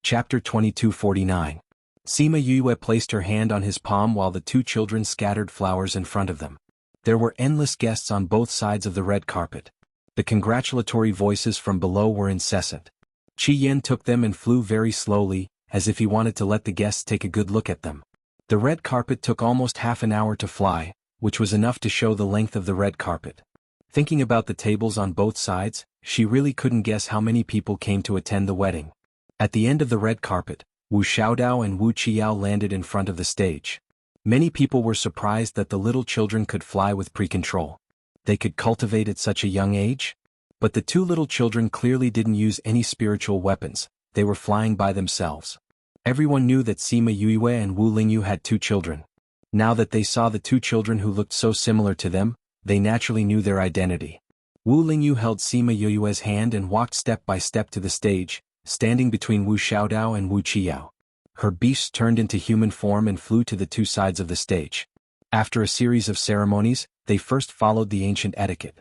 Chapter 2249. Sima Yue placed her hand on his palm while the two children scattered flowers in front of them. There were endless guests on both sides of the red carpet. The congratulatory voices from below were incessant. Qi Yan took them and flew very slowly, as if he wanted to let the guests take a good look at them. The red carpet took almost half an hour to fly, which was enough to show the length of the red carpet. Thinking about the tables on both sides, she really couldn't guess how many people came to attend the wedding. At the end of the red carpet, Wu Xiaodao and Wu Qiao landed in front of the stage. Many people were surprised that the little children could fly with pre-control. They could cultivate at such a young age? But the two little children clearly didn't use any spiritual weapons, they were flying by themselves. Everyone knew that Sima Yue and Wu Lingyu had two children. Now that they saw the two children who looked so similar to them, they naturally knew their identity. Wu Lingyu held Sima Yue's hand and walked step by step to the stage, standing between Wu Xiaodao and Wu Qiao. Her beasts turned into human form and flew to the two sides of the stage. After a series of ceremonies, they first followed the ancient etiquette.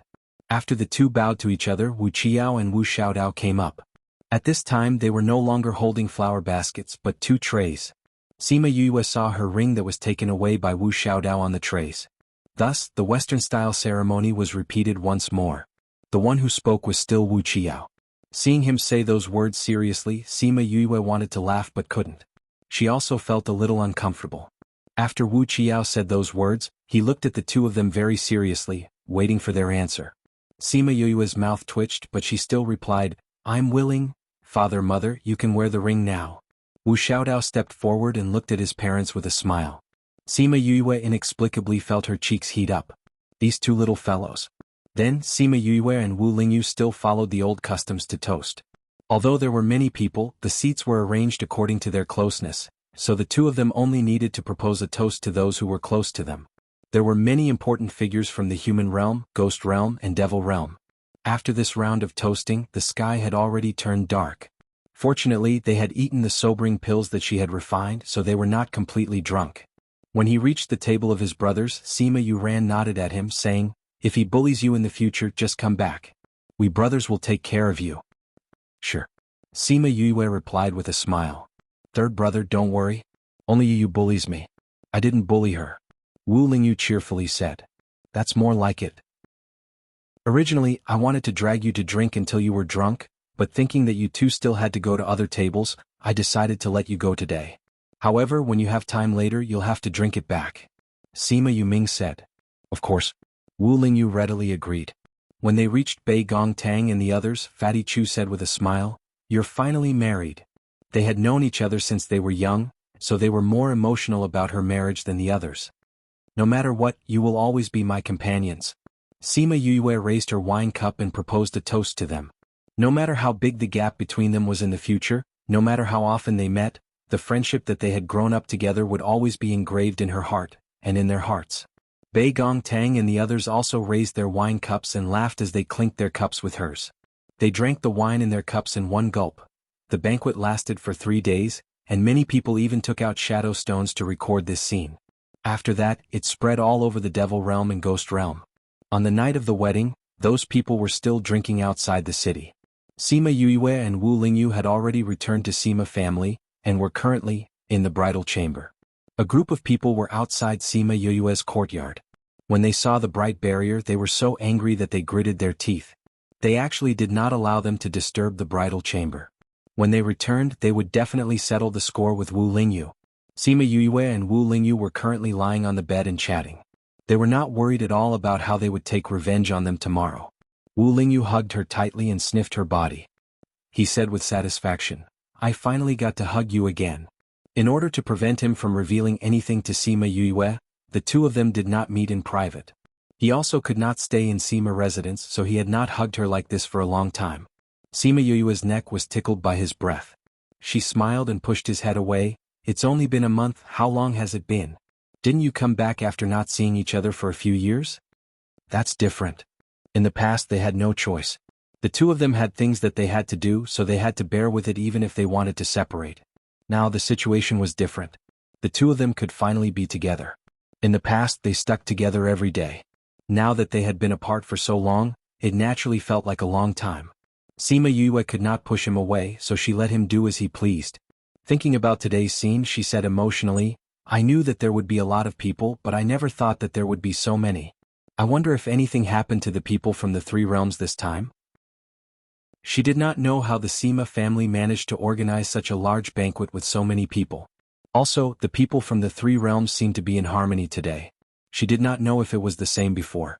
After the two bowed to each other, Wu Qiao and Wu Xiaodao came up. At this time they were no longer holding flower baskets but two trays. Sima Yue saw her ring that was taken away by Wu Xiaodao on the trays. Thus, the Western-style ceremony was repeated once more. The one who spoke was still Wu Qiao. Seeing him say those words seriously, Sima Yue wanted to laugh but couldn't. She also felt a little uncomfortable. After Wu Qiao said those words, he looked at the two of them very seriously, waiting for their answer. Sima Yue's mouth twitched but she still replied, "I'm willing, father mother, you can wear the ring now." Wu Xiaodao stepped forward and looked at his parents with a smile. Sima Yue inexplicably felt her cheeks heat up. These two little fellows. Then, Sima Yue and Wu Lingyu still followed the old customs to toast. Although there were many people, the seats were arranged according to their closeness, so the two of them only needed to propose a toast to those who were close to them. There were many important figures from the human realm, ghost realm, and devil realm. After this round of toasting, the sky had already turned dark. Fortunately, they had eaten the sobering pills that she had refined, so they were not completely drunk. When he reached the table of his brothers, Sima Yue nodded at him, saying, "If he bullies you in the future, just come back. We brothers will take care of you." "Sure." Sima Yue replied with a smile. "Third brother, don't worry. Only you bullies me. I didn't bully her." Wu Lingyu cheerfully said. "That's more like it. Originally, I wanted to drag you to drink until you were drunk, but thinking that you two still had to go to other tables, I decided to let you go today. However, when you have time later, you'll have to drink it back." Sima Yuming said. "Of course." Wu Lingyu readily agreed. When they reached Bei Gong Tang and the others, Fatty Chu said with a smile, "You're finally married." They had known each other since they were young, so they were more emotional about her marriage than the others. "No matter what, you will always be my companions." Sima Yue raised her wine cup and proposed a toast to them. No matter how big the gap between them was in the future, no matter how often they met, the friendship that they had grown up together would always be engraved in her heart, and in their hearts. Bei Gong Tang and the others also raised their wine cups and laughed as they clinked their cups with hers. They drank the wine in their cups in one gulp. The banquet lasted for 3 days, and many people even took out shadow stones to record this scene. After that, it spread all over the devil realm and ghost realm. On the night of the wedding, those people were still drinking outside the city. Sima Yue and Wu Lingyu had already returned to Sima family, and were currently in the bridal chamber. A group of people were outside Sima Yue's courtyard. When they saw the bright barrier, they were so angry that they gritted their teeth. They actually did not allow them to disturb the bridal chamber. When they returned, they would definitely settle the score with Wu Lingyu. Sima Yue and Wu Lingyu were currently lying on the bed and chatting. They were not worried at all about how they would take revenge on them tomorrow. Wu Lingyu hugged her tightly and sniffed her body. He said with satisfaction, "I finally got to hug you again." In order to prevent him from revealing anything to Sima Yue, the two of them did not meet in private. He also could not stay in Sima residence, so he had not hugged her like this for a long time. Sima Yue's neck was tickled by his breath. She smiled and pushed his head away. "It's only been a month, how long has it been? Didn't you come back after not seeing each other for a few years?" "That's different. In the past they had no choice. The two of them had things that they had to do, so they had to bear with it even if they wanted to separate. Now the situation was different. The two of them could finally be together. In the past they stuck together every day. Now that they had been apart for so long, it naturally felt like a long time. Sima Yue could not push him away, so she let him do as he pleased. Thinking about today's scene, she said emotionally, I knew that there would be a lot of people, but I never thought that there would be so many. I wonder if anything happened to the people from the three realms this time? She did not know how the Sima family managed to organize such a large banquet with so many people. Also, the people from the three realms seemed to be in harmony today. She did not know if it was the same before.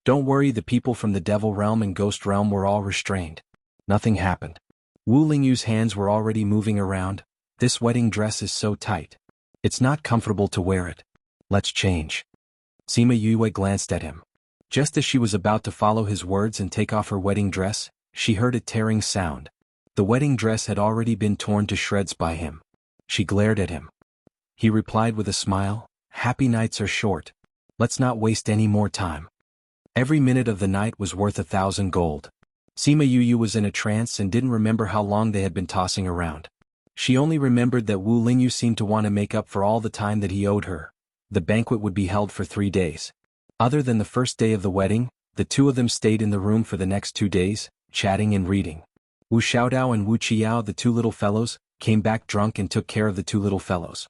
Don't worry, the people from the devil realm and ghost realm were all restrained. Nothing happened. Wu Lingyu's hands were already moving around. This wedding dress is so tight. It's not comfortable to wear it. Let's change. Sima Yue glanced at him. Just as she was about to follow his words and take off her wedding dress, she heard a tearing sound. The wedding dress had already been torn to shreds by him. She glared at him. He replied with a smile, Happy nights are short. Let's not waste any more time. Every minute of the night was worth 1,000 gold. Sima Yue was in a trance and didn't remember how long they had been tossing around. She only remembered that Wu Lingyu seemed to want to make up for all the time that he owed her. The banquet would be held for 3 days. Other than the first day of the wedding, the two of them stayed in the room for the next 2 days, chatting and reading. Wu Xiaodao and Wu Qiao, the two little fellows, came back drunk and took care of the two little fellows.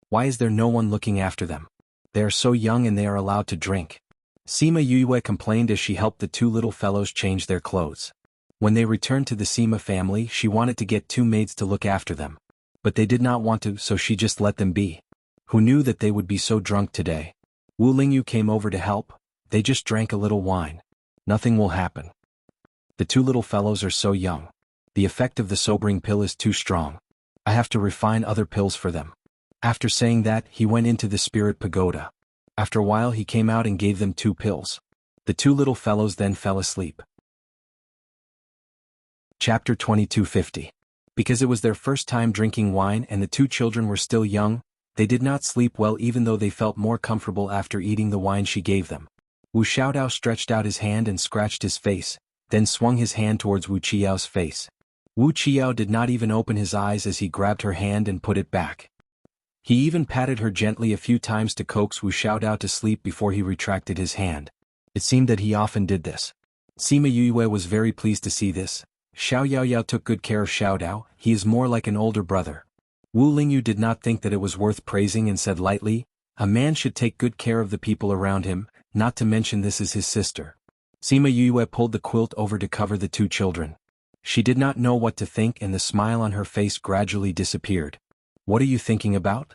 Why is there no one looking after them? They are so young and they are allowed to drink. Sima Yue complained as she helped the two little fellows change their clothes. When they returned to the Sima family, she wanted to get 2 maids to look after them. But they did not want to, so she just let them be. Who knew that they would be so drunk today? Wu Lingyu came over to help. They just drank a little wine. Nothing will happen. The two little fellows are so young. The effect of the sobering pill is too strong. I have to refine other pills for them. After saying that, he went into the spirit pagoda. After a while he came out and gave them 2 pills. The two little fellows then fell asleep. Chapter 2250. Because it was their first time drinking wine and the 2 children were still young, they did not sleep well even though they felt more comfortable after eating the wine she gave them. Wu Xiaodao stretched out his hand and scratched his face, then swung his hand towards Wu Qiao's face. Wu Qiao did not even open his eyes as he grabbed her hand and put it back. He even patted her gently a few times to coax Wu Xiaodao to sleep before he retracted his hand. It seemed that he often did this. Sima Yue was very pleased to see this. Xiao Yaoyao took good care of Xiaodao, he is more like an older brother. Wu Lingyu did not think that it was worth praising and said lightly, a man should take good care of the people around him, not to mention this is his sister. Sima Yue pulled the quilt over to cover the 2 children. She did not know what to think and the smile on her face gradually disappeared. What are you thinking about?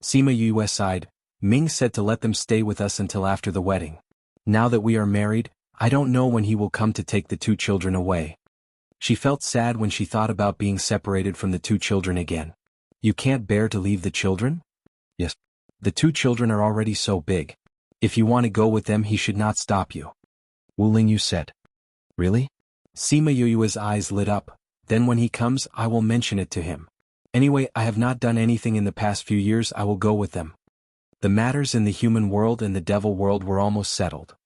Sima Yue sighed. Ming said to let them stay with us until after the wedding. Now that we are married, I don't know when he will come to take the 2 children away. She felt sad when she thought about being separated from the 2 children again. You can't bear to leave the children? Yes. The 2 children are already so big. If you want to go with them, he should not stop you. Wu Lingyu said. Really? Sima Yue's eyes lit up. Then when he comes, I will mention it to him. Anyway, I have not done anything in the past few years, I will go with them. The matters in the human world and the devil world were almost settled.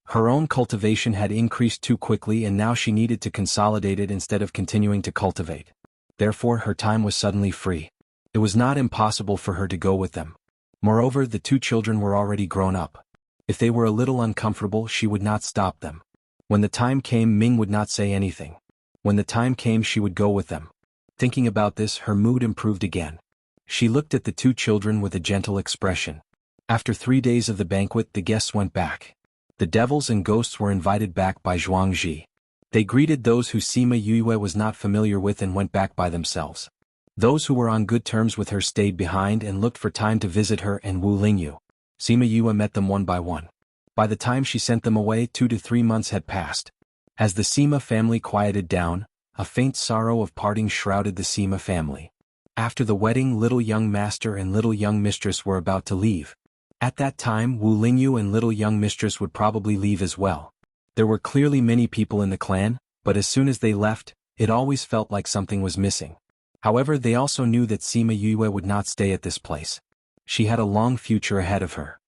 Her own cultivation had increased too quickly and now she needed to consolidate it instead of continuing to cultivate. Therefore her time was suddenly free. It was not impossible for her to go with them. Moreover, the 2 children were already grown up. If they were a little uncomfortable, she would not stop them. When the time came, Ming would not say anything. When the time came, she would go with them. Thinking about this, her mood improved again. She looked at the 2 children with a gentle expression. After 3 days of the banquet, the guests went back. The devils and ghosts were invited back by Zhuangzi. They greeted those who Sima Yue was not familiar with and went back by themselves. Those who were on good terms with her stayed behind and looked for time to visit her and Wu Lingyu. Sima Yue met them one by one. By the time she sent them away, 2 to 3 months had passed. As the Sima family quieted down, a faint sorrow of parting shrouded the Sima family. After the wedding, little young master and little young mistress were about to leave. At that time, Wu Lingyu and little young mistress would probably leave as well. There were clearly many people in the clan, but as soon as they left, it always felt like something was missing. However, they also knew that Sima Yue would not stay at this place. She had a long future ahead of her.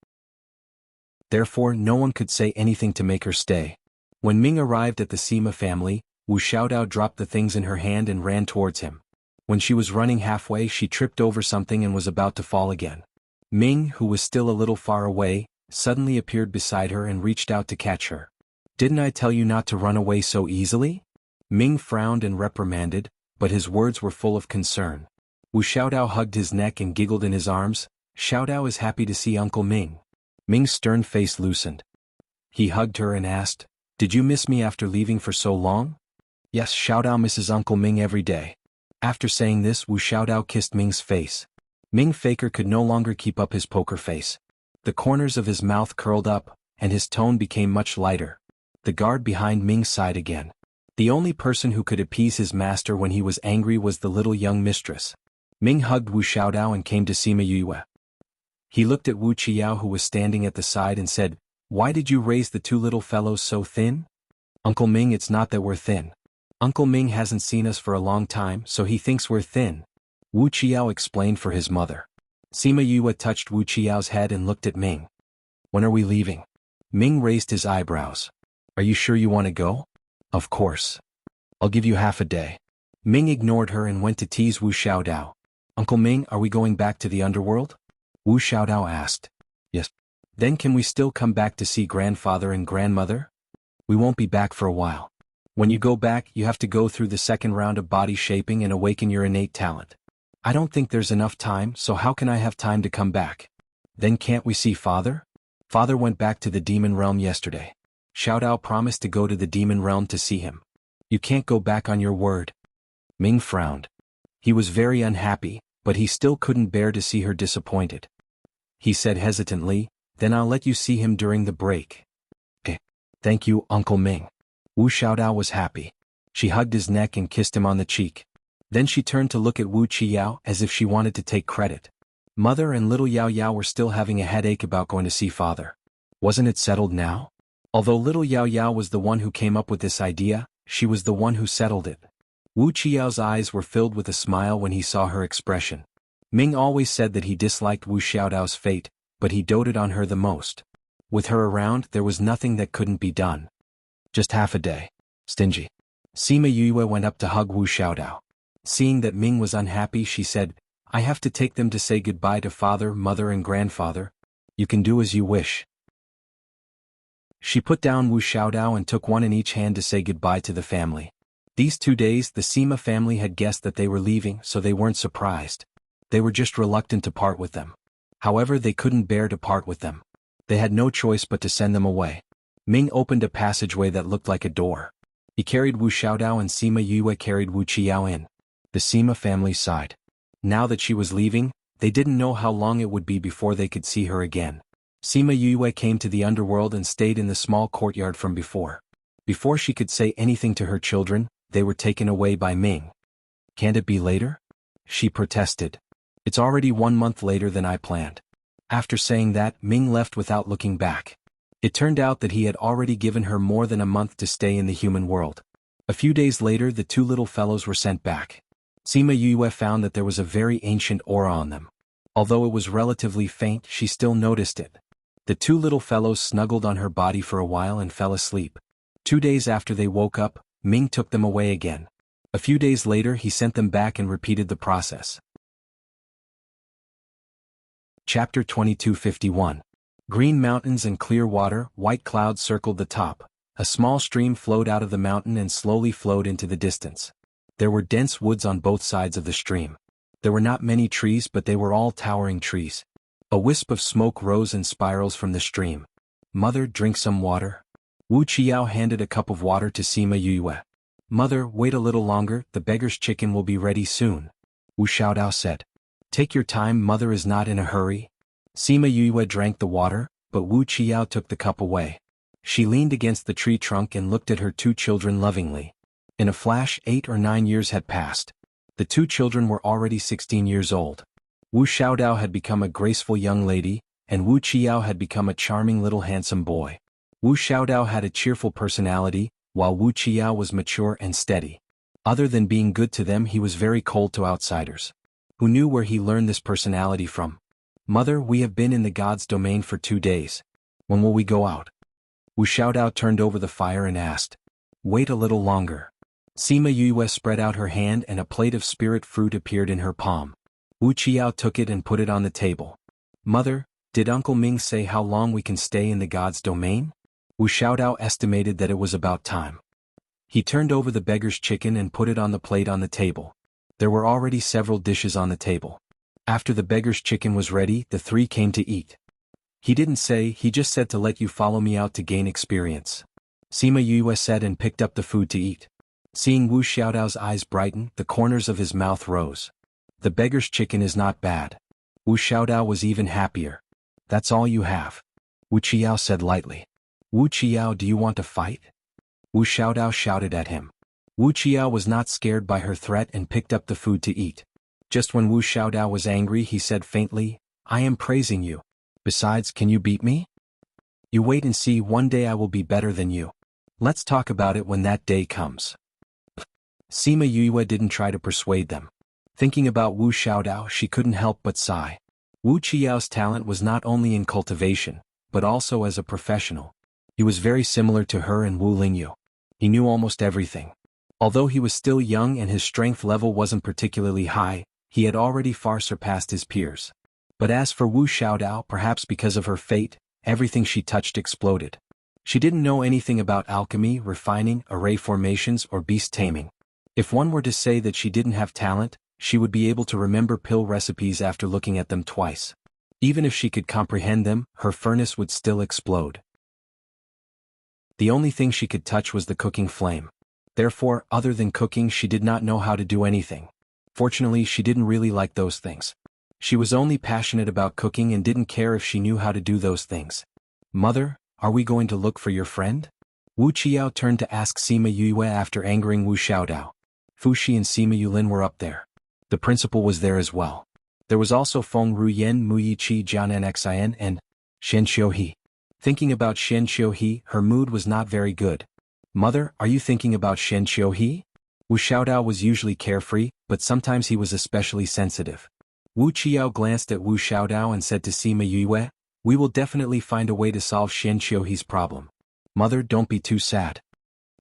Therefore, no one could say anything to make her stay. When Ming arrived at the Sima family, Wu Xiaodao dropped the things in her hand and ran towards him. When she was running halfway, she tripped over something and was about to fall again. Ming, who was still a little far away, suddenly appeared beside her and reached out to catch her. Didn't I tell you not to run away so easily? Ming frowned and reprimanded, but his words were full of concern. Wu Xiaodao hugged his neck and giggled in his arms. Xiaodao is happy to see Uncle Ming. Ming's stern face loosened. He hugged her and asked, "Did you miss me after leaving for so long?" "Yes, Xiaodao misses Uncle Ming every day." After saying this, Wu Xiaodao kissed Ming's face. Ming Faker could no longer keep up his poker face. The corners of his mouth curled up, and his tone became much lighter. The guard behind Ming sighed again. The only person who could appease his master when he was angry was the little young mistress. Ming hugged Wu Xiaodao and came to Sima Yue. He looked at Wu Qiao who was standing at the side and said, "Why did you raise the two little fellows so thin?" "Uncle Ming, it's not that we're thin. Uncle Ming hasn't seen us for a long time, so he thinks we're thin," Wu Qiao explained for his mother. Sima Yue touched Wu Qiao's head and looked at Ming. "When are we leaving?" Ming raised his eyebrows. "Are you sure you want to go?" "Of course. I'll give you half a day." Ming ignored her and went to tease Wu Xiaodao. "Uncle Ming, are we going back to the underworld?" Wu Xiaodao asked. "Yes." "Then can we still come back to see grandfather and grandmother?" "We won't be back for a while. When you go back, you have to go through the second round of body shaping and awaken your innate talent. I don't think there's enough time, so how can I have time to come back?" "Then can't we see father?" "Father went back to the demon realm yesterday. Xiaodao promised to go to the demon realm to see him." "You can't go back on your word." Ming frowned. He was very unhappy, but he still couldn't bear to see her disappointed. He said hesitantly, "Then I'll let you see him during the break." "Thank you, Uncle Ming." Wu Xiaodao was happy. She hugged his neck and kissed him on the cheek. Then she turned to look at Wu Qiao as if she wanted to take credit. Mother and little Yao Yao were still having a headache about going to see father. Wasn't it settled now? Although little Yao Yao was the one who came up with this idea, she was the one who settled it. Wu Qiao's eyes were filled with a smile when he saw her expression. Ming always said that he disliked Wu Xiaodao's fate, but he doted on her the most. With her around, there was nothing that couldn't be done. Just half a day. Stingy. Sima Yue went up to hug Wu Xiaodao. Seeing that Ming was unhappy, she said, "I have to take them to say goodbye to father, mother and grandfather. You can do as you wish." She put down Wu Xiaodao and took one in each hand to say goodbye to the family. These 2 days the Sima family had guessed that they were leaving, so they weren't surprised. They were just reluctant to part with them. However, they couldn't bear to part with them. They had no choice but to send them away. Ming opened a passageway that looked like a door. He carried Wu Xiaodao and Sima Yue carried Wu Qiao in. The Sima family sighed. Now that she was leaving, they didn't know how long it would be before they could see her again. Sima Yue came to the underworld and stayed in the small courtyard from before. Before she could say anything to her children, they were taken away by Ming. "Can't it be later?" she protested. "It's already 1 month later than I planned." After saying that, Ming left without looking back. It turned out that he had already given her more than a month to stay in the human world. A few days later, the two little fellows were sent back. Sima Yue found that there was a very ancient aura on them. Although it was relatively faint, she still noticed it. The two little fellows snuggled on her body for a while and fell asleep. 2 days after they woke up, Ming took them away again. A few days later he sent them back and repeated the process. Chapter 2251. Green mountains and clear water, white clouds circled the top. A small stream flowed out of the mountain and slowly flowed into the distance. There were dense woods on both sides of the stream. There were not many trees, but they were all towering trees. A wisp of smoke rose in spirals from the stream. "Mother, drink some water." Wu Qiao handed a cup of water to Sima Yue. "Mother, wait a little longer, the beggar's chicken will be ready soon," Wu Xiaodao said. "Take your time, mother is not in a hurry." Sima Yue drank the water, but Wu Qiao took the cup away. She leaned against the tree trunk and looked at her two children lovingly. In a flash, 8 or 9 years had passed. The two children were already 16 years old. Wu Xiaodao had become a graceful young lady, and Wu Qiao had become a charming little handsome boy. Wu Xiaodao had a cheerful personality, while Wu Qiao was mature and steady. Other than being good to them, he was very cold to outsiders. Who knew where he learned this personality from? "Mother, we have been in the god's domain for 2 days. When will we go out?" Wu Xiaodao turned over the fire and asked. "Wait a little longer." Sima Yue spread out her hand and a plate of spirit fruit appeared in her palm. Wu Qiao took it and put it on the table. "Mother, did Uncle Ming say how long we can stay in the god's domain?" Wu Xiaodao estimated that it was about time. He turned over the beggar's chicken and put it on the plate on the table. There were already several dishes on the table. After the beggar's chicken was ready, the three came to eat. He didn't say, he just said to let you follow me out to gain experience. Sima Yue said and picked up the food to eat. Seeing Wu Xiaodao's eyes brighten, the corners of his mouth rose. The beggar's chicken is not bad. Wu Xiaodao was even happier. That's all you have? Wu Qiao said lightly. Wu Qiao, do you want to fight? Wu Xiaodao shouted at him. Wu Qiao was not scared by her threat and picked up the food to eat. Just when Wu Xiaodao was angry, he said faintly, I am praising you. Besides, can you beat me? You wait and see, one day I will be better than you. Let's talk about it when that day comes. Sima Yue didn't try to persuade them. Thinking about Wu Xiaodao, she couldn't help but sigh. Wu Qiao's talent was not only in cultivation, but also as a professional. He was very similar to her and Wu Lingyu. He knew almost everything. Although he was still young and his strength level wasn't particularly high, he had already far surpassed his peers. But as for Wu Xiaodao, perhaps because of her fate, everything she touched exploded. She didn't know anything about alchemy, refining, array formations, or beast taming. If one were to say that she didn't have talent, she would be able to remember pill recipes after looking at them twice. Even if she could comprehend them, her furnace would still explode. The only thing she could touch was the cooking flame. Therefore, other than cooking, she did not know how to do anything. Fortunately, she didn't really like those things. She was only passionate about cooking and didn't care if she knew how to do those things. Mother, are we going to look for your friend? Wu Qiao turned to ask Sima Yue after angering Wu Xiaodao. Fuxi and Sima Yulin were up there. The principal was there as well. There was also Feng Ruyen, Mu Yiqi, Jianan Xin, and Shen Xiuhe. Thinking about Shen Xiuhe, her mood was not very good. Mother, are you thinking about Shen Xiuhe? Wu Xiaodao was usually carefree, but sometimes he was especially sensitive. Wu Qiao glanced at Wu Xiaodao and said to Sima Yue, we will definitely find a way to solve Shen Xiuhe's problem. Mother, don't be too sad.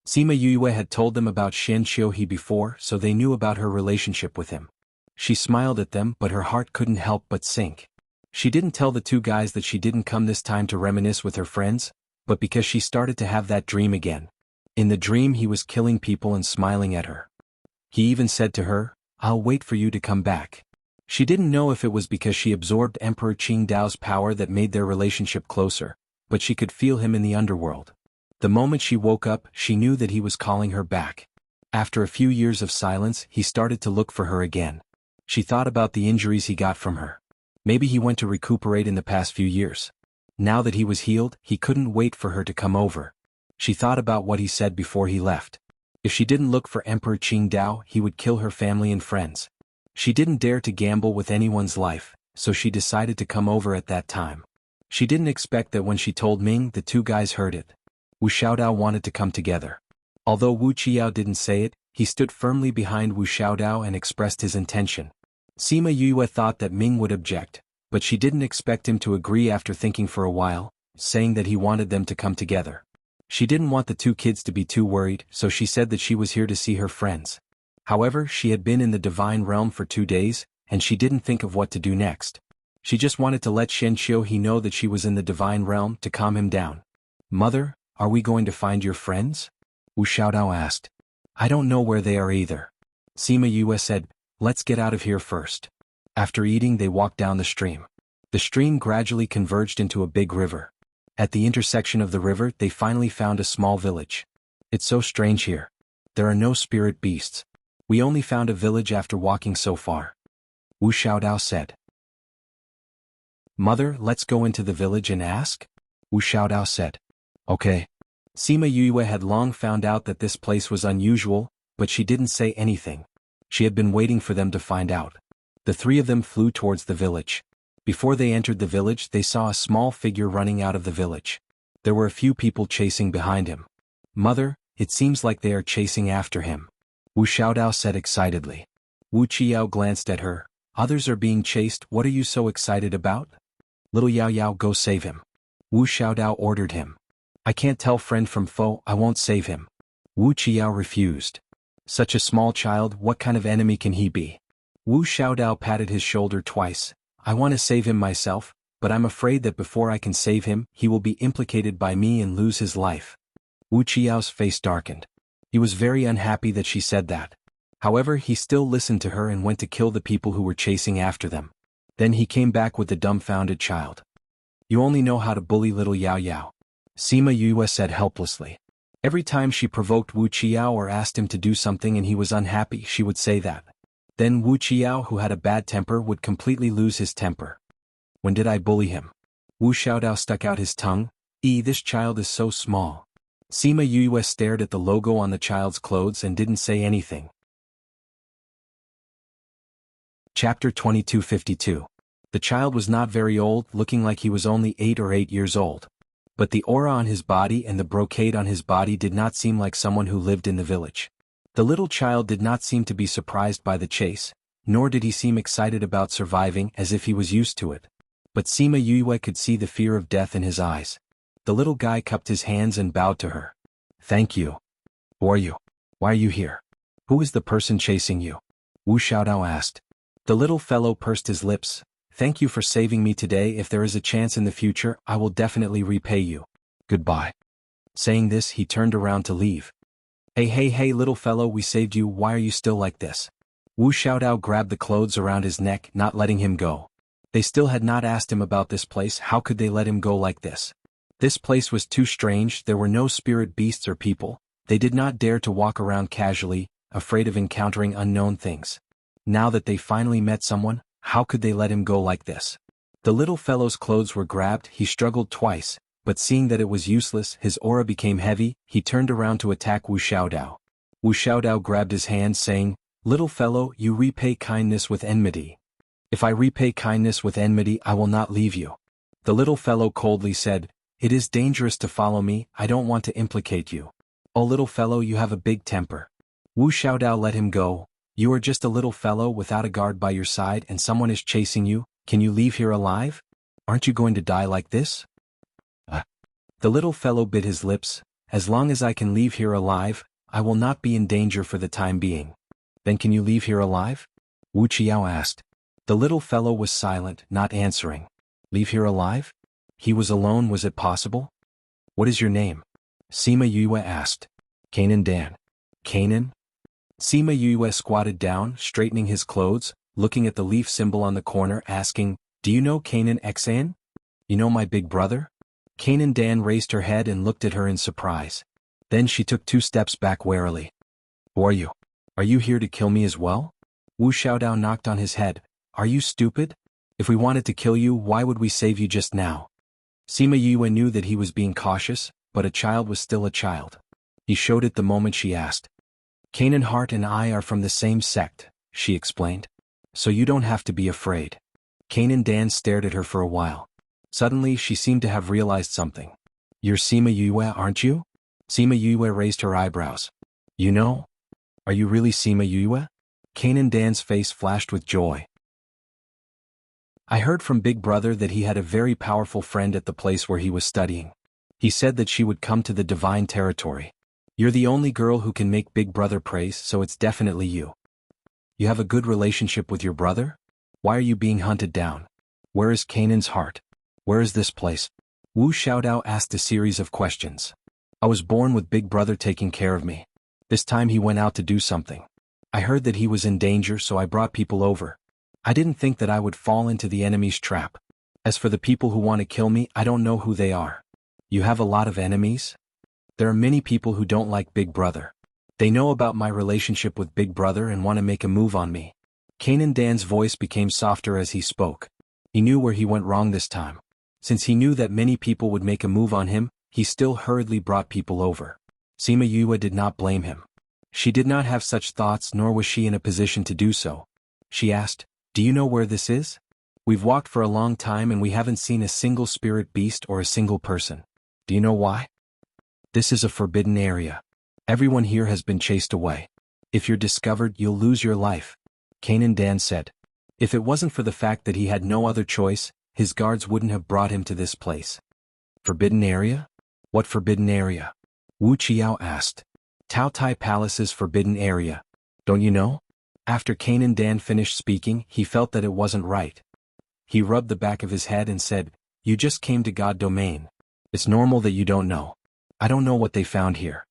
Sima Yue had told them about Shen Xiuhe before, so they knew about her relationship with him. She smiled at them, but her heart couldn't help but sink. She didn't tell the two guys that she didn't come this time to reminisce with her friends, but because she started to have that dream again. In the dream he was killing people and smiling at her. He even said to her, I'll wait for you to come back. She didn't know if it was because she absorbed Emperor Qingdao's power that made their relationship closer, but she could feel him in the underworld. The moment she woke up, she knew that he was calling her back. After a few years of silence, he started to look for her again. She thought about the injuries he got from her. Maybe he went to recuperate in the past few years. Now that he was healed, he couldn't wait for her to come over. She thought about what he said before he left. If she didn't look for Emperor Qingdao, he would kill her family and friends. She didn't dare to gamble with anyone's life, so she decided to come over at that time. She didn't expect that when she told Ming, the two guys heard it. Wu Xiaodao wanted to come together. Although Wu Qiao didn't say it, he stood firmly behind Wu Xiaodao and expressed his intention. Sima Yue thought that Ming would object, but she didn't expect him to agree after thinking for a while, saying that he wanted them to come together. She didn't want the two kids to be too worried, so she said that she was here to see her friends. However, she had been in the divine realm for 2 days, and she didn't think of what to do next. She just wanted to let Shen Xiuhe know that she was in the divine realm to calm him down. Mother, are we going to find your friends? Wu Xiaodao asked. I don't know where they are either. Sima Yue said, let's get out of here first. After eating, they walked down the stream. The stream gradually converged into a big river. At the intersection of the river, they finally found a small village. It's so strange here. There are no spirit beasts. We only found a village after walking so far. Wu Xiaodao said. Mother, let's go into the village and ask? Wu Xiaodao said. Okay. Sima Yue had long found out that this place was unusual, but she didn't say anything. She had been waiting for them to find out. The three of them flew towards the village. Before they entered the village, they saw a small figure running out of the village. There were a few people chasing behind him. Mother, it seems like they are chasing after him. Wu Xiaodao said excitedly. Wu Qiao glanced at her. Others are being chased, what are you so excited about? Little Yao Yao, go save him. Wu Xiaodao ordered him. I can't tell friend from foe, I won't save him. Wu Qiao refused. Such a small child, what kind of enemy can he be? Wu Xiaodao patted his shoulder twice. I want to save him myself, but I'm afraid that before I can save him, he will be implicated by me and lose his life. Wu Qiao's face darkened. He was very unhappy that she said that. However, he still listened to her and went to kill the people who were chasing after them. Then he came back with the dumbfounded child. You only know how to bully little Yao Yao, Sima Yue said helplessly. Every time she provoked Wuxia or asked him to do something and he was unhappy, she would say that. Then Wuxia, who had a bad temper, would completely lose his temper. When did I bully him? Wu Xiaodao stuck out his tongue. This child is so small. Sima Yue stared at the logo on the child's clothes and didn't say anything. Chapter 2252. The child was not very old, looking like he was only 8 years old. But the aura on his body and the brocade on his body did not seem like someone who lived in the village. The little child did not seem to be surprised by the chase, nor did he seem excited about surviving as if he was used to it. But Sima Yue could see the fear of death in his eyes. The little guy cupped his hands and bowed to her. Thank you. Who are you? Why are you here? Who is the person chasing you? Wu Xiaodao asked. The little fellow pursed his lips. Thank you for saving me today. If there is a chance in the future, I will definitely repay you. Goodbye. Saying this, he turned around to leave. Hey little fellow, we saved you. Why are you still like this? Wu Xiaodao grabbed the clothes around his neck, not letting him go. They still had not asked him about this place. How could they let him go like this? This place was too strange. There were no spirit beasts or people. They did not dare to walk around casually, afraid of encountering unknown things. Now that they finally met someone, how could they let him go like this? The little fellow's clothes were grabbed. He struggled twice, but seeing that it was useless, his aura became heavy. He turned around to attack Wu Xiaodao. Wu Xiaodao grabbed his hand, saying, Little fellow, you repay kindness with enmity. If I repay kindness with enmity, I will not leave you. The little fellow coldly said, It is dangerous to follow me. I don't want to implicate you. Oh little fellow, you have a big temper. Wu Xiaodao let him go. You are just a little fellow without a guard by your side and someone is chasing you. Can you leave here alive? Aren't you going to die like this? The little fellow bit his lips. As long as I can leave here alive, I will not be in danger for the time being. Then can you leave here alive? Wu Qiao asked. The little fellow was silent, not answering. Leave here alive? He was alone. Was it possible? What is your name? Sima Yue asked. Canaan Dan. Canaan? Sima Yue squatted down, straightening his clothes, looking at the leaf symbol on the corner, asking, Do you know Canaan Xan? You know my big brother? Canaan Dan raised her head and looked at her in surprise. Then she took 2 steps back warily. Who are you? Are you here to kill me as well? Wu Xiaodao knocked on his head. Are you stupid? If we wanted to kill you, why would we save you just now? Sima Yue knew that he was being cautious, but a child was still a child. He showed it the moment she asked. Canaan Hart and I are from the same sect, she explained. So you don't have to be afraid. Canaan Dan stared at her for a while. Suddenly she seemed to have realized something. You're Sima Yue, aren't you? Sima Yue raised her eyebrows. You know? Are you really Sima Yue? Canaan Dan's face flashed with joy. I heard from Big Brother that he had a very powerful friend at the place where he was studying. He said that she would come to the divine territory. You're the only girl who can make Big Brother praise, so it's definitely you. You have a good relationship with your brother? Why are you being hunted down? Where is Canaan's heart? Where is this place? Wu Xiaodao asked a series of questions. I was born with Big Brother taking care of me. This time he went out to do something. I heard that he was in danger, so I brought people over. I didn't think that I would fall into the enemy's trap. As for the people who want to kill me, I don't know who they are. You have a lot of enemies? There are many people who don't like Big Brother. They know about my relationship with Big Brother and want to make a move on me. Canaan Dan's voice became softer as he spoke. He knew where he went wrong this time. Since he knew that many people would make a move on him, he still hurriedly brought people over. Sima Yue did not blame him. She did not have such thoughts, nor was she in a position to do so. She asked, Do you know where this is? We've walked for a long time and we haven't seen a single spirit beast or a single person. Do you know why? This is a forbidden area. Everyone here has been chased away. If you're discovered, you'll lose your life. Canaan Dan said. If it wasn't for the fact that he had no other choice, his guards wouldn't have brought him to this place. Forbidden area? What forbidden area? Wu Qiao asked. Tao Tai Palace's forbidden area. Don't you know? After Canaan Dan finished speaking, he felt that it wasn't right. He rubbed the back of his head and said, You just came to God domain. It's normal that you don't know. I don't know what they found here.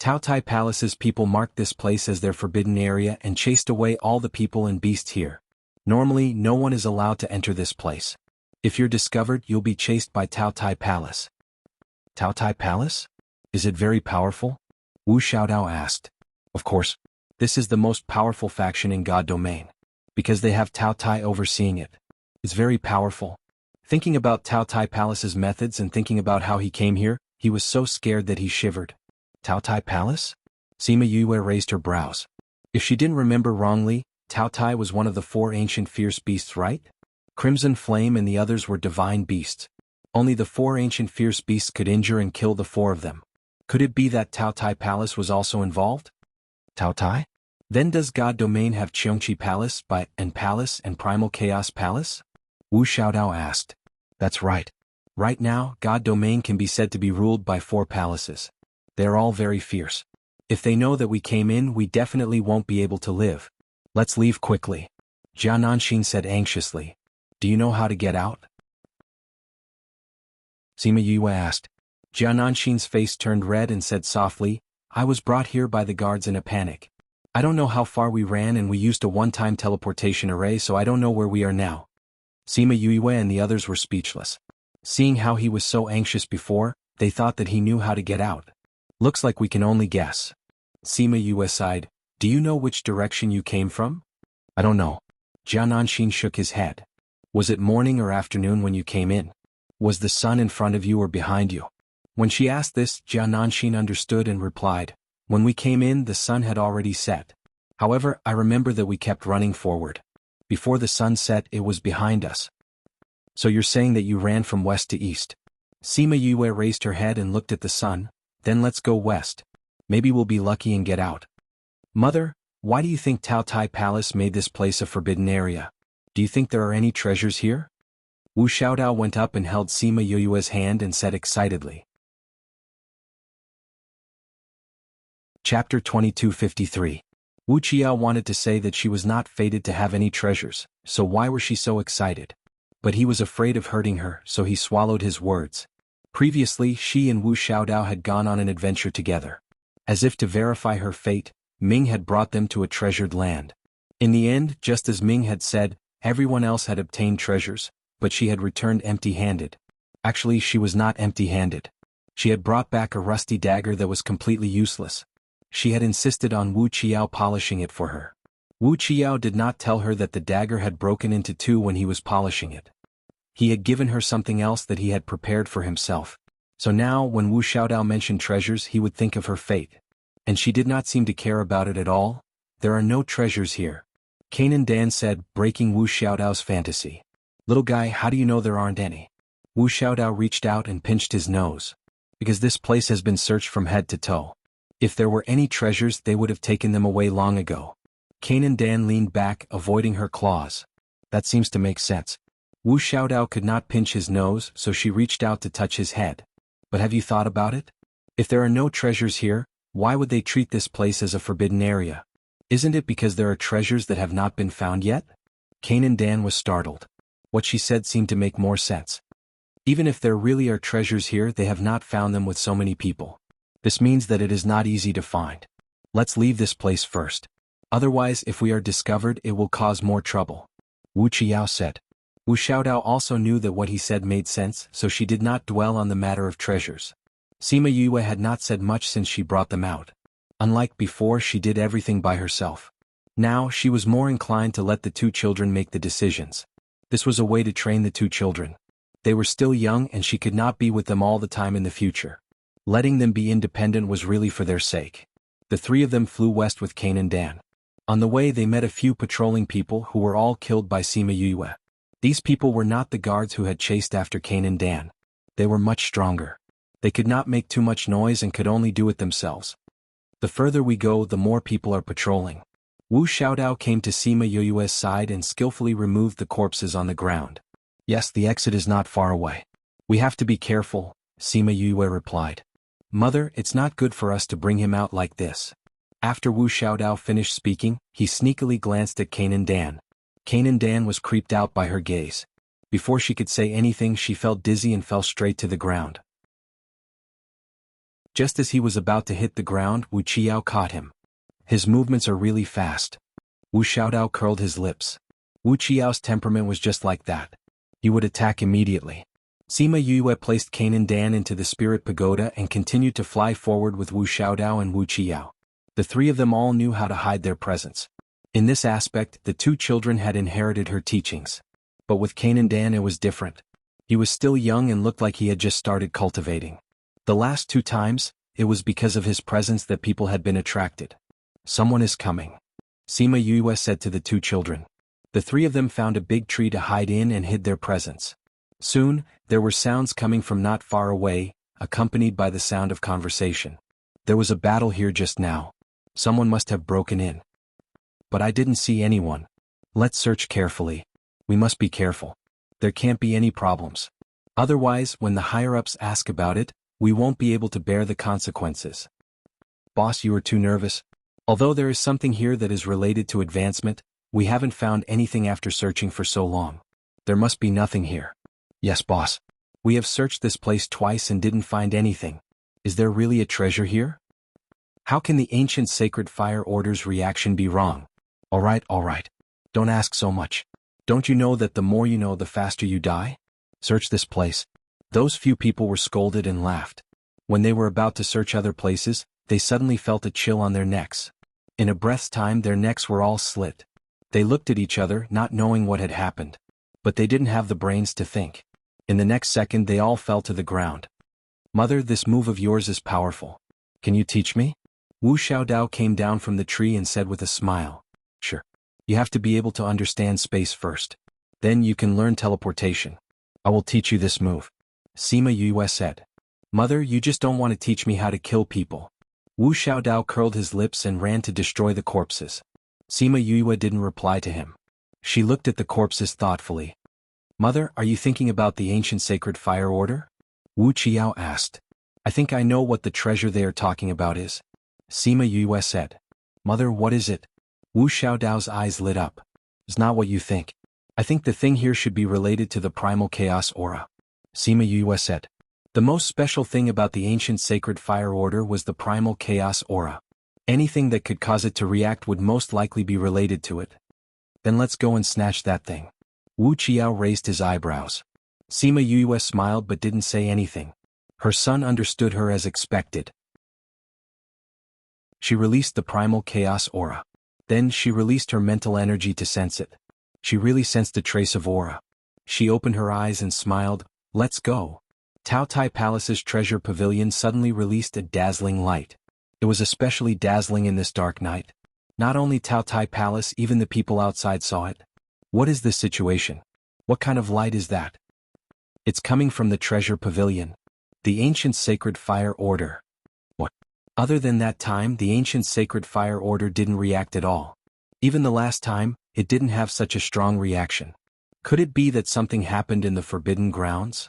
Tao Tai Palace's people marked this place as their forbidden area and chased away all the people and beasts here. Normally, no one is allowed to enter this place. If you're discovered, you'll be chased by Tao Tai Palace. Tao Tai Palace? Is it very powerful? Wu Xiaodao asked. Of course. This is the most powerful faction in God Domain. Because they have Tao Tai overseeing it. It's very powerful. Thinking about Tao Tai Palace's methods and thinking about how he came here, he was so scared that he shivered. Tao Tai Palace? Sima Yue raised her brows. If she didn't remember wrongly, Tao Tai was one of the 4 ancient fierce beasts, right? Crimson Flame and the others were divine beasts. Only the 4 ancient fierce beasts could injure and kill the 4 of them. Could it be that Tao Tai Palace was also involved? Tao Tai? Then does God Domain have Qiongqi Palace and Palace and Primal Chaos Palace? Wu Xiaodao asked. That's right. Right now, God Domain can be said to be ruled by 4 palaces. They're all very fierce. If they know that we came in, we definitely won't be able to live. Let's leave quickly. Jia Nanxin said anxiously. Do you know how to get out? Sima Yue asked. Jia Nanxin's face turned red and said softly, I was brought here by the guards in a panic. I don't know how far we ran and we used a one-time teleportation array, so I don't know where we are now. Sima Yue and the others were speechless. Seeing how he was so anxious before, they thought that he knew how to get out. Looks like we can only guess. Sima Yue sighed. Do you know which direction you came from? I don't know. Jia Nanxin shook his head. Was it morning or afternoon when you came in? Was the sun in front of you or behind you? When she asked this, Jia Nanxin understood and replied, when we came in, the sun had already set. However, I remember that we kept running forward. Before the sun set, it was behind us. So you're saying that you ran from west to east? Sima Yue raised her head and looked at the sun. Then let's go west. Maybe we'll be lucky and get out. Mother, why do you think Tao Tai Palace made this place a forbidden area? Do you think there are any treasures here? Wu Xiaodao went up and held Sima Yue's hand and said excitedly. Chapter 2253. Wuxia wanted to say that she was not fated to have any treasures, so why was she so excited? But he was afraid of hurting her, so he swallowed his words. Previously, she and Wu Xiaodao had gone on an adventure together. As if to verify her fate, Ming had brought them to a treasured land. In the end, just as Ming had said, everyone else had obtained treasures, but she had returned empty-handed. Actually, she was not empty-handed. She had brought back a rusty dagger that was completely useless. She had insisted on Wu Qiao polishing it for her. Wu Qiao did not tell her that the dagger had broken into 2 when he was polishing it. He had given her something else that he had prepared for himself. So now, when Wu Xiaodao mentioned treasures, he would think of her fate. And she did not seem to care about it at all. There are no treasures here. Kanan Dan said, breaking Wu Xiaodao's fantasy. Little guy, how do you know there aren't any? Wu Xiaodao reached out and pinched his nose. Because this place has been searched from head to toe. If there were any treasures, they would have taken them away long ago. Kanan Dan leaned back, avoiding her claws. That seems to make sense. Wu Xiaodao could not pinch his nose, so she reached out to touch his head. But have you thought about it? If there are no treasures here, why would they treat this place as a forbidden area? Isn't it because there are treasures that have not been found yet? Kanan Dan was startled. What she said seemed to make more sense. Even if there really are treasures here, they have not found them with so many people. This means that it is not easy to find. Let's leave this place first. Otherwise, if we are discovered, it will cause more trouble. Wu Qiao said. Wu Xiaodao also knew that what he said made sense, so she did not dwell on the matter of treasures. Sima Yue had not said much since she brought them out. Unlike before, she did everything by herself. Now, she was more inclined to let the 2 children make the decisions. This was a way to train the 2 children. They were still young and she could not be with them all the time in the future. Letting them be independent was really for their sake. The 3 of them flew west with Kanan Dan. On the way they met a few patrolling people who were all killed by Sima Yue. These people were not the guards who had chased after Kanan Dan. They were much stronger. They could not make too much noise and could only do it themselves. The further we go, the more people are patrolling. Wu Xiaodao came to Sima Yue's side and skillfully removed the corpses on the ground. Yes, the exit is not far away. We have to be careful, Sima Yue replied. Mother, it's not good for us to bring him out like this. After Wu Xiaodao finished speaking, he sneakily glanced at Kanan Dan. Kanan Dan was creeped out by her gaze. Before she could say anything, she felt dizzy and fell straight to the ground. Just as he was about to hit the ground, Wuxia caught him. His movements are really fast. Wu Xiaodao curled his lips. Wuxiao's temperament was just like that. He would attack immediately. Sima Yue placed Kainan Dan into the spirit pagoda and continued to fly forward with Wu Xiaodao and Wu Qiao. The three of them all knew how to hide their presence. In this aspect, the two children had inherited her teachings. But with Kainan Dan it was different. He was still young and looked like he had just started cultivating. The last two times, it was because of his presence that people had been attracted. Someone is coming. Sima Yue said to the two children. The three of them found a big tree to hide in and hid their presence. Soon, there were sounds coming from not far away, accompanied by the sound of conversation. There was a battle here just now. Someone must have broken in. But I didn't see anyone. Let's search carefully. We must be careful. There can't be any problems. Otherwise, when the higher-ups ask about it, we won't be able to bear the consequences. Boss, you are too nervous. Although there is something here that is related to advancement, we haven't found anything after searching for so long. There must be nothing here. Yes, boss. We have searched this place twice and didn't find anything. Is there really a treasure here? How can the ancient sacred fire order's reaction be wrong? All right. Don't ask so much. Don't you know that the more you know the faster you die? Search this place. Those few people were scolded and laughed. When they were about to search other places, they suddenly felt a chill on their necks. In a breath's time their necks were all slit. They looked at each other, not knowing what had happened. But they didn't have the brains to think. In the next second they all fell to the ground. Mother, this move of yours is powerful. Can you teach me? Wu Xiaodao came down from the tree and said with a smile. Sure. You have to be able to understand space first. Then you can learn teleportation. I will teach you this move. Sima Yue said. Mother, you just don't want to teach me how to kill people. Wu Xiaodao curled his lips and ran to destroy the corpses. Sima Yue didn't reply to him. She looked at the corpses thoughtfully. Mother, are you thinking about the ancient sacred fire order? Wu Qiao asked. I think I know what the treasure they are talking about is. Sima Yue said. Mother, what is it? Wu Xiaodao's eyes lit up. It's not what you think. I think the thing here should be related to the primal chaos aura. Sima Yue said. The most special thing about the ancient sacred fire order was the primal chaos aura. Anything that could cause it to react would most likely be related to it. Then let's go and snatch that thing. Wu Qiao raised his eyebrows. Sima Yue smiled but didn't say anything. Her son understood her as expected. She released the primal chaos aura. Then she released her mental energy to sense it. She really sensed a trace of aura. She opened her eyes and smiled. Let's go. Tao Tai Palace's treasure pavilion suddenly released a dazzling light. It was especially dazzling in this dark night. Not only Tao Tai Palace, even the people outside saw it. What is this situation? What kind of light is that? It's coming from the treasure pavilion. The ancient sacred fire order. What? Other than that time, the ancient sacred fire order didn't react at all. Even the last time, it didn't have such a strong reaction. Could it be that something happened in the Forbidden Grounds?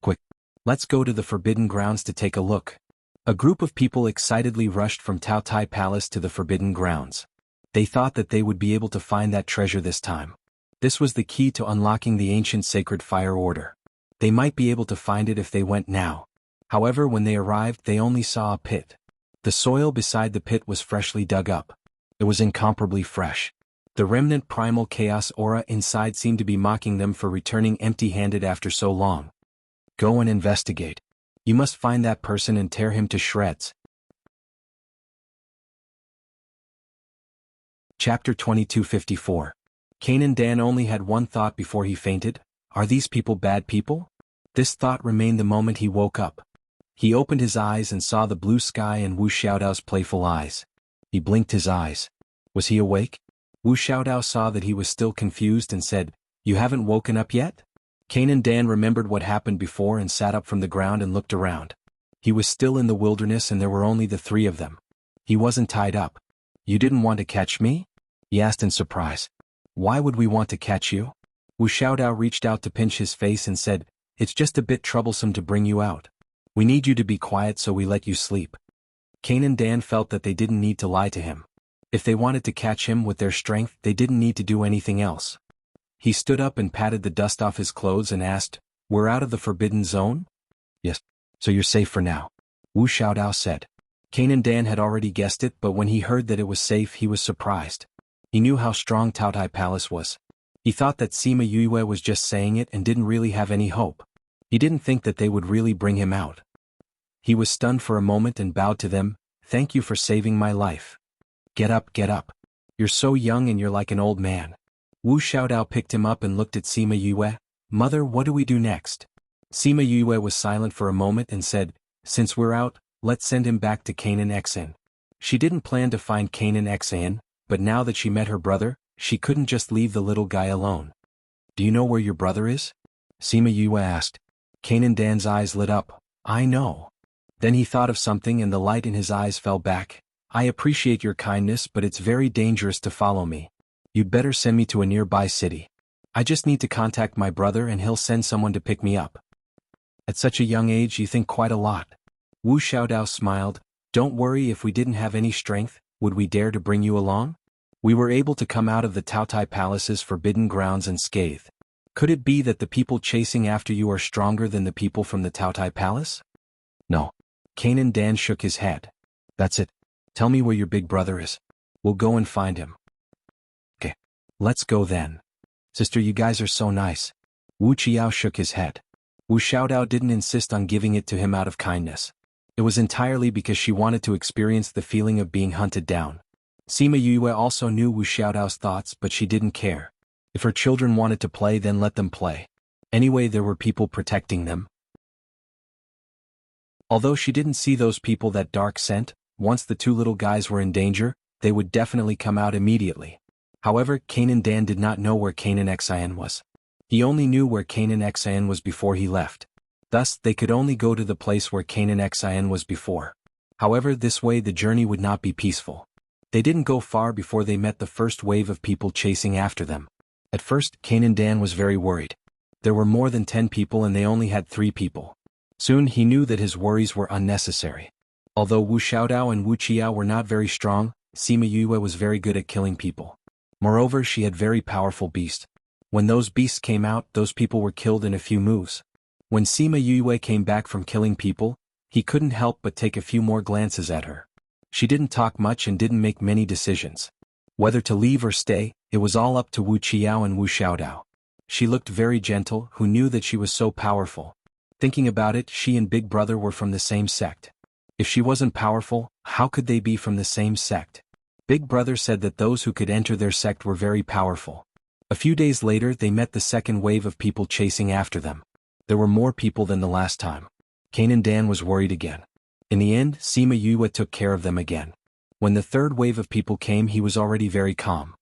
Quick, let's go to the Forbidden Grounds to take a look. A group of people excitedly rushed from Tao Tai Palace to the Forbidden Grounds. They thought that they would be able to find that treasure this time. This was the key to unlocking the ancient sacred fire order. They might be able to find it if they went now. However, when they arrived, they only saw a pit. The soil beside the pit was freshly dug up. It was incomparably fresh. The remnant primal chaos aura inside seemed to be mocking them for returning empty-handed after so long. Go and investigate. You must find that person and tear him to shreds. Chapter 2254. Kainan Dan only had one thought before he fainted. Are these people bad people? This thought remained the moment he woke up. He opened his eyes and saw the blue sky and Wu Xiaodao's playful eyes. He blinked his eyes. Was he awake? Wu Xiaodao saw that he was still confused and said, You haven't woken up yet? Kainan Dan remembered what happened before and sat up from the ground and looked around. He was still in the wilderness and there were only the three of them. He wasn't tied up. You didn't want to catch me? He asked in surprise. Why would we want to catch you? Wu Xiaodao reached out to pinch his face and said, It's just a bit troublesome to bring you out. We need you to be quiet so we let you sleep. Kainan Dan felt that they didn't need to lie to him. If they wanted to catch him with their strength, they didn't need to do anything else. He stood up and patted the dust off his clothes and asked, We're out of the forbidden zone? Yes. So you're safe for now. Wu Xiaodao said. Kanan Dan had already guessed it, but when he heard that it was safe he was surprised. He knew how strong Taotai Palace was. He thought that Sima Yue was just saying it and didn't really have any hope. He didn't think that they would really bring him out. He was stunned for a moment and bowed to them. "Thank you for saving my life. Get up, get up. You're so young and you're like an old man." Wu Xiaodao picked him up and looked at Sima Yue. "Mother, what do we do next?" Sima Yue was silent for a moment and said, "Since we're out, let's send him back to Canaan Xan." She didn't plan to find Canaan Xan, but now that she met her brother, she couldn't just leave the little guy alone. "Do you know where your brother is?" Sima Yue asked. Kanan Dan's eyes lit up. "I know." Then he thought of something and the light in his eyes fell back. "I appreciate your kindness, but it's very dangerous to follow me. You'd better send me to a nearby city. I just need to contact my brother and he'll send someone to pick me up." "At such a young age you think quite a lot." Wu Xiaodao smiled. "Don't worry, if we didn't have any strength, would we dare to bring you along? We were able to come out of the Taotai Palace's forbidden grounds unscathed. Could it be that the people chasing after you are stronger than the people from the Taotai Palace?" "No." Kanan Dan shook his head. "That's it. Tell me where your big brother is. We'll go and find him." "Okay. Let's go then." "Sister, you guys are so nice." Wu Qiao shook his head. Wu Xiaodao didn't insist on giving it to him out of kindness. It was entirely because she wanted to experience the feeling of being hunted down. Sima Yue also knew Wu Xiaodao's thoughts, but she didn't care. If her children wanted to play, then let them play. Anyway, there were people protecting them. Although she didn't see those people that dark sent, once the two little guys were in danger, they would definitely come out immediately. However, Kanan Dan did not know where Canaan Xan was. He only knew where Canaan Xan was before he left. Thus, they could only go to the place where Canaan Xan was before. However, this way the journey would not be peaceful. They didn't go far before they met the first wave of people chasing after them. At first, Kanan Dan was very worried. There were more than 10 people and they only had 3 people. Soon he knew that his worries were unnecessary. Although Wu Xiaodao and Wu Qiao were not very strong, Sima Yue was very good at killing people. Moreover, she had very powerful beasts. When those beasts came out, those people were killed in a few moves. When Sima Yue came back from killing people, he couldn't help but take a few more glances at her. She didn't talk much and didn't make many decisions. Whether to leave or stay, it was all up to Wu Qiao and Wu Xiaodao. She looked very gentle, who knew that she was so powerful. Thinking about it, she and Big Brother were from the same sect. If she wasn't powerful, how could they be from the same sect? Big Brother said that those who could enter their sect were very powerful. A few days later they met the second wave of people chasing after them. There were more people than the last time. Kanan Dan was worried again. In the end, Sima Yue took care of them again. When the third wave of people came, he was already very calm.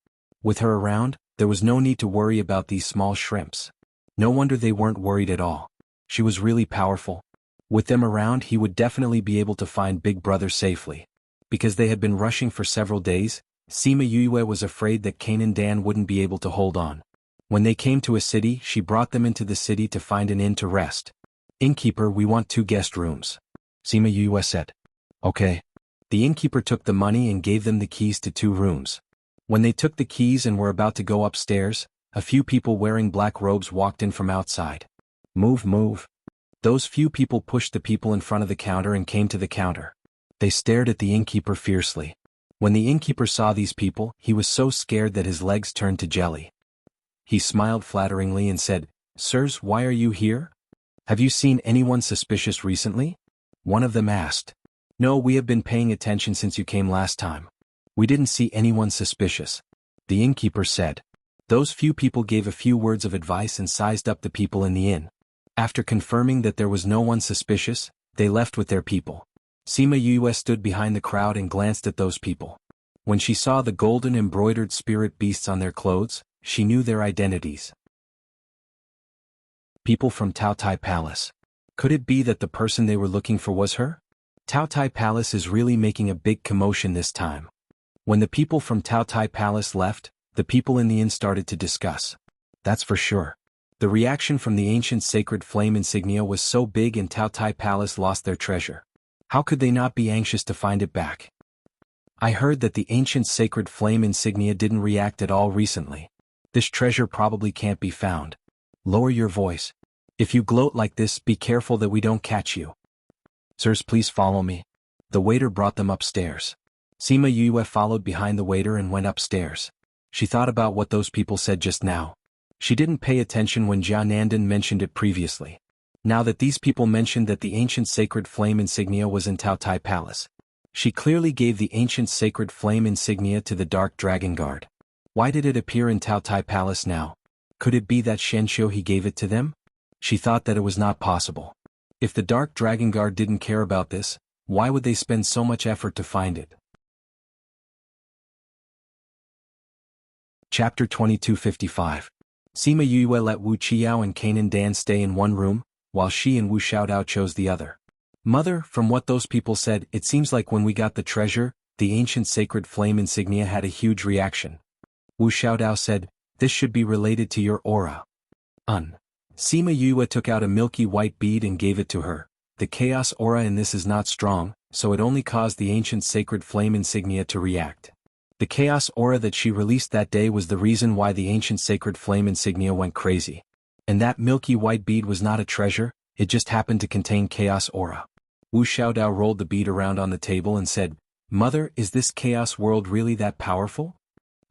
With her around, there was no need to worry about these small shrimps. No wonder they weren't worried at all. She was really powerful. With them around, he would definitely be able to find Big Brother safely. Because they had been rushing for several days, Sima Yue was afraid that Kanan Dan wouldn't be able to hold on. When they came to a city, she brought them into the city to find an inn to rest. "Innkeeper, we want 2 guest rooms." Sima Yue said. "Okay." The innkeeper took the money and gave them the keys to 2 rooms. When they took the keys and were about to go upstairs, a few people wearing black robes walked in from outside. "Move, move." Those few people pushed the people in front of the counter and came to the counter. They stared at the innkeeper fiercely. When the innkeeper saw these people, he was so scared that his legs turned to jelly. He smiled flatteringly and said, "Sirs, why are you here? Have you seen anyone suspicious recently?" One of them asked. "No, we have been paying attention since you came last time. We didn't see anyone suspicious," the innkeeper said. Those few people gave a few words of advice and sized up the people in the inn. After confirming that there was no one suspicious, they left with their people. Sima Yue stood behind the crowd and glanced at those people. When she saw the golden embroidered spirit beasts on their clothes, she knew their identities. People from Taotai Palace. Could it be that the person they were looking for was her? Taotai Palace is really making a big commotion this time. When the people from Taotai Palace left, the people in the inn started to discuss. That's for sure. The reaction from the ancient sacred flame insignia was so big and Taotai Palace lost their treasure. How could they not be anxious to find it back? I heard that the ancient sacred flame insignia didn't react at all recently. This treasure probably can't be found. Lower your voice. If you gloat like this, be careful that we don't catch you. Sirs, please follow me. The waiter brought them upstairs. Sima Yue followed behind the waiter and went upstairs. She thought about what those people said just now. She didn't pay attention when Jia Nandan mentioned it previously. Now that these people mentioned that the ancient sacred flame insignia was in Tao Tai Palace, she clearly gave the ancient sacred flame insignia to the Dark Dragon Guard. Why did it appear in Tao Tai Palace now? Could it be that Shenxiu he gave it to them? She thought that it was not possible. If the Dark Dragon Guard didn't care about this, why would they spend so much effort to find it? Chapter 2255. Sima Yue let Wu Qiao and Kanan Dan stay in one room, while she and Wu Xiaodao chose the other. Mother, from what those people said, it seems like when we got the treasure, the ancient sacred flame insignia had a huge reaction. Wu Xiaodao said, this should be related to your aura. Sima Yue took out a milky white bead and gave it to her. The chaos aura in this is not strong, so it only caused the ancient sacred flame insignia to react. The chaos aura that she released that day was the reason why the ancient sacred flame insignia went crazy. And that milky white bead was not a treasure, it just happened to contain chaos aura. Wu Xiaodao rolled the bead around on the table and said, Mother, is this chaos world really that powerful?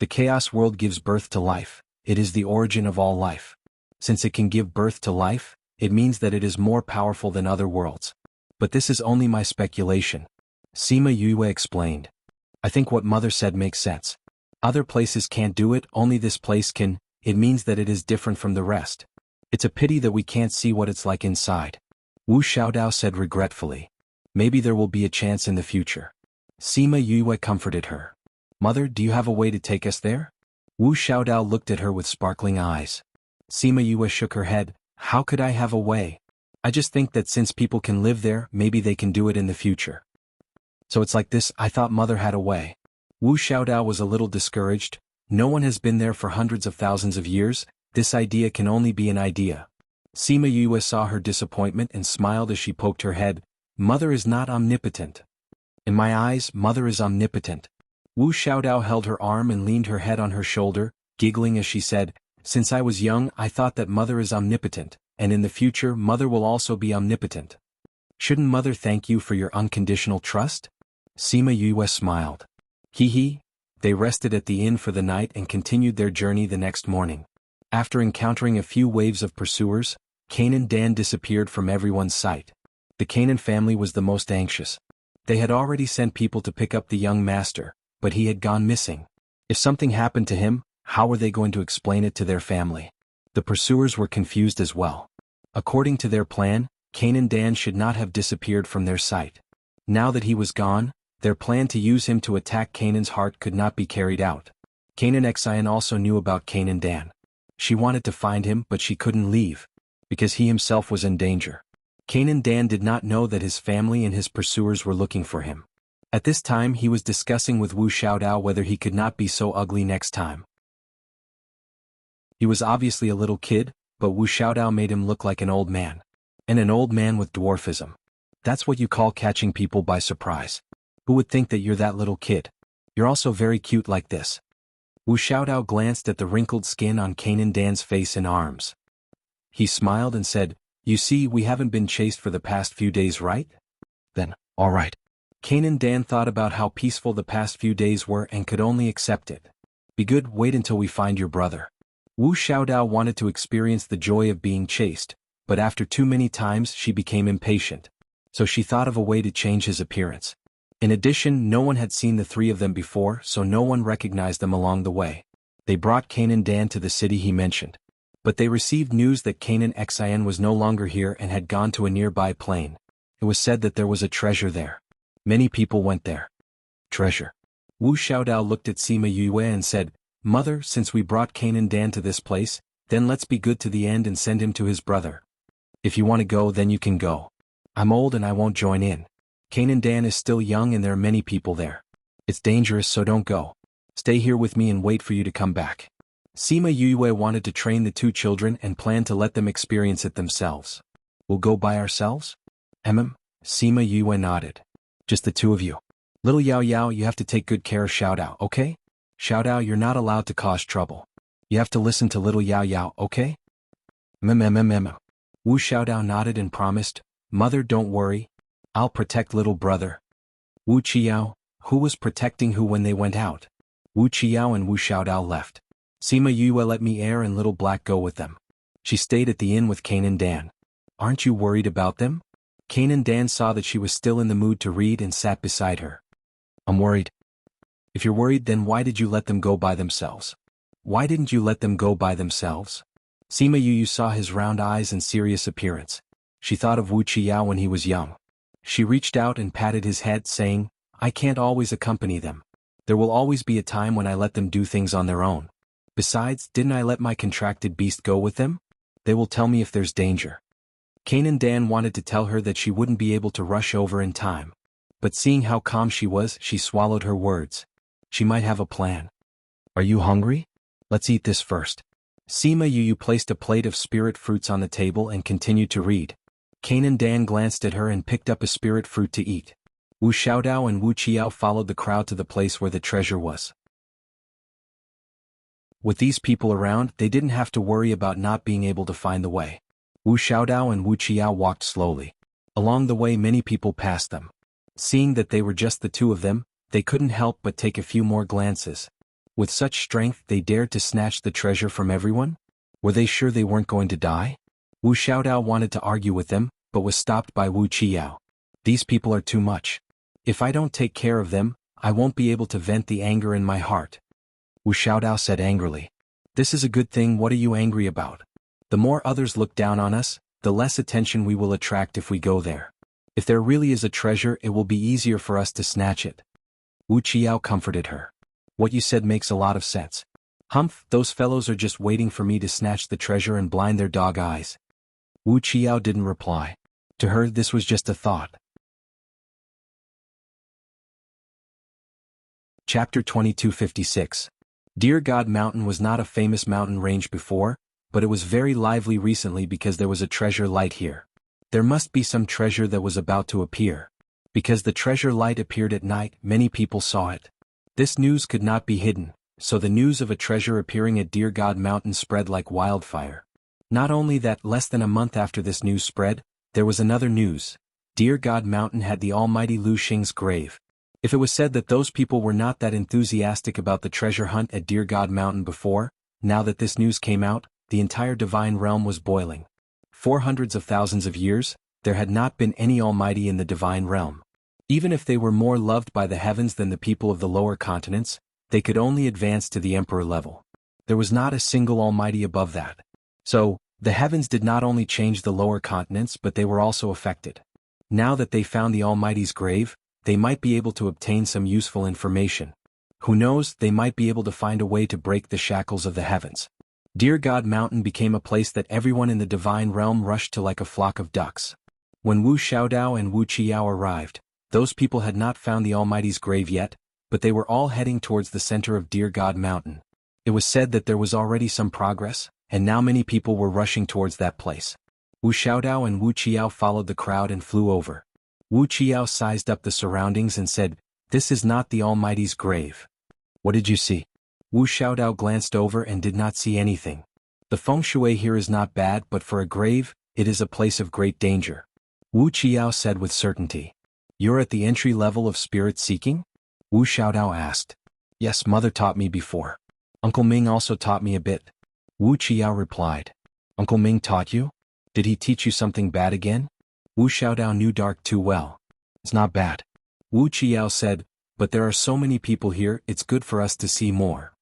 The chaos world gives birth to life. It is the origin of all life. Since it can give birth to life, it means that it is more powerful than other worlds. But this is only my speculation. Sima Yue explained. I think what Mother said makes sense. Other places can't do it, only this place can. It means that it is different from the rest. It's a pity that we can't see what it's like inside. Wu Xiaodao said regretfully. Maybe there will be a chance in the future. Sima Yue comforted her. Mother, do you have a way to take us there? Wu Xiaodao looked at her with sparkling eyes. Sima Yue shook her head. How could I have a way? I just think that since people can live there, maybe they can do it in the future. So it's like this, I thought Mother had a way. Wu Xiaodao was a little discouraged. No one has been there for hundreds of thousands of years, this idea can only be an idea. Sima Yue saw her disappointment and smiled as she poked her head. Mother is not omnipotent. In my eyes, Mother is omnipotent. Wu Xiaodao held her arm and leaned her head on her shoulder, giggling as she said, Since I was young I thought that Mother is omnipotent, and in the future Mother will also be omnipotent. Shouldn't Mother thank you for your unconditional trust? Sima Yue smiled. Hee. They rested at the inn for the night and continued their journey the next morning. After encountering a few waves of pursuers, Kanan Dan disappeared from everyone's sight. The Kanan family was the most anxious. They had already sent people to pick up the young master, but he had gone missing. If something happened to him, how were they going to explain it to their family? The pursuers were confused as well. According to their plan, Kanan Dan should not have disappeared from their sight. Now that he was gone, their plan to use him to attack Kanan's heart could not be carried out. Kanan Xian also knew about Kanan Dan. She wanted to find him but she couldn't leave, because he himself was in danger. Kanan Dan did not know that his family and his pursuers were looking for him. At this time he was discussing with Wu Xiaodao whether he could not be so ugly next time. He was obviously a little kid, but Wu Xiaodao made him look like an old man. And an old man with dwarfism. That's what you call catching people by surprise. Who would think that you're that little kid? You're also very cute like this. Wu Xiaodao glanced at the wrinkled skin on Kanan Dan's face and arms. He smiled and said, You see, we haven't been chased for the past few days, right? Then, all right. Kanan Dan thought about how peaceful the past few days were and could only accept it. Be good, wait until we find your brother. Wu Xiaodao wanted to experience the joy of being chased, but after too many times she became impatient. So she thought of a way to change his appearance. In addition, no one had seen the three of them before, so no one recognized them along the way. They brought Kanan Dan to the city he mentioned. But they received news that Kanan Xian was no longer here and had gone to a nearby plain. It was said that there was a treasure there. Many people went there. Treasure. Wu Xiaodao looked at Sima Yue and said, Mother, since we brought Kanan Dan to this place, then let's be good to the end and send him to his brother. If you want to go, then you can go. I'm old and I won't join in. Kanan Dan is still young and there are many people there. It's dangerous, so don't go. Stay here with me and wait for you to come back. Sima Yue wanted to train the two children and planned to let them experience it themselves. We'll go by ourselves? Sima Yue nodded. Just the two of you. Little Yao Yao, you have to take good care of Xiaodao, okay? Xiaodao, you're not allowed to cause trouble. You have to listen to little Yao Yao, okay? Wu Xiaodao nodded and promised, Mother, don't worry. I'll protect little brother. Wu Qiao, who was protecting who when they went out? Wu Qiao and Wu Xiaodao left. Sima Yue let me Air and Little Black go with them. She stayed at the inn with Kane and Dan. Aren't you worried about them? Kane and Dan saw that she was still in the mood to read and sat beside her. I'm worried. If you're worried, then why did you let them go by themselves? Why didn't you let them go by themselves? Sima Yu saw his round eyes and serious appearance. She thought of Wu Qiao when he was young. She reached out and patted his head, saying, I can't always accompany them. There will always be a time when I let them do things on their own. Besides, didn't I let my contracted beast go with them? They will tell me if there's danger. Kane and Dan wanted to tell her that she wouldn't be able to rush over in time. But seeing how calm she was, she swallowed her words. She might have a plan. Are you hungry? Let's eat this first. Sima Yu placed a plate of spirit fruits on the table and continued to read. Kane and Dan glanced at her and picked up a spirit fruit to eat. Wu Xiaodao and Wu Qiao followed the crowd to the place where the treasure was. With these people around, they didn't have to worry about not being able to find the way. Wu Xiaodao and Wu Qiao walked slowly. Along the way many people passed them. Seeing that they were just the two of them, they couldn't help but take a few more glances. With such strength they dared to snatch the treasure from everyone? Were they sure they weren't going to die? Wu Xiaodao wanted to argue with them, but was stopped by Wu Qiao. These people are too much. If I don't take care of them, I won't be able to vent the anger in my heart. Wu Xiaodao said angrily. This is a good thing. What are you angry about? The more others look down on us, the less attention we will attract if we go there. If there really is a treasure, it will be easier for us to snatch it. Wu Qiao comforted her. What you said makes a lot of sense. Humph, those fellows are just waiting for me to snatch the treasure and blind their dog eyes. Wu Qiao didn't reply. To her, this was just a thought. Chapter 2256. Dear God Mountain was not a famous mountain range before, but it was very lively recently because there was a treasure light here. There must be some treasure that was about to appear. Because the treasure light appeared at night, many people saw it. This news could not be hidden, so the news of a treasure appearing at Dear God Mountain spread like wildfire. Not only that, less than a month after this news spread, there was another news. Dear God Mountain had the almighty Lu Xing's grave. If it was said that those people were not that enthusiastic about the treasure hunt at Dear God Mountain before, now that this news came out, the entire divine realm was boiling. For hundreds of thousands of years, there had not been any almighty in the divine realm. Even if they were more loved by the heavens than the people of the lower continents, they could only advance to the emperor level. There was not a single almighty above that. So, the heavens did not only change the lower continents, but they were also affected. Now that they found the almighty's grave, they might be able to obtain some useful information. Who knows, they might be able to find a way to break the shackles of the heavens. Dear God Mountain became a place that everyone in the divine realm rushed to like a flock of ducks. When Wu Xiaodao and Wu Qiao arrived, those people had not found the almighty's grave yet, but they were all heading towards the center of Dear God Mountain. It was said that there was already some progress, and now many people were rushing towards that place. Wu Xiaodao and Wu Qiao followed the crowd and flew over. Wu Qiao sized up the surroundings and said, "This is not the almighty's grave." What did you see? Wu Xiaodao glanced over and did not see anything. The feng shui here is not bad, but for a grave, it is a place of great danger. Wu Qiao said with certainty. You're at the entry level of spirit seeking? Wu Xiaodao asked. Yes, mother taught me before. Uncle Ming also taught me a bit. Wu Qiao replied. Uncle Ming taught you? Did he teach you something bad again? Wu Xiaodao knew dark too well. It's not bad. Wu Qiao said, but there are so many people here, it's good for us to see more.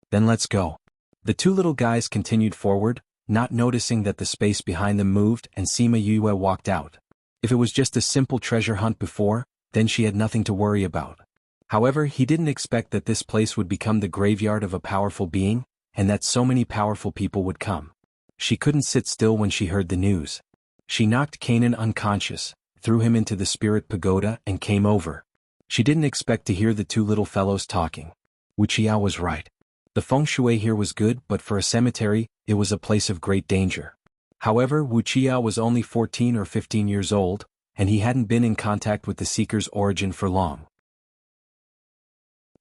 Then let's go. The two little guys continued forward, not noticing that the space behind them moved, and Sima Yue walked out. If it was just a simple treasure hunt before, then she had nothing to worry about. However, he didn't expect that this place would become the graveyard of a powerful being, and that so many powerful people would come. She couldn't sit still when she heard the news. She knocked Kanan unconscious, threw him into the spirit pagoda, and came over. She didn't expect to hear the two little fellows talking. Wu Qiao was right. The feng shui here was good, but for a cemetery, it was a place of great danger. However, Wu Qiao was only 14 or 15 years old, and he hadn't been in contact with the Seeker's origin for long.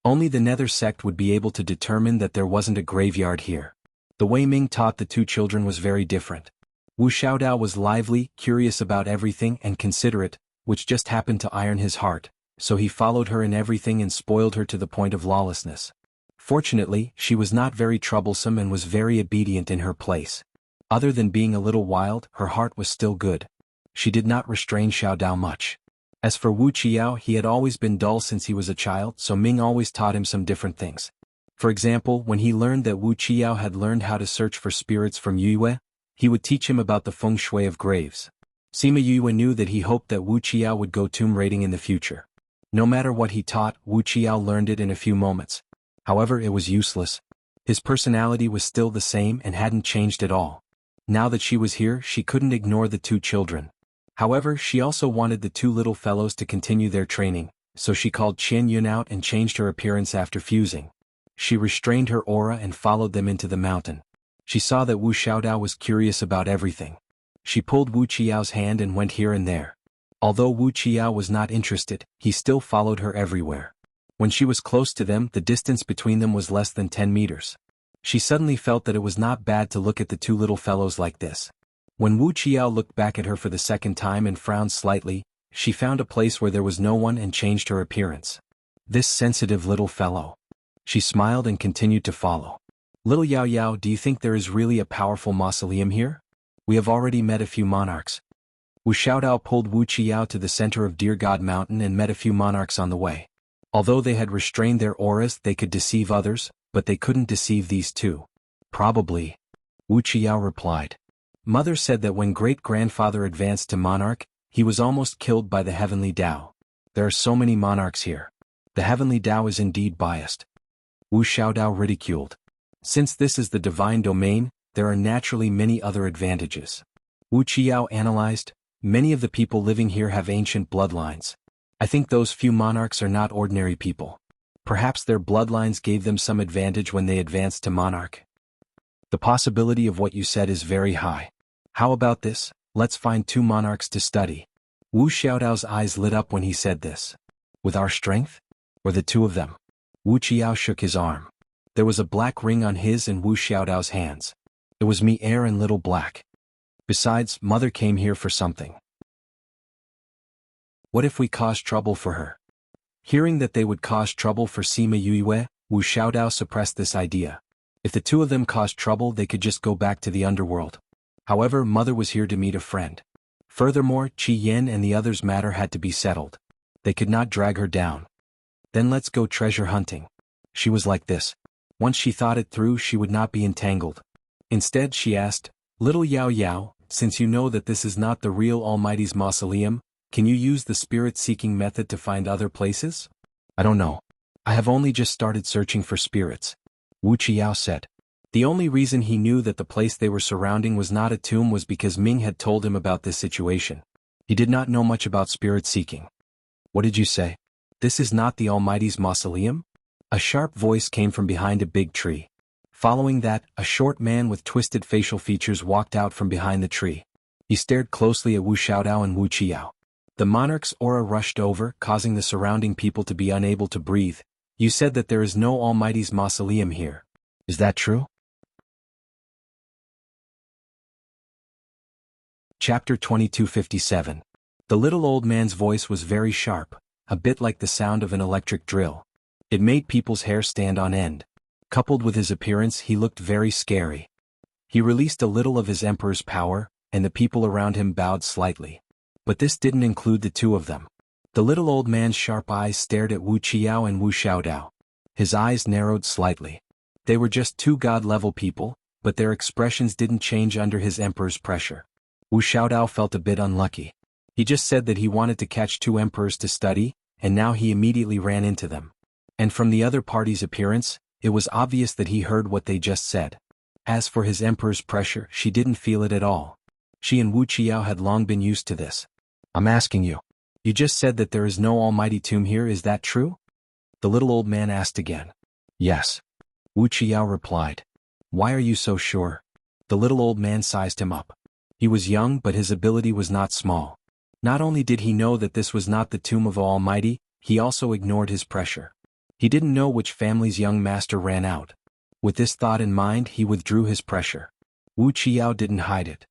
Only the Nether sect would be able to determine that there wasn't a graveyard here. The way Ming taught the two children was very different. Wu Xiaodao was lively, curious about everything, and considerate, which just happened to iron his heart, so he followed her in everything and spoiled her to the point of lawlessness. Fortunately, she was not very troublesome and was very obedient in her place. Other than being a little wild, her heart was still good. She did not restrain Xiao Dao much. As for Wuxia, he had always been dull since he was a child, so Ming always taught him some different things. For example, when he learned that Wuxia had learned how to search for spirits from Yue, he would teach him about the feng shui of graves. Sima Yue knew that he hoped that Wuxia would go tomb raiding in the future. No matter what he taught, Wuxia learned it in a few moments. However, it was useless. His personality was still the same and hadn't changed at all. Now that she was here, she couldn't ignore the two children. However, she also wanted the two little fellows to continue their training, so she called Qian Yun out and changed her appearance after fusing. She restrained her aura and followed them into the mountain. She saw that Wu Xiaodao was curious about everything. She pulled Wu Qiao's hand and went here and there. Although Wu Qiao was not interested, he still followed her everywhere. When she was close to them, the distance between them was less than 10 meters. She suddenly felt that it was not bad to look at the two little fellows like this. When Wu Qiao looked back at her for the second time and frowned slightly, she found a place where there was no one and changed her appearance. This sensitive little fellow. She smiled and continued to follow. Little Yao Yao, do you think there is really a powerful mausoleum here? We have already met a few monarchs. Wu Xiaodao pulled Wu Qiao to the center of Dear God Mountain and met a few monarchs on the way. Although they had restrained their auras, they could deceive others, but they couldn't deceive these two. Probably. Wu Qiao replied. Mother said that when great-grandfather advanced to monarch, he was almost killed by the heavenly Tao. There are so many monarchs here. The heavenly Tao is indeed biased. Wu Xiaodao ridiculed. Since this is the divine domain, there are naturally many other advantages. Wu Qiao analyzed. Many of the people living here have ancient bloodlines. I think those few monarchs are not ordinary people. Perhaps their bloodlines gave them some advantage when they advanced to monarch. The possibility of what you said is very high. How about this? Let's find two monarchs to study. Wu Xiaodao's eyes lit up when he said this. With our strength? Or the two of them? Wu Qiao shook his arm. There was a black ring on his and Wu Xiaodao's hands. It was me heir and little black. Besides, mother came here for something. What if we cause trouble for her? Hearing that they would cause trouble for Sima Yue, Wu Xiaodao suppressed this idea. If the two of them caused trouble, they could just go back to the underworld. However, mother was here to meet a friend. Furthermore, Qi Yan and the others' matter had to be settled. They could not drag her down. Then let's go treasure hunting. She was like this. Once she thought it through, she would not be entangled. Instead, she asked, Little Yao Yao, since you know that this is not the real Almighty's mausoleum, can you use the spirit-seeking method to find other places? I don't know. I have only just started searching for spirits. Wu Qiao said. The only reason he knew that the place they were surrounding was not a tomb was because Ming had told him about this situation. He did not know much about spirit-seeking. What did you say? This is not the Almighty's mausoleum? A sharp voice came from behind a big tree. Following that, a short man with twisted facial features walked out from behind the tree. He stared closely at Wu Xiaodao and Wu Qiao. The monarch's aura rushed over, causing the surrounding people to be unable to breathe. You said that there is no Almighty's mausoleum here. Is that true? Chapter 2257. The little old man's voice was very sharp, a bit like the sound of an electric drill. It made people's hair stand on end. Coupled with his appearance, he looked very scary. He released a little of his emperor's power, and the people around him bowed slightly. But this didn't include the two of them. The little old man's sharp eyes stared at Wu Qiao and Wu Xiaodao. His eyes narrowed slightly. They were just two god-level people, but their expressions didn't change under his emperor's pressure. Wu Xiaodao felt a bit unlucky. He just said that he wanted to catch two emperors to study, and now he immediately ran into them. And from the other party's appearance, it was obvious that he heard what they just said. As for his emperor's pressure, she didn't feel it at all. She and Wu Qiao had long been used to this. I'm asking you. You just said that there is no almighty tomb here, is that true? The little old man asked again. Yes. Wu Qiao replied. Why are you so sure? The little old man sized him up. He was young, but his ability was not small. Not only did he know that this was not the tomb of Almighty, he also ignored his pressure. He didn't know which family's young master ran out. With this thought in mind, he withdrew his pressure. Wu Qiao didn't hide it.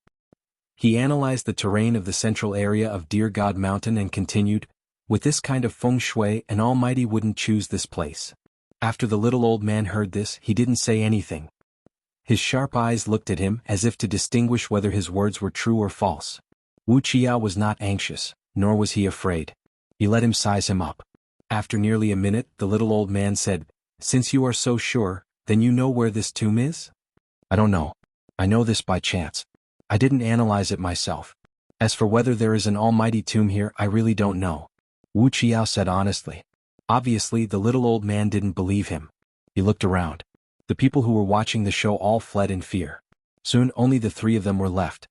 He analyzed the terrain of the central area of Dear God Mountain and continued, with this kind of feng shui an almighty wouldn't choose this place. After the little old man heard this, he didn't say anything. His sharp eyes looked at him as if to distinguish whether his words were true or false. Wuxia was not anxious, nor was he afraid. He let him size him up. After nearly a minute, the little old man said, "Since you are so sure, then you know where this tomb is?" "I don't know. I know this by chance. I didn't analyze it myself. As for whether there is an almighty tomb here, I really don't know," Wu Qiao said honestly. Obviously, the little old man didn't believe him. He looked around. The people who were watching the show all fled in fear. Soon only the three of them were left.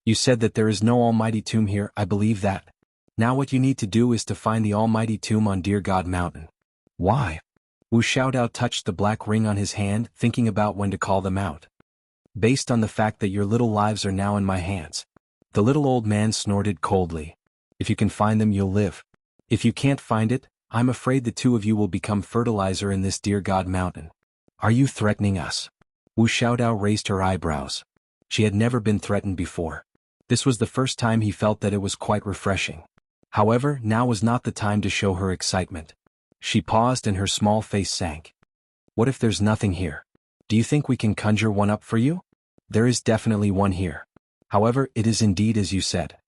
"You said that there is no almighty tomb here, I believe that. Now what you need to do is to find the almighty tomb on Dear God Mountain." "Why?" Wu Xiaodao touched the black ring on his hand, thinking about when to call them out. "Based on the fact that your little lives are now in my hands." The little old man snorted coldly. "If you can find them, you'll live. If you can't find it, I'm afraid the two of you will become fertilizer in this Dear God Mountain." "Are you threatening us?" Wu Xiaodao raised her eyebrows. She had never been threatened before. This was the first time he felt that it was quite refreshing. However, now was not the time to show her excitement. She paused and her small face sank. "What if there's nothing here? Do you think we can conjure one up for you?" "There is definitely one here. However, it is indeed as you said.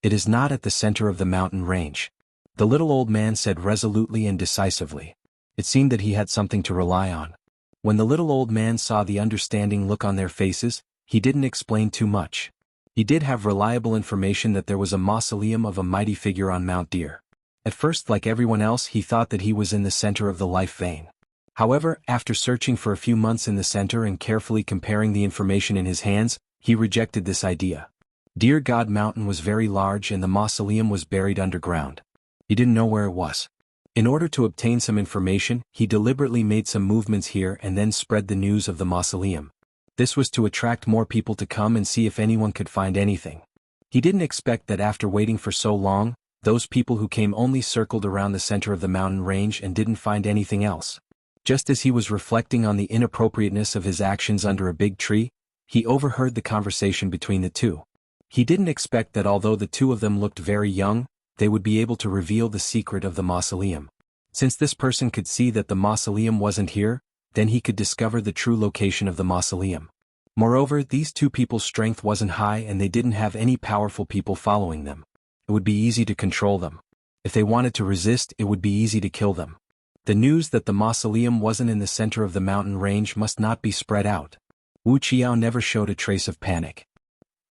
It is not at the center of the mountain range," the little old man said resolutely and decisively. It seemed that he had something to rely on. When the little old man saw the understanding look on their faces, he didn't explain too much. He did have reliable information that there was a mausoleum of a mighty figure on Mount Deer. At first, like everyone else, he thought that he was in the center of the life vein. However, after searching for a few months in the center and carefully comparing the information in his hands, he rejected this idea. Dear God Mountain was very large and the mausoleum was buried underground. He didn't know where it was. In order to obtain some information, he deliberately made some movements here and then spread the news of the mausoleum. This was to attract more people to come and see if anyone could find anything. He didn't expect that after waiting for so long, those people who came only circled around the center of the mountain range and didn't find anything else. Just as he was reflecting on the inappropriateness of his actions under a big tree, he overheard the conversation between the two. He didn't expect that although the two of them looked very young, they would be able to reveal the secret of the mausoleum. Since this person could see that the mausoleum wasn't here, then he could discover the true location of the mausoleum. Moreover, these two people's strength wasn't high and they didn't have any powerful people following them. It would be easy to control them. If they wanted to resist, it would be easy to kill them. The news that the mausoleum wasn't in the center of the mountain range must not be spread out. Wu Qiao never showed a trace of panic.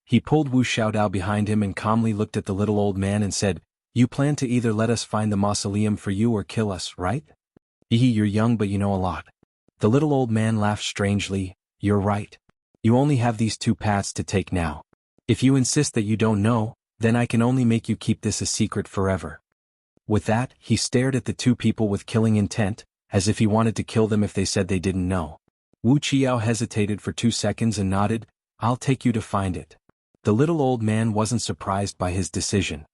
He pulled Wu Xiaodao behind him and calmly looked at the little old man and said, "You plan to either let us find the mausoleum for you or kill us, right? You're young but you know a lot." The little old man laughed strangely. "You're right. You only have these two paths to take now. If you insist that you don't know, then I can only make you keep this a secret forever." With that, he stared at the two people with killing intent, as if he wanted to kill them if they said they didn't know. Wu Qiao hesitated for 2 seconds and nodded, "I'll take you to find it." The little old man wasn't surprised by his decision.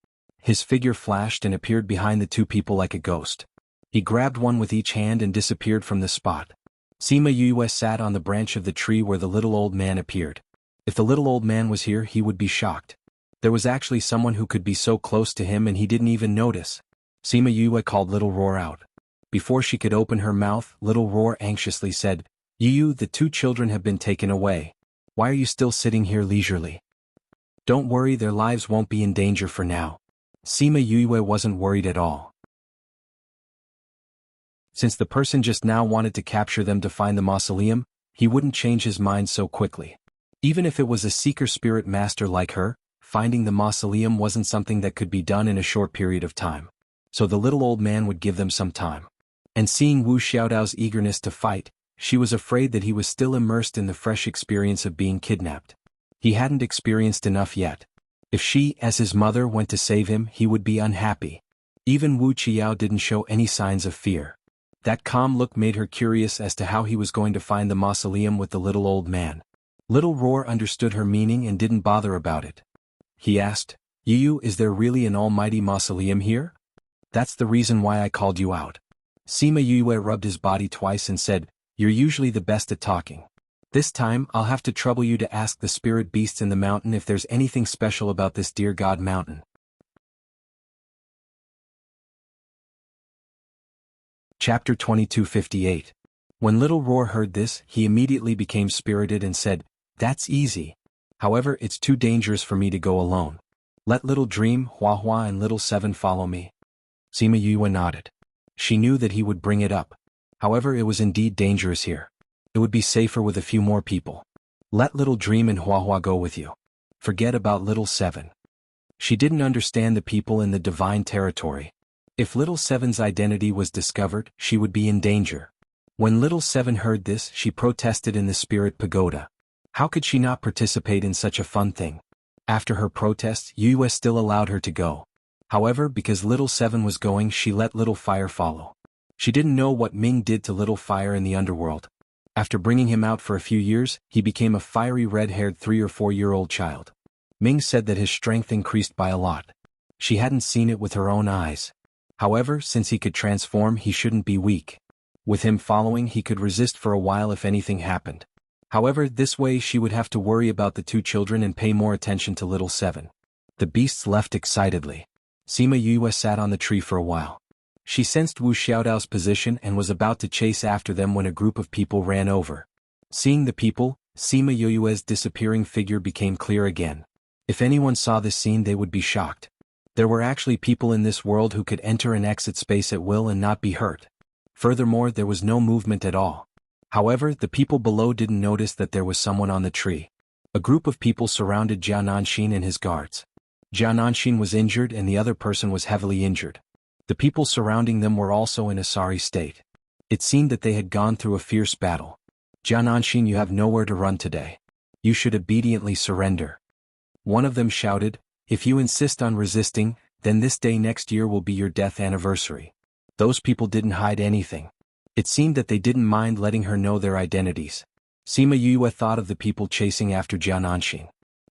His figure flashed and appeared behind the two people like a ghost. He grabbed one with each hand and disappeared from the spot. Sima Yue sat on the branch of the tree where the little old man appeared. If the little old man was here, he would be shocked. There was actually someone who could be so close to him and he didn't even notice. Sima Yue called Little Roar out. Before she could open her mouth, Little Roar anxiously said, "Yu, the two children have been taken away. Why are you still sitting here leisurely?" "Don't worry, their lives won't be in danger for now." Sima Yue wasn't worried at all. Since the person just now wanted to capture them to find the mausoleum, he wouldn't change his mind so quickly. Even if it was a seeker spirit master like her, finding the mausoleum wasn't something that could be done in a short period of time. So the little old man would give them some time. And seeing Wu Xiaodao's eagerness to fight, she was afraid that he was still immersed in the fresh experience of being kidnapped. He hadn't experienced enough yet. If she, as his mother, went to save him, he would be unhappy. Even Wu Qiao didn't show any signs of fear. That calm look made her curious as to how he was going to find the mausoleum with the little old man. Little Roar understood her meaning and didn't bother about it. He asked, "Yu, is there really an almighty mausoleum here?" "That's the reason why I called you out." Sima Yue rubbed his body twice and said, "You're usually the best at talking. This time, I'll have to trouble you to ask the spirit beasts in the mountain if there's anything special about this dear God mountain. Chapter 2258. When Little Roar heard this, he immediately became spirited and said, "That's easy. However, it's too dangerous for me to go alone. Let Little Dream, Hua Hua and Little Seven follow me." Sima Yue nodded. She knew that he would bring it up. However, it was indeed dangerous here. It would be safer with a few more people. Let Little Dream and Hua Hua go with you. Forget about Little Seven. She didn't understand the people in the divine territory. If Little Seven's identity was discovered, she would be in danger. When Little Seven heard this, she protested in the spirit pagoda. How could she not participate in such a fun thing? After her protest, Yue still allowed her to go. However, because Little Seven was going, she let Little Fire follow. She didn't know what Ming did to Little Fire in the underworld. After bringing him out for a few years, he became a fiery red-haired 3- or 4-year-old child. Ming said that his strength increased by a lot. She hadn't seen it with her own eyes. However, since he could transform, he shouldn't be weak. With him following, he could resist for a while if anything happened. However, this way she would have to worry about the two children and pay more attention to Little Seven. The beasts left excitedly. Sima Yue sat on the tree for a while. She sensed Wu Xiaodao's position and was about to chase after them when a group of people ran over. Seeing the people, Sima Yue's disappearing figure became clear again. If anyone saw this scene, they would be shocked. There were actually people in this world who could enter and exit space at will and not be hurt. Furthermore, there was no movement at all. However, the people below didn't notice that there was someone on the tree. A group of people surrounded Jia Nanxin and his guards. Jia Nanxin was injured and the other person was heavily injured. The people surrounding them were also in a sorry state. It seemed that they had gone through a fierce battle. Jia Nanxin, you have nowhere to run today. You should obediently surrender. One of them shouted, "If you insist on resisting, then this day next year will be your death anniversary." Those people didn't hide anything. It seemed that they didn't mind letting her know their identities. Sima Yue thought of the people chasing after Jia Nanxin.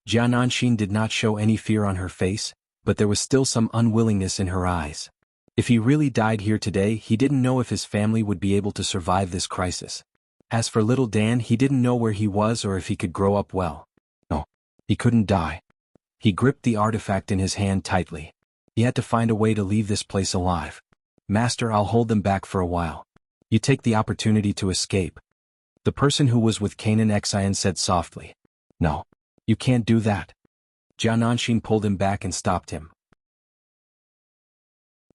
Jia Nanxin did not show any fear on her face, but there was still some unwillingness in her eyes. If he really died here today, he didn't know if his family would be able to survive this crisis. As for little Dan, he didn't know where he was or if he could grow up well. No, he couldn't die. He gripped the artifact in his hand tightly. He had to find a way to leave this place alive. "Master, I'll hold them back for a while. You take the opportunity to escape." The person who was with Kanan Xian said softly. "No, you can't do that." Jia Nanxin pulled him back and stopped him.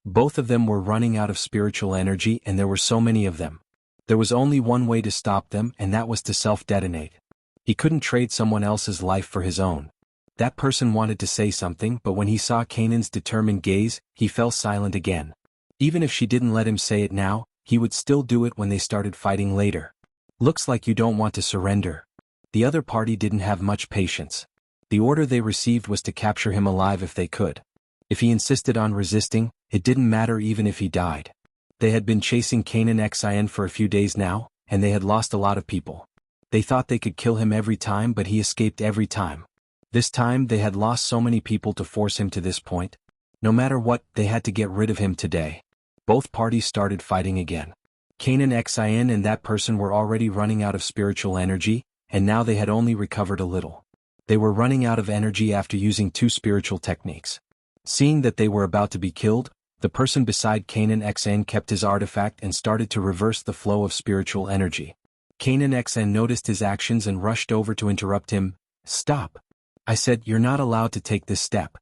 Both of them were running out of spiritual energy and there were so many of them. There was only one way to stop them, and that was to self-detonate. He couldn't trade someone else's life for his own. That person wanted to say something, but when he saw Kanan's determined gaze, he fell silent again. Even if she didn't let him say it now, he would still do it when they started fighting later. "Looks like you don't want to surrender." The other party didn't have much patience. The order they received was to capture him alive if they could. If he insisted on resisting, it didn't matter even if he died. They had been chasing Kanan Xian for a few days now, and they had lost a lot of people. They thought they could kill him every time, but he escaped every time. This time they had lost so many people to force him to this point. No matter what, they had to get rid of him today. Both parties started fighting again. Kanan Xian and that person were already running out of spiritual energy, and now they had only recovered a little. They were running out of energy after using 2 spiritual techniques. Seeing that they were about to be killed, the person beside Kanan Xian kept his artifact and started to reverse the flow of spiritual energy. Kanan Xian noticed his actions and rushed over to interrupt him. "Stop. I said you're not allowed to take this step.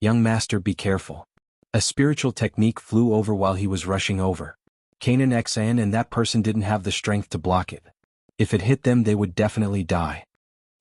Young master, be careful." A spiritual technique flew over while he was rushing over. Kanan Xian and that person didn't have the strength to block it. If it hit them, they would definitely die.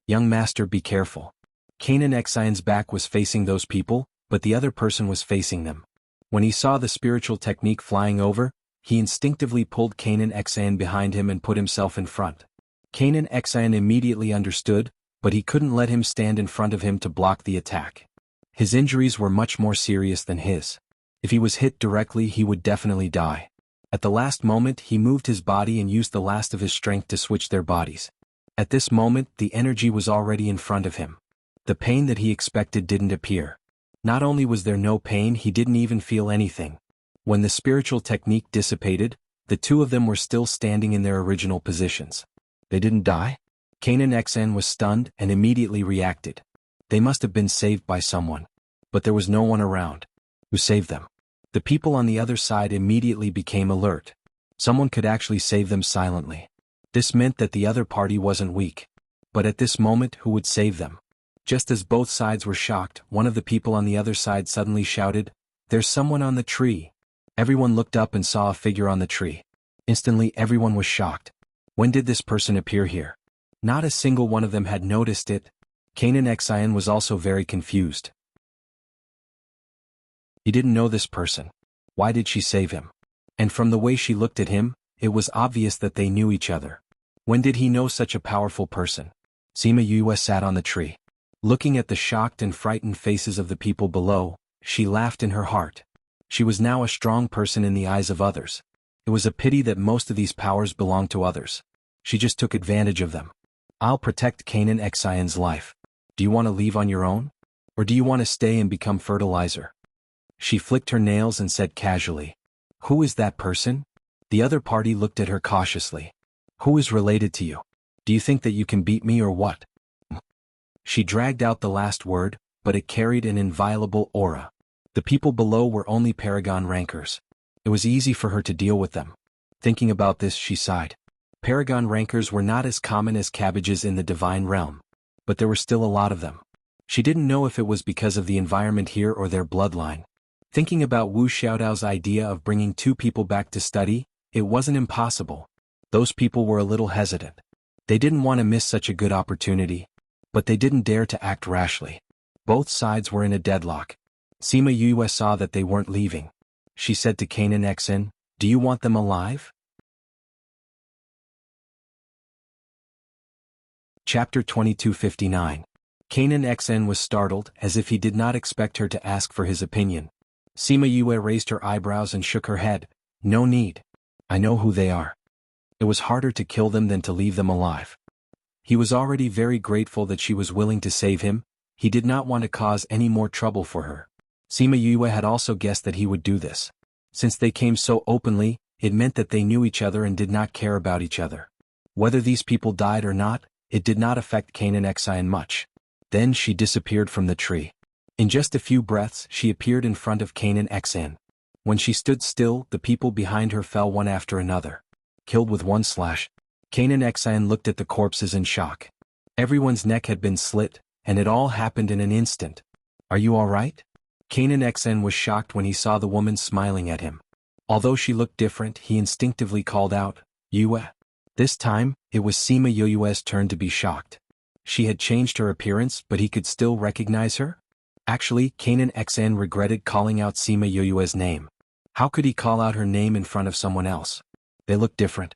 "Young master, be careful." Kanan Xian's back was facing those people, but the other person was facing them. When he saw the spiritual technique flying over, he instinctively pulled Kanan Xian behind him and put himself in front. Kanan Xian immediately understood, but he couldn't let him stand in front of him to block the attack. His injuries were much more serious than his. If he was hit directly, he would definitely die. At the last moment, he moved his body and used the last of his strength to switch their bodies. At this moment, the energy was already in front of him. The pain that he expected didn't appear. Not only was there no pain, he didn't even feel anything. When the spiritual technique dissipated, the two of them were still standing in their original positions. They didn't die? Kanan XN was stunned and immediately reacted. They must have been saved by someone. But there was no one around. Who saved them? The people on the other side immediately became alert. Someone could actually save them silently. This meant that the other party wasn't weak. But at this moment, who would save them? Just as both sides were shocked, one of the people on the other side suddenly shouted, "There's someone on the tree." Everyone looked up and saw a figure on the tree. Instantly everyone was shocked. When did this person appear here? Not a single one of them had noticed it. Kanan XIN was also very confused. He didn't know this person. Why did she save him? And from the way she looked at him, it was obvious that they knew each other. When did he know such a powerful person? Sima Yue sat on the tree. Looking at the shocked and frightened faces of the people below, she laughed in her heart. She was now a strong person in the eyes of others. It was a pity that most of these powers belonged to others. She just took advantage of them. I'll protect Kanan XIN's life. Do you want to leave on your own? Or do you want to stay and become fertilizer? She flicked her nails and said casually. Who is that person? The other party looked at her cautiously. Who is related to you? Do you think that you can beat me or what? She dragged out the last word, but it carried an inviolable aura. The people below were only Paragon rankers. It was easy for her to deal with them. Thinking about this, she sighed. Paragon rankers were not as common as cabbages in the divine realm. But there were still a lot of them. She didn't know if it was because of the environment here or their bloodline. Thinking about Wu Xiaodao's idea of bringing two people back to study, it wasn't impossible. Those people were a little hesitant. They didn't want to miss such a good opportunity. But they didn't dare to act rashly. Both sides were in a deadlock. Sima Yue saw that they weren't leaving. She said to Kanan XN, "Do you want them alive?" Chapter 2259. Kanan XN was startled, as if he did not expect her to ask for his opinion. Sima Yue raised her eyebrows and shook her head. "No need. I know who they are." It was harder to kill them than to leave them alive. He was already very grateful that she was willing to save him. He did not want to cause any more trouble for her. Sima Yue had also guessed that he would do this. Since they came so openly, it meant that they knew each other and did not care about each other. Whether these people died or not, it did not affect Kanan XIN much. Then she disappeared from the tree. In just a few breaths, she appeared in front of Kanan XN. When she stood still, the people behind her fell one after another. Killed with one slash. Kanan XIN looked at the corpses in shock. Everyone's neck had been slit, and it all happened in an instant. "Are you all right?" Kanan XN was shocked when he saw the woman smiling at him. Although she looked different, he instinctively called out, "Yue." This time, it was Sima Yue's turn to be shocked. She had changed her appearance, but he could still recognize her? Actually, Kanan XN regretted calling out Sima Yue's name. How could he call out her name in front of someone else? They looked different.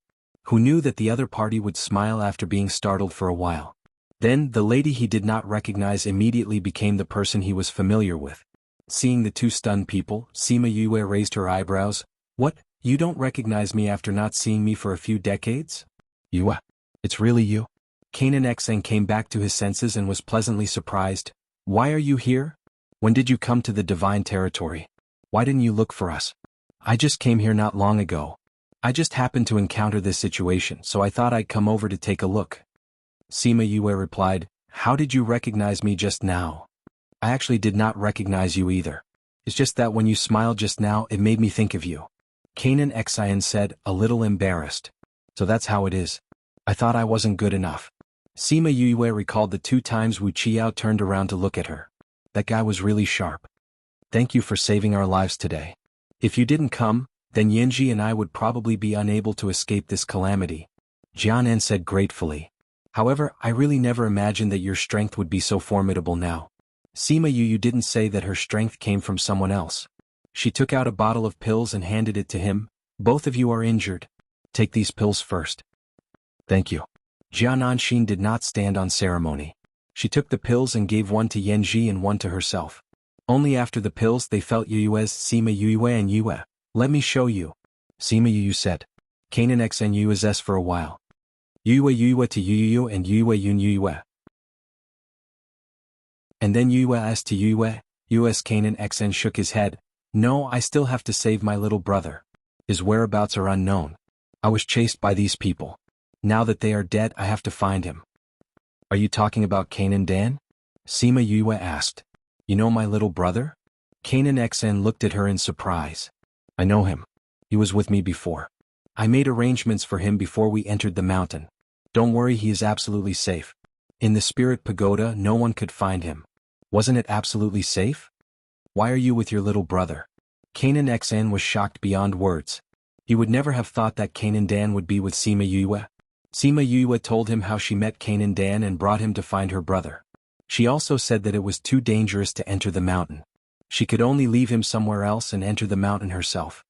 Who knew that the other party would smile after being startled for a while? Then, the lady he did not recognize immediately became the person he was familiar with. Seeing the two stunned people, Sima Yue raised her eyebrows. "What, you don't recognize me after not seeing me for a few decades?" "Yue, it's really you?" Kanan XN came back to his senses and was pleasantly surprised. "Why are you here? When did you come to the divine territory? Why didn't you look for us?" "I just came here not long ago. I just happened to encounter this situation, so I thought I'd come over to take a look." Sima Yue replied, "How did you recognize me just now?" "I actually did not recognize you either. It's just that when you smiled just now, it made me think of you." Kanan XIN said, a little embarrassed. "So that's how it is. I thought I wasn't good enough." Sima Yue recalled the 2 times Wuxia turned around to look at her. That guy was really sharp. "Thank you for saving our lives today. If you didn't come, then Yanji and I would probably be unable to escape this calamity," Jianan said gratefully. "However, I really never imagined that your strength would be so formidable now." Sima Yu didn't say that her strength came from someone else. She took out a bottle of pills and handed it to him. "Both of you are injured. Take these pills first." "Thank you." Jiananshin did not stand on ceremony. She took the pills and gave one to Yanji and one to herself. Only after the pills they felt Yue's Sima Yue and Yue. "Let me show you," Sima Yu said. Kanan XN Yue's for a while. Yue to Yu and Yue Yun Yue. And then Yue's to Yue. Yue's Kanan XN shook his head. "No, I still have to save my little brother. His whereabouts are unknown. I was chased by these people. Now that they are dead, I have to find him." Are you talking about Kanan Dan? Sima Yue asked. You know my little brother? Kanan Xen looked at her in surprise. I know him. He was with me before. I made arrangements for him before we entered the mountain. Don't worry, he is absolutely safe. In the spirit pagoda, no one could find him. Wasn't it absolutely safe? Why are you with your little brother? Kanan Xen was shocked beyond words. He would never have thought that Kanan Dan would be with Sima Yue. Sima Yue told him how she met Kanan Dan and brought him to find her brother. She also said that it was too dangerous to enter the mountain. She could only leave him somewhere else and enter the mountain herself.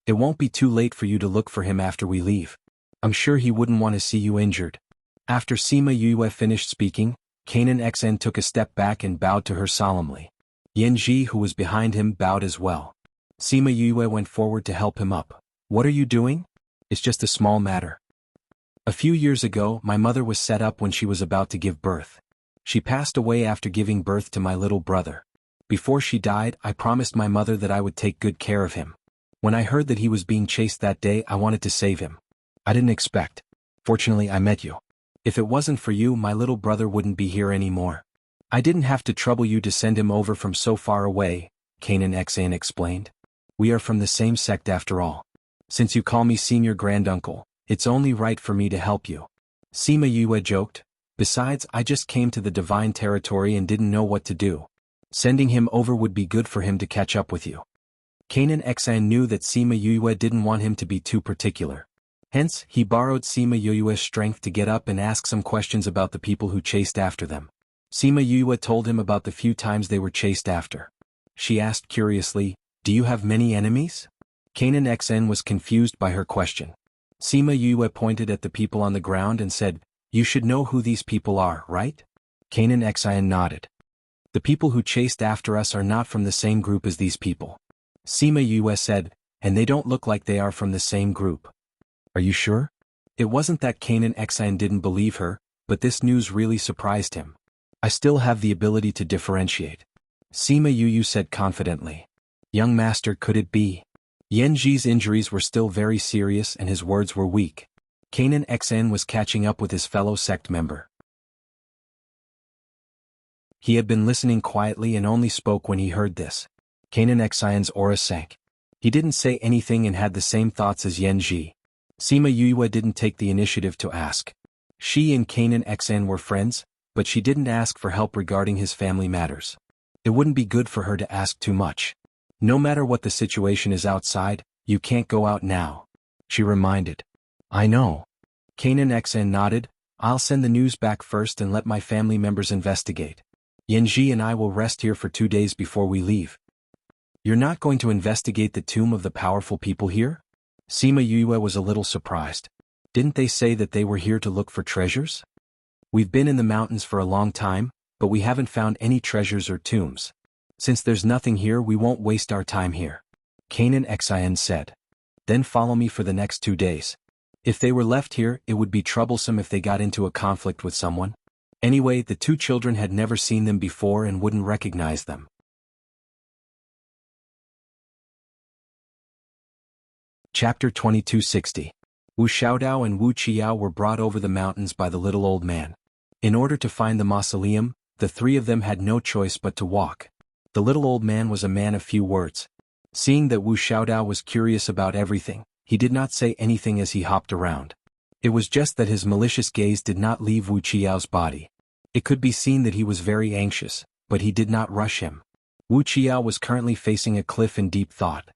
It won't be too late for you to look for him after we leave. I'm sure he wouldn't want to see you injured. After Sima Yue finished speaking, Kanan Xen took a step back and bowed to her solemnly. Yanji, who was behind him, bowed as well. Sima Yue went forward to help him up. What are you doing? It's just a small matter. A few years ago, my mother was set up when she was about to give birth. She passed away after giving birth to my little brother. Before she died, I promised my mother that I would take good care of him. When I heard that he was being chased that day, I wanted to save him. I didn't expect. Fortunately, I met you. If it wasn't for you, my little brother wouldn't be here anymore. I didn't have to trouble you to send him over from so far away, Kanan Xen explained. We are from the same sect after all. Since you call me senior granduncle, it's only right for me to help you. Sima Yue joked. Besides, I just came to the divine territory and didn't know what to do. Sending him over would be good for him to catch up with you. Kanan Xen knew that Sima Yue didn't want him to be too particular. Hence, he borrowed Sima Yue's strength to get up and ask some questions about the people who chased after them. Sima Yue told him about the few times they were chased after. She asked curiously, Do you have many enemies? Kanan Xen was confused by her question. Sima Yue pointed at the people on the ground and said, You should know who these people are, right? Kanan Xen nodded. The people who chased after us are not from the same group as these people. Sima Yue said, and they don't look like they are from the same group. Are you sure? It wasn't that Kanan Xen didn't believe her, but this news really surprised him. I still have the ability to differentiate. Sima Yue said confidently. Young master, could it be? Yanji's injuries were still very serious and his words were weak. Kanan Xen was catching up with his fellow sect member. He had been listening quietly and only spoke when he heard this. Kanan Xen's aura sank. He didn't say anything and had the same thoughts as Yanji. Sima Yue didn't take the initiative to ask. She and Kanan Xen were friends, but she didn't ask for help regarding his family matters. It wouldn't be good for her to ask too much. No matter what the situation is outside, you can't go out now. She reminded. I know. Kanan Xen nodded. I'll send the news back first and let my family members investigate. Yanji and I will rest here for 2 days before we leave. You're not going to investigate the tomb of the powerful people here? Sima Yue was a little surprised. Didn't they say that they were here to look for treasures? We've been in the mountains for a long time, but we haven't found any treasures or tombs. Since there's nothing here, we won't waste our time here. Kanan Xen said. Then follow me for the next 2 days. If they were left here, it would be troublesome if they got into a conflict with someone. Anyway, the 2 children had never seen them before and wouldn't recognize them. Chapter 2260. Wu Xiaodao and Wu Qiao were brought over the mountains by the little old man. In order to find the mausoleum, the 3 of them had no choice but to walk. The little old man was a man of few words. Seeing that Wu Xiaodao was curious about everything, he did not say anything as he hopped around. It was just that his malicious gaze did not leave Wu Qiao's body. It could be seen that he was very anxious, but he did not rush him. Wu Qiao was currently facing a cliff in deep thought.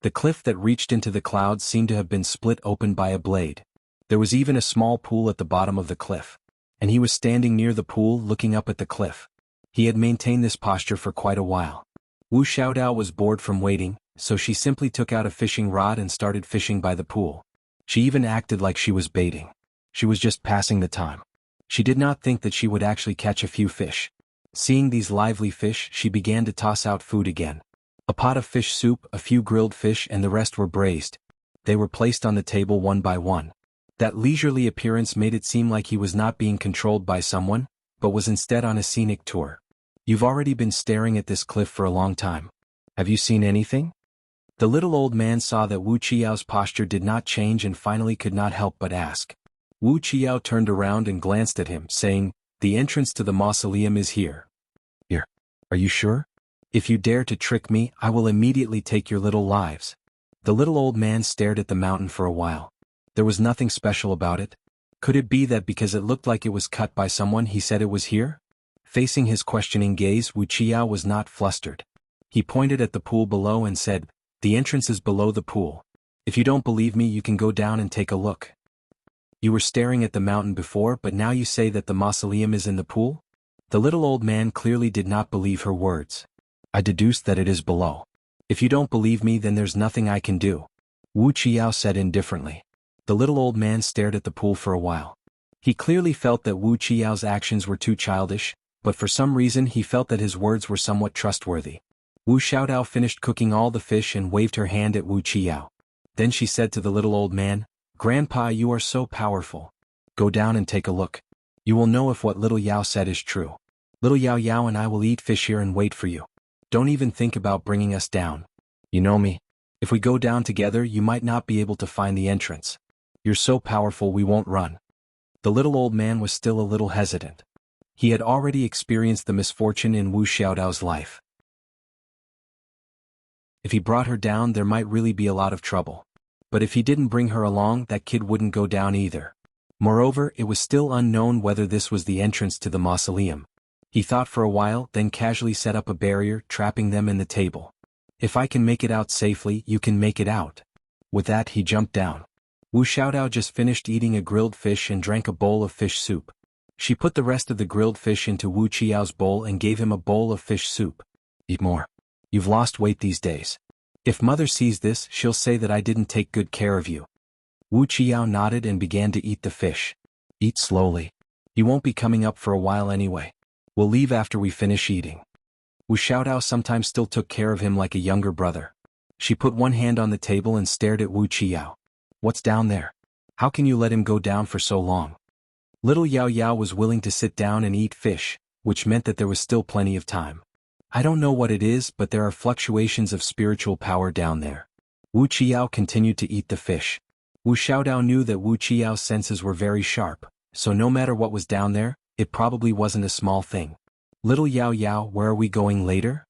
The cliff that reached into the clouds seemed to have been split open by a blade. There was even a small pool at the bottom of the cliff. And he was standing near the pool looking up at the cliff. He had maintained this posture for quite a while. Wu Xiaodao was bored from waiting, so she simply took out a fishing rod and started fishing by the pool. She even acted like she was baiting. She was just passing the time. She did not think that she would actually catch a few fish. Seeing these lively fish, she began to toss out food again. A pot of fish soup, a few grilled fish, and the rest were braised. They were placed on the table one by one. That leisurely appearance made it seem like he was not being controlled by someone, but was instead on a scenic tour. You've already been staring at this cliff for a long time. Have you seen anything? The little old man saw that Wu Qiao's posture did not change and finally could not help but ask. Wu Qiao turned around and glanced at him, saying, The entrance to the mausoleum is here. Here. Are you sure? If you dare to trick me, I will immediately take your little lives. The little old man stared at the mountain for a while. There was nothing special about it. Could it be that because it looked like it was cut by someone he said it was here? Facing his questioning gaze, Wuxia was not flustered. He pointed at the pool below and said, "The entrance is below the pool. If you don't believe me, you can go down and take a look. You were staring at the mountain before, but now you say that the mausoleum is in the pool?" The little old man clearly did not believe her words. "I deduced that it is below. If you don't believe me, then there's nothing I can do," Wu Qiao said indifferently. The little old man stared at the pool for a while. He clearly felt that Wu Qiao's actions were too childish, but for some reason he felt that his words were somewhat trustworthy. Wu Xiaodao finished cooking all the fish and waved her hand at Wu Qiao. Then she said to the little old man, "Grandpa, you are so powerful. Go down and take a look. You will know if what little Yao said is true. Little Yao Yao and I will eat fish here and wait for you. Don't even think about bringing us down. You know me. If we go down together, you might not be able to find the entrance. You're so powerful we won't run." The little old man was still a little hesitant. He had already experienced the misfortune in Wu Xiaodao's life. If he brought her down, there might really be a lot of trouble. But if he didn't bring her along, that kid wouldn't go down either. Moreover, it was still unknown whether this was the entrance to the mausoleum. He thought for a while, then casually set up a barrier, trapping them in the table. "If I can make it out safely, you can make it out." With that, he jumped down. Wu Xiaodao just finished eating a grilled fish and drank a bowl of fish soup. She put the rest of the grilled fish into Wu Qiao's bowl and gave him a bowl of fish soup. "Eat more. You've lost weight these days. If mother sees this, she'll say that I didn't take good care of you." Wu Qiao nodded and began to eat the fish. "Eat slowly. You won't be coming up for a while anyway. We'll leave after we finish eating." Wu Xiaodao sometimes still took care of him like a younger brother. She put one hand on the table and stared at Wu Qiao. "What's down there? How can you let him go down for so long?" Little Yao Yao was willing to sit down and eat fish, which meant that there was still plenty of time. "I don't know what it is, but there are fluctuations of spiritual power down there." Wu Qiao continued to eat the fish. Wu Xiaodao knew that Wu Qiao's senses were very sharp, so no matter what was down there, it probably wasn't a small thing. "Little Yao Yao, where are we going later?"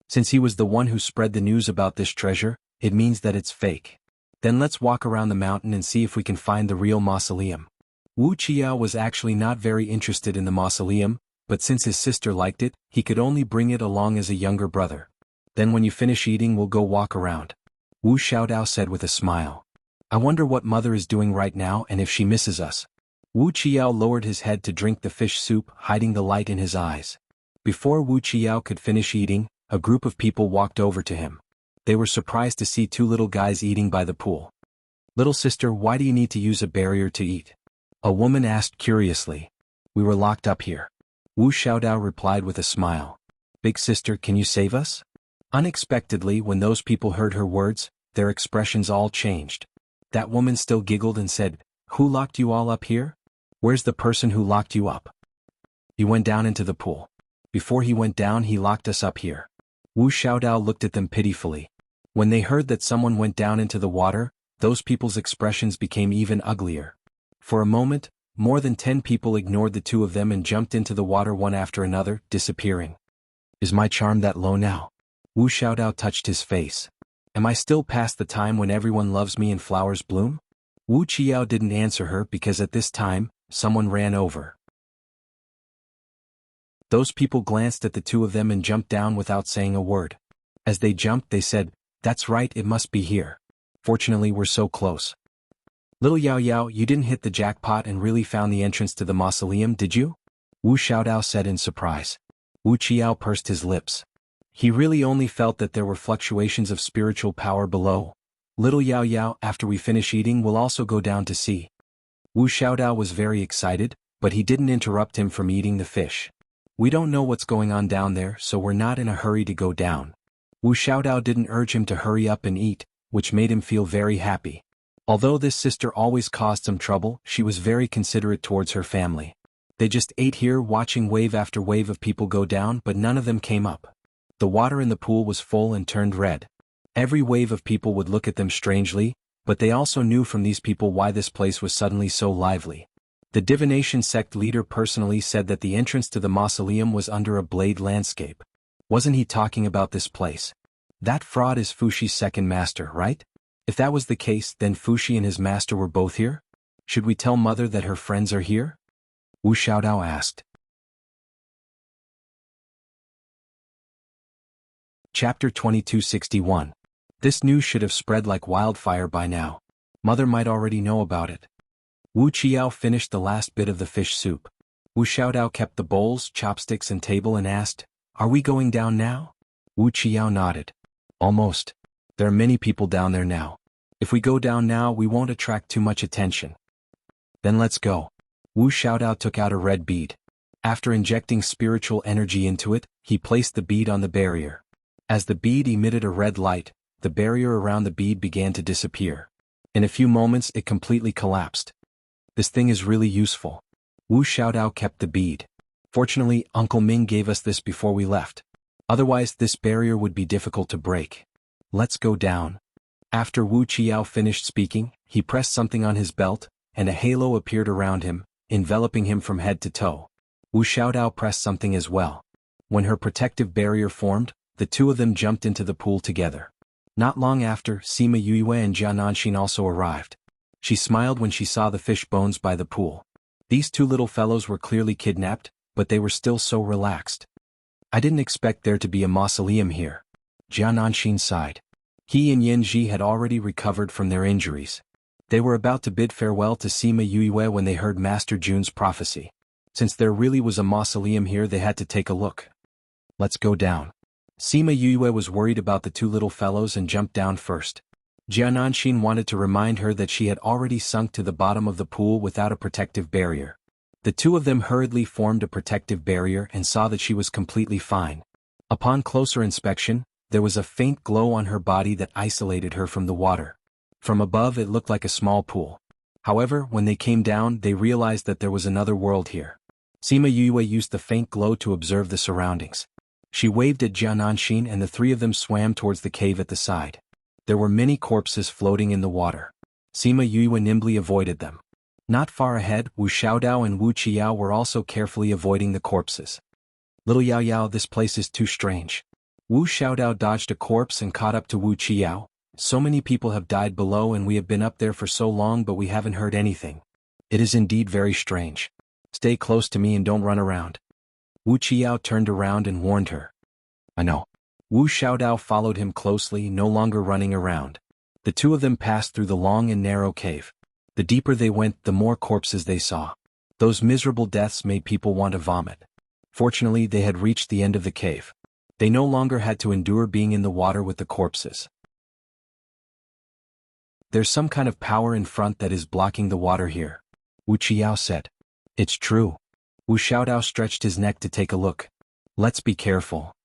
Since he was the one who spread the news about this treasure, it means that it's fake. "Then let's walk around the mountain and see if we can find the real mausoleum." Wu Qiao was actually not very interested in the mausoleum, but since his sister liked it, he could only bring it along as a younger brother. "Then when you finish eating, we'll go walk around," Wu Xiaodao said with a smile. "I wonder what mother is doing right now and if she misses us." Wu Qiao lowered his head to drink the fish soup, hiding the light in his eyes. Before Wu Qiao could finish eating, a group of people walked over to him. They were surprised to see two little guys eating by the pool. "Little sister, why do you need to use a barrier to eat?" a woman asked curiously. "We were locked up here," Wu Xiaodao replied with a smile. "Big sister, can you save us?" Unexpectedly, when those people heard her words, their expressions all changed. That woman still giggled and said, "Who locked you all up here? Where's the person who locked you up?" "He went down into the pool. Before he went down, he locked us up here." Wu Xiaodao looked at them pitifully. When they heard that someone went down into the water, those people's expressions became even uglier. For a moment, more than 10 people ignored the two of them and jumped into the water one after another, disappearing. "Is my charm that low now?" Wu Xiaodao touched his face. "Am I still past the time when everyone loves me and flowers bloom?" Wu Qiao didn't answer her because at this time, someone ran over. Those people glanced at the two of them and jumped down without saying a word. As they jumped, they said, "That's right, it must be here. Fortunately, we're so close." "Little Yao Yao, you didn't hit the jackpot and really found the entrance to the mausoleum, did you?" Wu Xiaodao said in surprise. Wu Qiao pursed his lips. He really only felt that there were fluctuations of spiritual power below. "Little Yao Yao, after we finish eating, we'll also go down to see." Wu Xiaodao was very excited, but he didn't interrupt him from eating the fish. "We don't know what's going on down there, so we're not in a hurry to go down." Wu Xiaodao didn't urge him to hurry up and eat, which made him feel very happy. Although this sister always caused some trouble, she was very considerate towards her family. They just ate here, watching wave after wave of people go down, but none of them came up. The water in the pool was full and turned red. Every wave of people would look at them strangely, but they also knew from these people why this place was suddenly so lively. The divination sect leader personally said that the entrance to the mausoleum was under a blade landscape. Wasn't he talking about this place? That fraud is Fushi's second master, right? If that was the case, then Fushi and his master were both here? Should we tell mother that her friends are here? Wu Xiaodao asked. Chapter 2261. This news should have spread like wildfire by now. Mother might already know about it. Wu Qiao finished the last bit of the fish soup. Wu Xiaodao kept the bowls, chopsticks and table and asked, "Are we going down now?" Wu Qiao nodded. "Almost. There are many people down there now. If we go down now, we won't attract too much attention." "Then let's go." Wu Xiaodao took out a red bead. After injecting spiritual energy into it, he placed the bead on the barrier. As the bead emitted a red light, the barrier around the bead began to disappear. In a few moments it completely collapsed. This thing is really useful. Wu Xiaodao kept the bead. Fortunately, Uncle Ming gave us this before we left. Otherwise this barrier would be difficult to break. Let's go down. After Wu Qiao finished speaking, he pressed something on his belt, and a halo appeared around him, enveloping him from head to toe. Wu Xiaodao pressed something as well. When her protective barrier formed, the two of them jumped into the pool together. Not long after, Sima Yue and Jia Nanxin also arrived. She smiled when she saw the fish bones by the pool. These two little fellows were clearly kidnapped, but they were still so relaxed. "I didn't expect there to be a mausoleum here." Jia Nanxin sighed. He and Yin Ji had already recovered from their injuries. They were about to bid farewell to Sima Yue when they heard Master Jun's prophecy. Since there really was a mausoleum here, they had to take a look. "Let's go down." Sima Yue was worried about the two little fellows and jumped down first. Jia Nanxin wanted to remind her that she had already sunk to the bottom of the pool without a protective barrier. The two of them hurriedly formed a protective barrier and saw that she was completely fine. Upon closer inspection, there was a faint glow on her body that isolated her from the water. From above it looked like a small pool. However, when they came down, they realized that there was another world here. Sima Yue used the faint glow to observe the surroundings. She waved at Jia Nanxin and the three of them swam towards the cave at the side. There were many corpses floating in the water. Sima Yue nimbly avoided them. Not far ahead, Wu Xiaodao and Wu Qiao were also carefully avoiding the corpses. "Little Yao Yao, this place is too strange." Wu Xiaodao dodged a corpse and caught up to Wu Qiao. "So many people have died below and we have been up there for so long but we haven't heard anything. It is indeed very strange. Stay close to me and don't run around." Wu Qiao turned around and warned her. "I know." Wu Xiaodao followed him closely, no longer running around. The two of them passed through the long and narrow cave. The deeper they went, the more corpses they saw. Those miserable deaths made people want to vomit. Fortunately, they had reached the end of the cave. They no longer had to endure being in the water with the corpses. "There's some kind of power in front that is blocking the water here," Wu Qiao said. "It's true." Wu Xiaodao stretched his neck to take a look. "Let's be careful.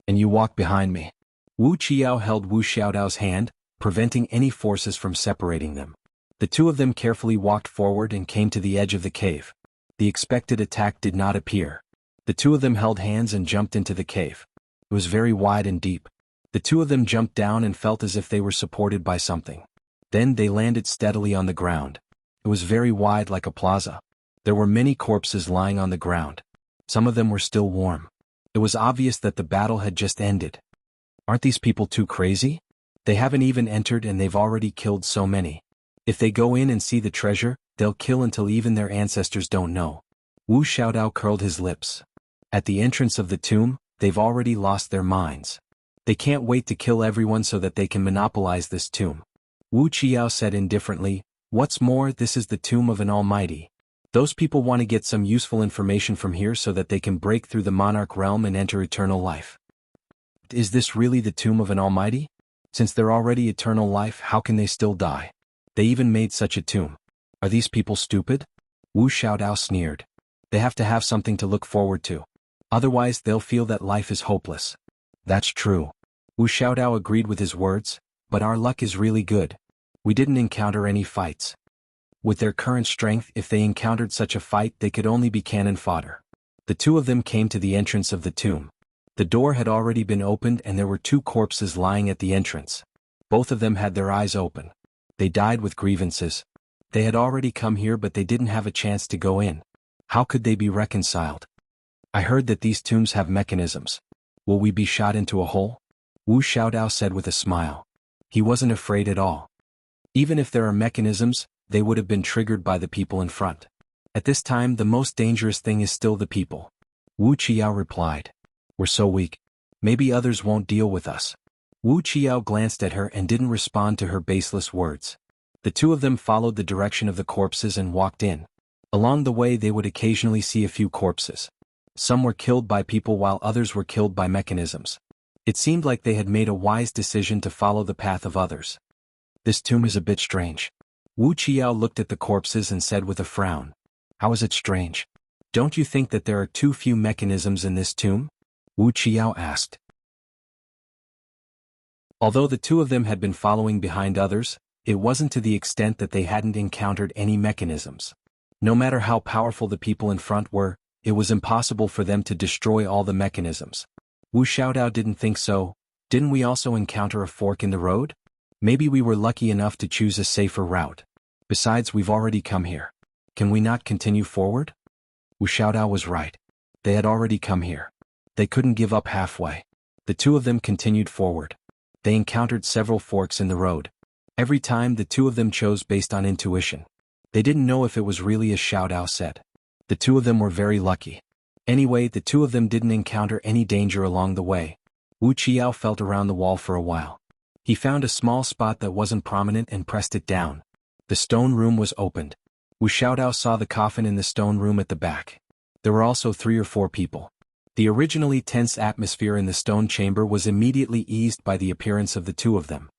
And you walk behind me." Wu Qiao held Wu Xiaodao's hand, preventing any forces from separating them. The two of them carefully walked forward and came to the edge of the cave. The expected attack did not appear. The two of them held hands and jumped into the cave. It was very wide and deep. The two of them jumped down and felt as if they were supported by something. Then they landed steadily on the ground. It was very wide like a plaza. There were many corpses lying on the ground. Some of them were still warm. It was obvious that the battle had just ended. Aren't these people too crazy? They haven't even entered and they've already killed so many. If they go in and see the treasure, they'll kill until even their ancestors don't know. Wu Xiaodao curled his lips. At the entrance of the tomb, they've already lost their minds. They can't wait to kill everyone so that they can monopolize this tomb. Wu Qiao said indifferently, "What's more, this is the tomb of an almighty. Those people want to get some useful information from here so that they can break through the monarch realm and enter eternal life." Is this really the tomb of an almighty? Since they're already eternal life, how can they still die? They even made such a tomb. Are these people stupid? Wu Xiaodao sneered. They have to have something to look forward to. Otherwise they'll feel that life is hopeless. That's true. Wu Xiaodao agreed with his words, but our luck is really good. We didn't encounter any fights. With their current strength, if they encountered such a fight, they could only be cannon fodder. The two of them came to the entrance of the tomb. The door had already been opened and there were two corpses lying at the entrance. Both of them had their eyes open. They died with grievances. They had already come here but they didn't have a chance to go in. How could they be reconciled? I heard that these tombs have mechanisms. Will we be shot into a hole? Wu Xiaodao said with a smile. He wasn't afraid at all. Even if there are mechanisms, they would have been triggered by the people in front. At this time the most dangerous thing is still the people. Wu Qiao replied. We're so weak. Maybe others won't deal with us. Wu Qiao glanced at her and didn't respond to her baseless words. The two of them followed the direction of the corpses and walked in. Along the way they would occasionally see a few corpses. Some were killed by people while others were killed by mechanisms. It seemed like they had made a wise decision to follow the path of others. This tomb is a bit strange. Wu Qiao looked at the corpses and said with a frown. How is it strange? Don't you think that there are too few mechanisms in this tomb? Wu Qiao asked. Although the two of them had been following behind others, it wasn't to the extent that they hadn't encountered any mechanisms. No matter how powerful the people in front were, it was impossible for them to destroy all the mechanisms. Wu Xiaodao didn't think so. Didn't we also encounter a fork in the road? Maybe we were lucky enough to choose a safer route. Besides, we've already come here. Can we not continue forward? Wu Xiaodao was right. They had already come here. They couldn't give up halfway. The two of them continued forward. They encountered several forks in the road. Every time the two of them chose based on intuition. They didn't know if it was really as Xiaodao said. The two of them were very lucky. Anyway, the two of them didn't encounter any danger along the way. Wu Qiao felt around the wall for a while. He found a small spot that wasn't prominent and pressed it down. The stone room was opened. Wu Xiaodao saw the coffin in the stone room at the back. There were also 3 or 4 people. The originally tense atmosphere in the stone chamber was immediately eased by the appearance of the two of them.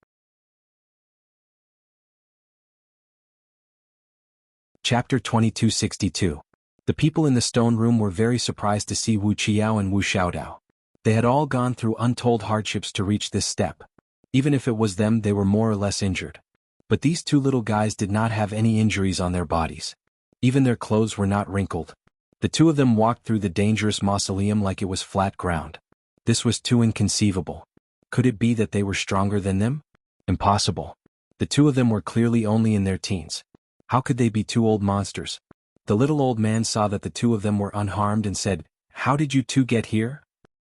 Chapter 2262. The people in the stone room were very surprised to see Wu Qiao and Wu Xiaodao. They had all gone through untold hardships to reach this step. Even if it was them, they were more or less injured. But these two little guys did not have any injuries on their bodies. Even their clothes were not wrinkled. The two of them walked through the dangerous mausoleum like it was flat ground. This was too inconceivable. Could it be that they were stronger than them? Impossible. The two of them were clearly only in their teens. How could they be 2 old monsters? The little old man saw that the two of them were unharmed and said, How did you two get here?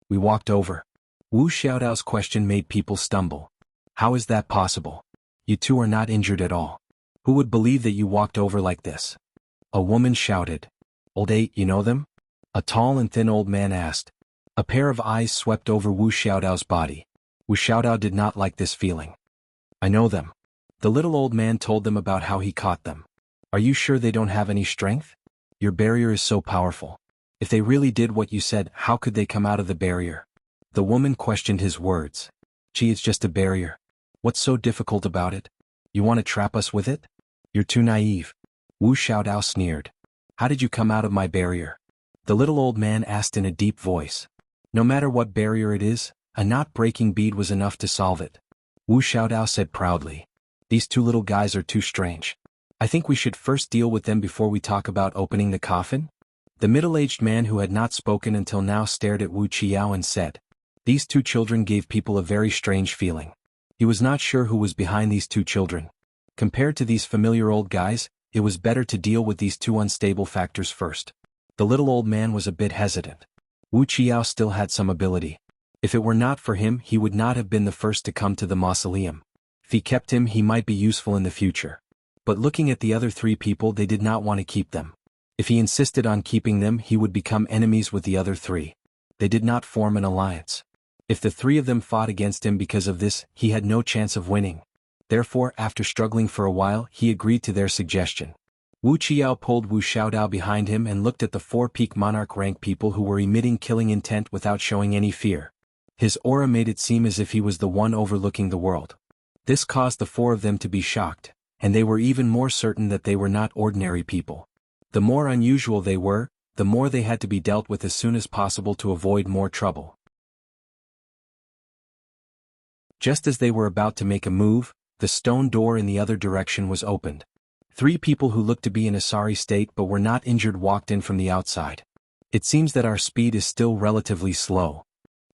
We walked over. Wu Xiaodao's question made people stumble. How is that possible? You two are not injured at all. Who would believe that you walked over like this? A woman shouted. Old 8, you know them? A tall and thin old man asked. A pair of eyes swept over Wu Xiaodao's body. Wu Xiaodao did not like this feeling. I know them. The little old man told them about how he caught them. Are you sure they don't have any strength? Your barrier is so powerful. If they really did what you said, how could they come out of the barrier? The woman questioned his words. Gee, it's just a barrier. What's so difficult about it? You want to trap us with it? You're too naive. Wu Xiaodao sneered. How did you come out of my barrier? The little old man asked in a deep voice. No matter what barrier it is, a knot-breaking bead was enough to solve it. Wu Xiaodao said proudly. These two little guys are too strange. I think we should first deal with them before we talk about opening the coffin? The middle-aged man who had not spoken until now stared at Wu Qiao and said. These two children gave people a very strange feeling. He was not sure who was behind these two children. Compared to these familiar old guys, it was better to deal with these two unstable factors first. The little old man was a bit hesitant. Wu Qiao still had some ability. If it were not for him, he would not have been the first to come to the mausoleum. If he kept him, he might be useful in the future. But looking at the other 3 people, they did not want to keep them. If he insisted on keeping them, he would become enemies with the other 3. They did not form an alliance. If the 3 of them fought against him because of this, he had no chance of winning. Therefore, after struggling for a while, he agreed to their suggestion. Wu Qiao pulled Wu Xiaodao behind him and looked at the 4 peak monarch rank people who were emitting killing intent without showing any fear. His aura made it seem as if he was the one overlooking the world. This caused the 4 of them to be shocked, and they were even more certain that they were not ordinary people. The more unusual they were, the more they had to be dealt with as soon as possible to avoid more trouble. Just as they were about to make a move, the stone door in the other direction was opened. 3 people who looked to be in a sorry state but were not injured walked in from the outside. It seems that our speed is still relatively slow.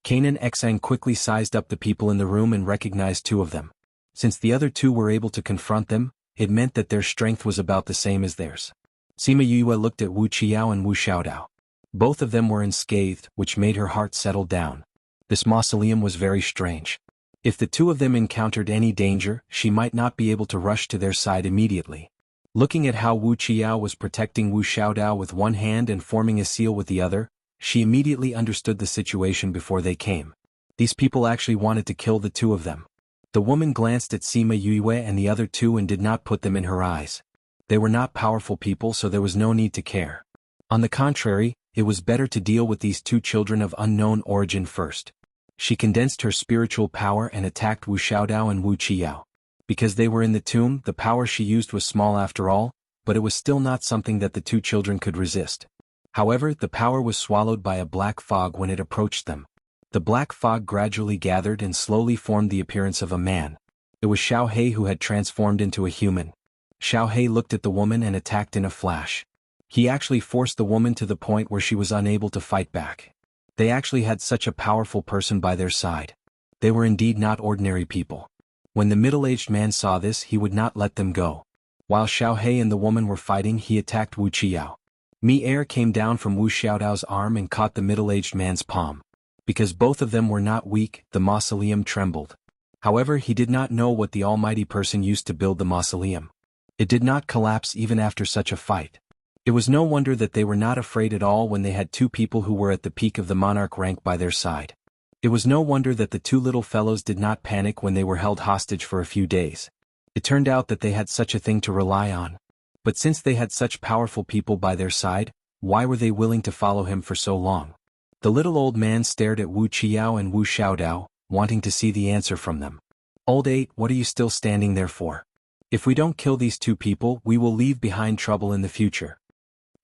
Kanan Xang quickly sized up the people in the room and recognized 2 of them. Since the other 2 were able to confront them, it meant that their strength was about the same as theirs. Sima Yue looked at Wu Qiao and Wu Xiaodao. Both of them were unscathed, which made her heart settle down. This mausoleum was very strange. If the two of them encountered any danger, she might not be able to rush to their side immediately. Looking at how Wu Qiao was protecting Wu Xiaodao with one hand and forming a seal with the other, she immediately understood the situation before they came. These people actually wanted to kill the two of them. The woman glanced at Sima Yue and the other two and did not put them in her eyes. They were not powerful people, so there was no need to care. On the contrary, it was better to deal with these two children of unknown origin first. She condensed her spiritual power and attacked Wu Xiaodao and Wu Qiao. Because they were in the tomb, the power she used was small after all, but it was still not something that the two children could resist. However, the power was swallowed by a black fog when it approached them. The black fog gradually gathered and slowly formed the appearance of a man. It was Xiao He who had transformed into a human. Xiao He looked at the woman and attacked in a flash. He actually forced the woman to the point where she was unable to fight back. They actually had such a powerful person by their side. They were indeed not ordinary people. When the middle-aged man saw this, he would not let them go. While Xiao He and the woman were fighting, he attacked Wu Qiao. Mi-air came down from Wu Xiaodao's arm and caught the middle-aged man's palm. Because both of them were not weak, the mausoleum trembled. However, he did not know what the almighty person used to build the mausoleum. It did not collapse even after such a fight. It was no wonder that they were not afraid at all when they had two people who were at the peak of the monarch rank by their side. It was no wonder that the two little fellows did not panic when they were held hostage for a few days. It turned out that they had such a thing to rely on. But since they had such powerful people by their side, why were they willing to follow him for so long? The little old man stared at Wu Qiao and Wu Xiaodao, wanting to see the answer from them. "Old eight, what are you still standing there for? If we don't kill these two people, we will leave behind trouble in the future."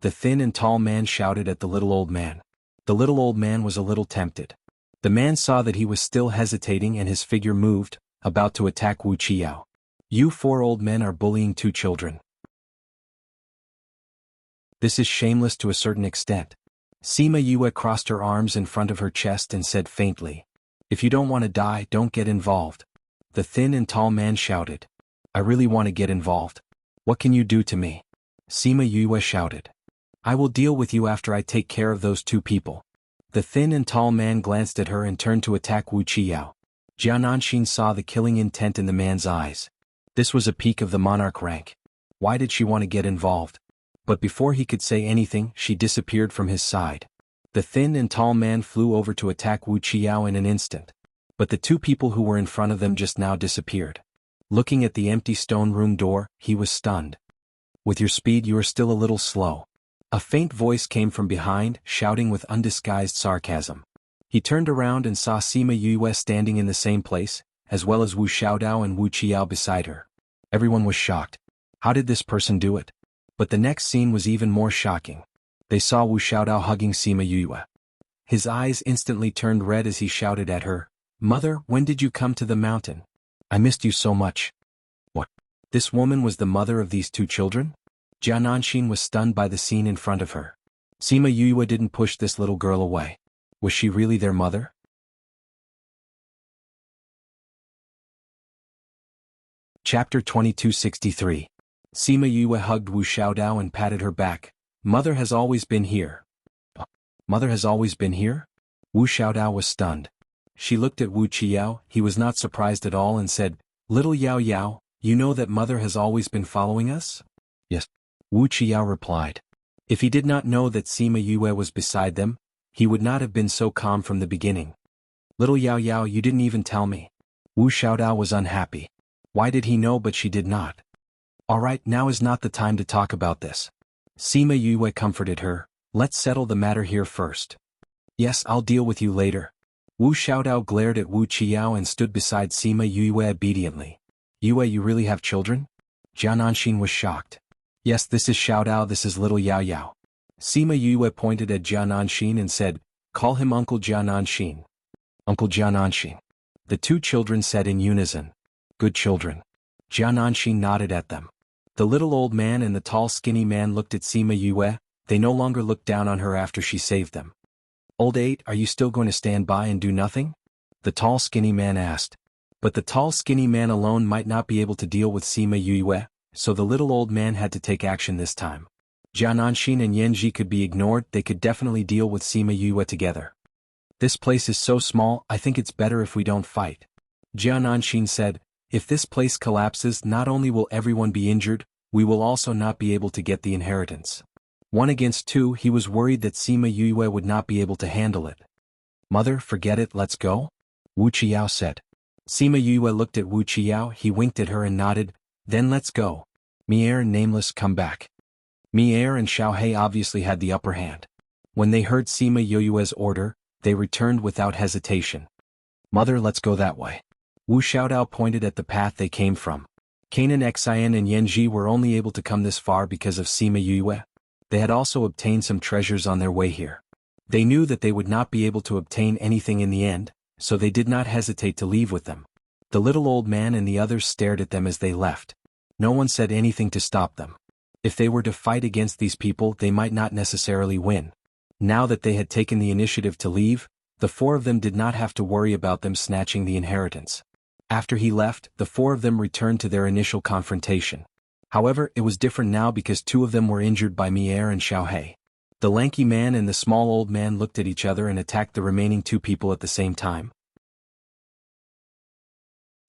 The thin and tall man shouted at the little old man. The little old man was a little tempted. The man saw that he was still hesitating and his figure moved, about to attack Wu Qiao. "You four old men are bullying two children. This is shameless to a certain extent." Sima Yue crossed her arms in front of her chest and said faintly, "If you don't want to die, don't get involved." The thin and tall man shouted, "I really want to get involved. What can you do to me?" Sima Yue shouted, "I will deal with you after I take care of those two people." The thin and tall man glanced at her and turned to attack Wu Qiao. Jianghu saw the killing intent in the man's eyes. This was a peak of the monarch rank. Why did she want to get involved? But before he could say anything, she disappeared from his side. The thin and tall man flew over to attack Wu Qiao in an instant. But the two people who were in front of them just now disappeared. Looking at the empty stone room door, he was stunned. "With your speed, you are still a little slow." A faint voice came from behind, shouting with undisguised sarcasm. He turned around and saw Sima Yue standing in the same place, as well as Wu Xiaodao and Wu Qiao beside her. Everyone was shocked. How did this person do it? But the next scene was even more shocking. They saw Wu Xiaodao hugging Sima Yue. His eyes instantly turned red as he shouted at her, "Mother, when did you come to the mountain? I missed you so much." What? This woman was the mother of these two children? Jianghu was stunned by the scene in front of her. Sima Yue didn't push this little girl away. Was she really their mother? Chapter 2263. Sima Yue hugged Wu Xiaodao and patted her back. "Mother has always been here." Mother has always been here? Wu Xiaodao was stunned. She looked at Wu Qiao, he was not surprised at all and said, "Little Yao Yao, you know that mother has always been following us?" "Yes." Wu Qiao replied. If he did not know that Sima Yue was beside them, he would not have been so calm from the beginning. "Little Yao Yao, you didn't even tell me." Wu Xiaodao was unhappy. Why did he know but she did not? "Alright, now is not the time to talk about this." Sima Yue comforted her, "Let's settle the matter here first." "Yes, I'll deal with you later." Wu Xiaodao glared at Wu Qiao and stood beside Sima Yue obediently. "Yue, you really have children?" Jianghu was shocked. "Yes, this is Xiaodao, this is little Yao Yao." Sima Yue pointed at Jianghu and said, "Call him Uncle Jianghu." "Uncle Jianghu." The two children said in unison, "Good children." Jianghu nodded at them. The little old man and the tall skinny man looked at Sima Yue. They no longer looked down on her after she saved them. "Old eight, are you still going to stand by and do nothing?" the tall skinny man asked. But the tall skinny man alone might not be able to deal with Sima Yue, so the little old man had to take action this time. Jiananshin and Yanji could be ignored, they could definitely deal with Sima Yue together. This place is so small, I think it's better if we don't fight. Jiananshin said, if this place collapses, not only will everyone be injured, we will also not be able to get the inheritance. 1 against 2, he was worried that Sima Yue would not be able to handle it. Mother, forget it, let's go? Wuxia said. Sima Yue looked at Wuxia, he winked at her and nodded, then let's go. Mier and Nameless come back. Mier and Xiaohei obviously had the upper hand. When they heard Sima Yue's order, they returned without hesitation. Mother, let's go that way. Wu Xiaodao pointed at the path they came from. Kanan Xian and Yanji were only able to come this far because of Sima Yue. They had also obtained some treasures on their way here. They knew that they would not be able to obtain anything in the end, so they did not hesitate to leave with them. The little old man and the others stared at them as they left. No one said anything to stop them. If they were to fight against these people, they might not necessarily win. Now that they had taken the initiative to leave, the 4 of them did not have to worry about them snatching the inheritance. After he left, the 4 of them returned to their initial confrontation. However, it was different now because 2 of them were injured by Mier and Xiaohei. The lanky man and the small old man looked at each other and attacked the remaining 2 people at the same time.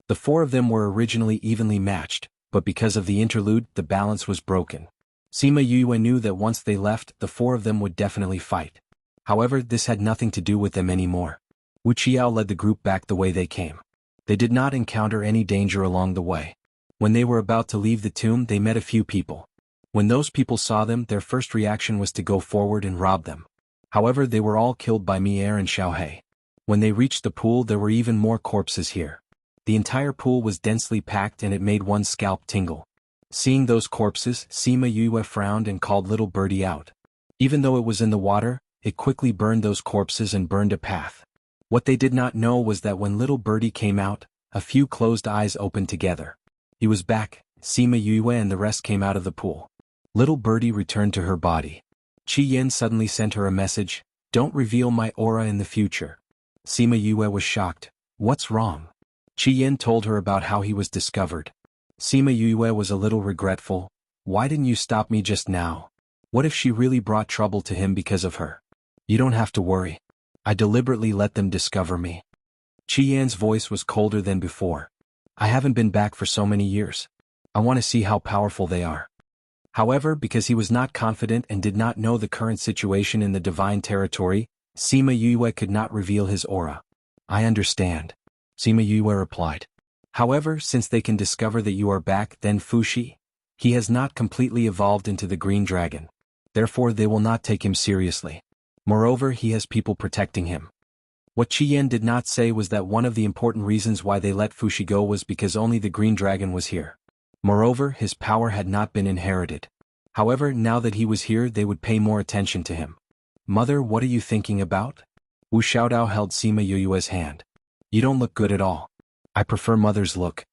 The 4 of them were originally evenly matched, but because of the interlude, the balance was broken. Sima Yue knew that once they left, the 4 of them would definitely fight. However, this had nothing to do with them anymore. Wu Qiao led the group back the way they came. They did not encounter any danger along the way. When they were about to leave the tomb, they met a few people. When those people saw them, their first reaction was to go forward and rob them. However, they were all killed by Mier and Xiaohei. When they reached the pool, there were even more corpses here. The entire pool was densely packed and it made one's scalp tingle. Seeing those corpses, Sima Yue frowned and called little birdie out. Even though it was in the water, it quickly burned those corpses and burned a path. What they did not know was that when little birdie came out, a few closed eyes opened together. He was back. Sima Yue and the rest came out of the pool. Little birdie returned to her body. Qi Yin suddenly sent her a message, "Don't reveal my aura in the future." Sima Yue was shocked. What's wrong? Qi Yin told her about how he was discovered. Sima Yue was a little regretful. Why didn't you stop me just now? What if she really brought trouble to him because of her? You don't have to worry. I deliberately let them discover me. Qi Yan's voice was colder than before. I haven't been back for so many years. I want to see how powerful they are. However, because he was not confident and did not know the current situation in the divine territory, Sima Yue could not reveal his aura. I understand. Sima Yue replied. However, since they can discover that you are back, then Fushi, he has not completely evolved into the green dragon. Therefore they will not take him seriously. Moreover, he has people protecting him. What Qi Yan did not say was that one of the important reasons why they let Fushi go was because only the green dragon was here. Moreover, his power had not been inherited. However, now that he was here, they would pay more attention to him. Mother, what are you thinking about? Wu Xiaodao held Sima Yue's hand. You don't look good at all. I prefer Mother's look.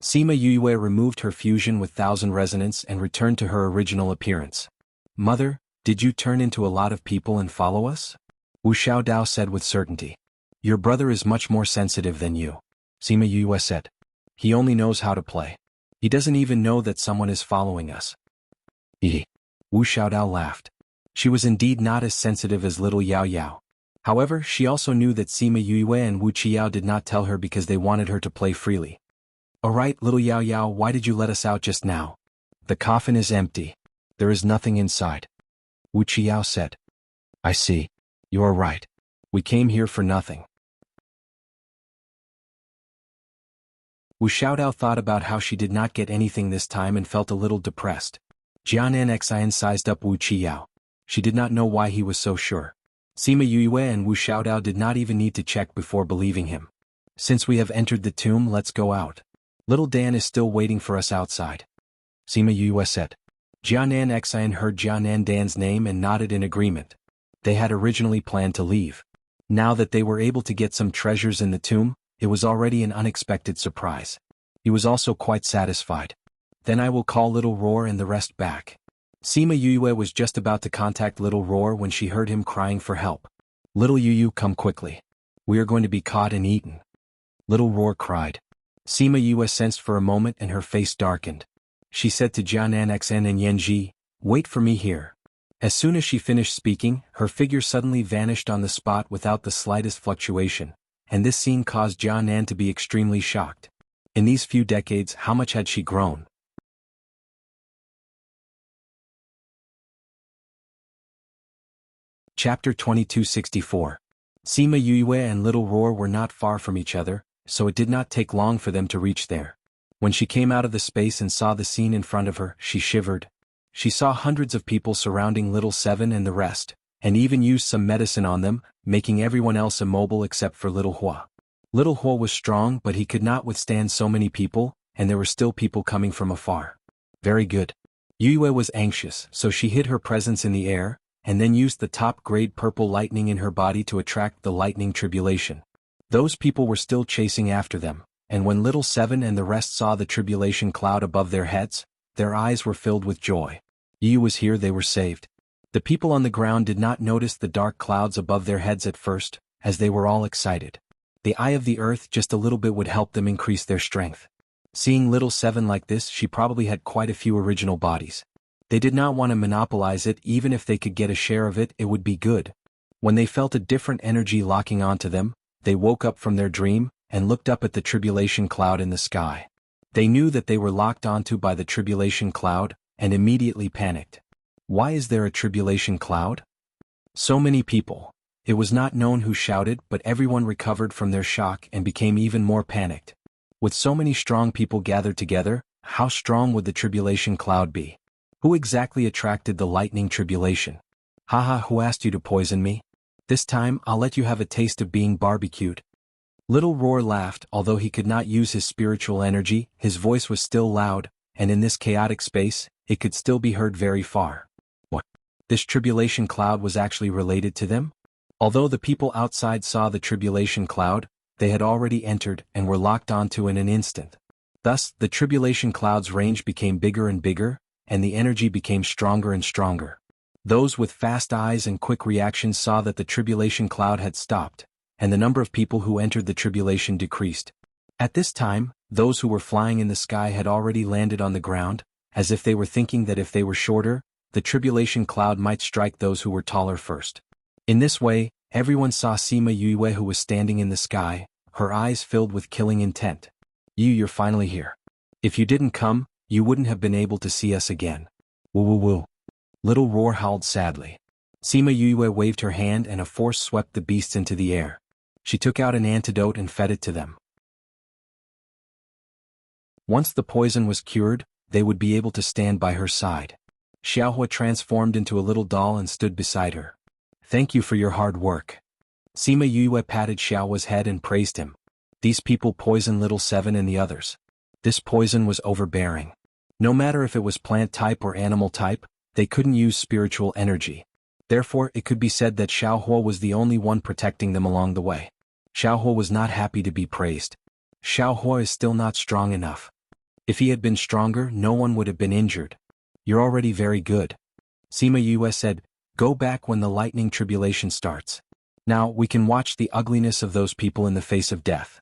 Sima Yue removed her fusion with 1000 resonance and returned to her original appearance. Mother, did you turn into a lot of people and follow us? Wu Xiaodao said with certainty. Your brother is much more sensitive than you. Sima Yue said. He only knows how to play. He doesn't even know that someone is following us. Wu Xiaodao laughed. She was indeed not as sensitive as little Yao Yao. However, she also knew that Sima Yue and Wu Qiao did not tell her because they wanted her to play freely. Alright, little Yao Yao, why did you let us out just now? The coffin is empty. There is nothing inside. Wu Qiao said. I see. You are right. We came here for nothing. Wu Xiaodao thought about how she did not get anything this time and felt a little depressed. Jianan Xian sized up Wu Qiao. She did not know why he was so sure. Sima Yue and Wu Xiaodao did not even need to check before believing him. Since we have entered the tomb, let's go out. Little Dan is still waiting for us outside. Sima Yue said. Jianan Xian heard Jianan Dan's name and nodded in agreement. They had originally planned to leave. Now that they were able to get some treasures in the tomb, it was already an unexpected surprise. He was also quite satisfied. Then I will call Little Roar and the rest back. Sima Yue was just about to contact Little Roar when she heard him crying for help. Little Yu, come quickly. We are going to be caught and eaten. Little Roar cried. Sima Yue sensed for a moment and her face darkened. She said to Jianan Xn and Yanji, "Wait for me here." As soon as she finished speaking, her figure suddenly vanished on the spot without the slightest fluctuation, and this scene caused Jianan to be extremely shocked. In these few decades, how much had she grown? Chapter 2264. Sima Yue and Little Roar were not far from each other, so it did not take long for them to reach there. When she came out of the space and saw the scene in front of her, she shivered. She saw hundreds of people surrounding Little Seven and the rest, and even used some medicine on them, making everyone else immobile except for Little Hua. Little Hua was strong, but he could not withstand so many people, and there were still people coming from afar. Very good. Yue was anxious, so she hid her presence in the air, and then used the top-grade purple lightning in her body to attract the lightning tribulation. Those people were still chasing after them, and when Little Seven and the rest saw the tribulation cloud above their heads, their eyes were filled with joy. Yi was here, they were saved. The people on the ground did not notice the dark clouds above their heads at first, as they were all excited. The eye of the earth just a little bit would help them increase their strength. Seeing Little Seven like this, she probably had quite a few original bodies. They did not want to monopolize it. Even if they could get a share of it, it would be good. When they felt a different energy locking onto them, they woke up from their dream, and looked up at the tribulation cloud in the sky. They knew that they were locked onto by the tribulation cloud, and immediately panicked. Why is there a tribulation cloud? So many people. It was not known who shouted, but everyone recovered from their shock and became even more panicked. With so many strong people gathered together, how strong would the tribulation cloud be? Who exactly attracted the lightning tribulation? Haha, who asked you to poison me? This time, I'll let you have a taste of being barbecued. Little Roar laughed. Although he could not use his spiritual energy, his voice was still loud, and in this chaotic space, it could still be heard very far. What? This tribulation cloud was actually related to them? Although the people outside saw the tribulation cloud, they had already entered and were locked onto in an instant. Thus, the tribulation cloud's range became bigger and bigger, and the energy became stronger and stronger. Those with fast eyes and quick reactions saw that the tribulation cloud had stopped, and the number of people who entered the tribulation decreased. At this time, those who were flying in the sky had already landed on the ground, as if they were thinking that if they were shorter, the tribulation cloud might strike those who were taller first. In this way, everyone saw Sima Yue who was standing in the sky, her eyes filled with killing intent. You're finally here. If you didn't come, you wouldn't have been able to see us again. Woo woo woo. Little Roar howled sadly. Sima Yue waved her hand and a force swept the beasts into the air. She took out an antidote and fed it to them. Once the poison was cured, they would be able to stand by her side. Xiaohua transformed into a little doll and stood beside her. Thank you for your hard work. Sima Yue patted Xiaohua's head and praised him. These people poisoned Little Seven and the others. This poison was overbearing. No matter if it was plant type or animal type, they couldn't use spiritual energy. Therefore, it could be said that Xiaohua was the only one protecting them along the way. Xiaohua was not happy to be praised. Xiaohua is still not strong enough. If he had been stronger, no one would have been injured. You're already very good. Sima Yue said, go back when the lightning tribulation starts. Now, we can watch the ugliness of those people in the face of death.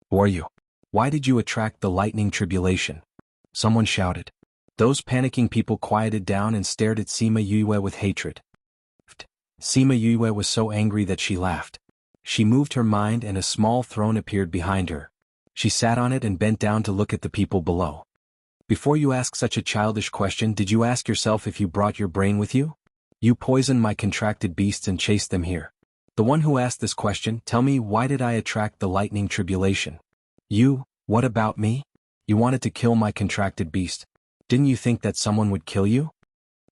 Who are you? Why did you attract the lightning tribulation? Someone shouted. Those panicking people quieted down and stared at Sima Yue with hatred. Sima Yue was so angry that she laughed. She moved her mind and a small throne appeared behind her. She sat on it and bent down to look at the people below. Before you ask such a childish question, did you ask yourself if you brought your brain with you? You poisoned my contracted beasts and chased them here. The one who asked this question, tell me, why did I attract the lightning tribulation? You, what about me? You wanted to kill my contracted beast. Didn't you think that someone would kill you?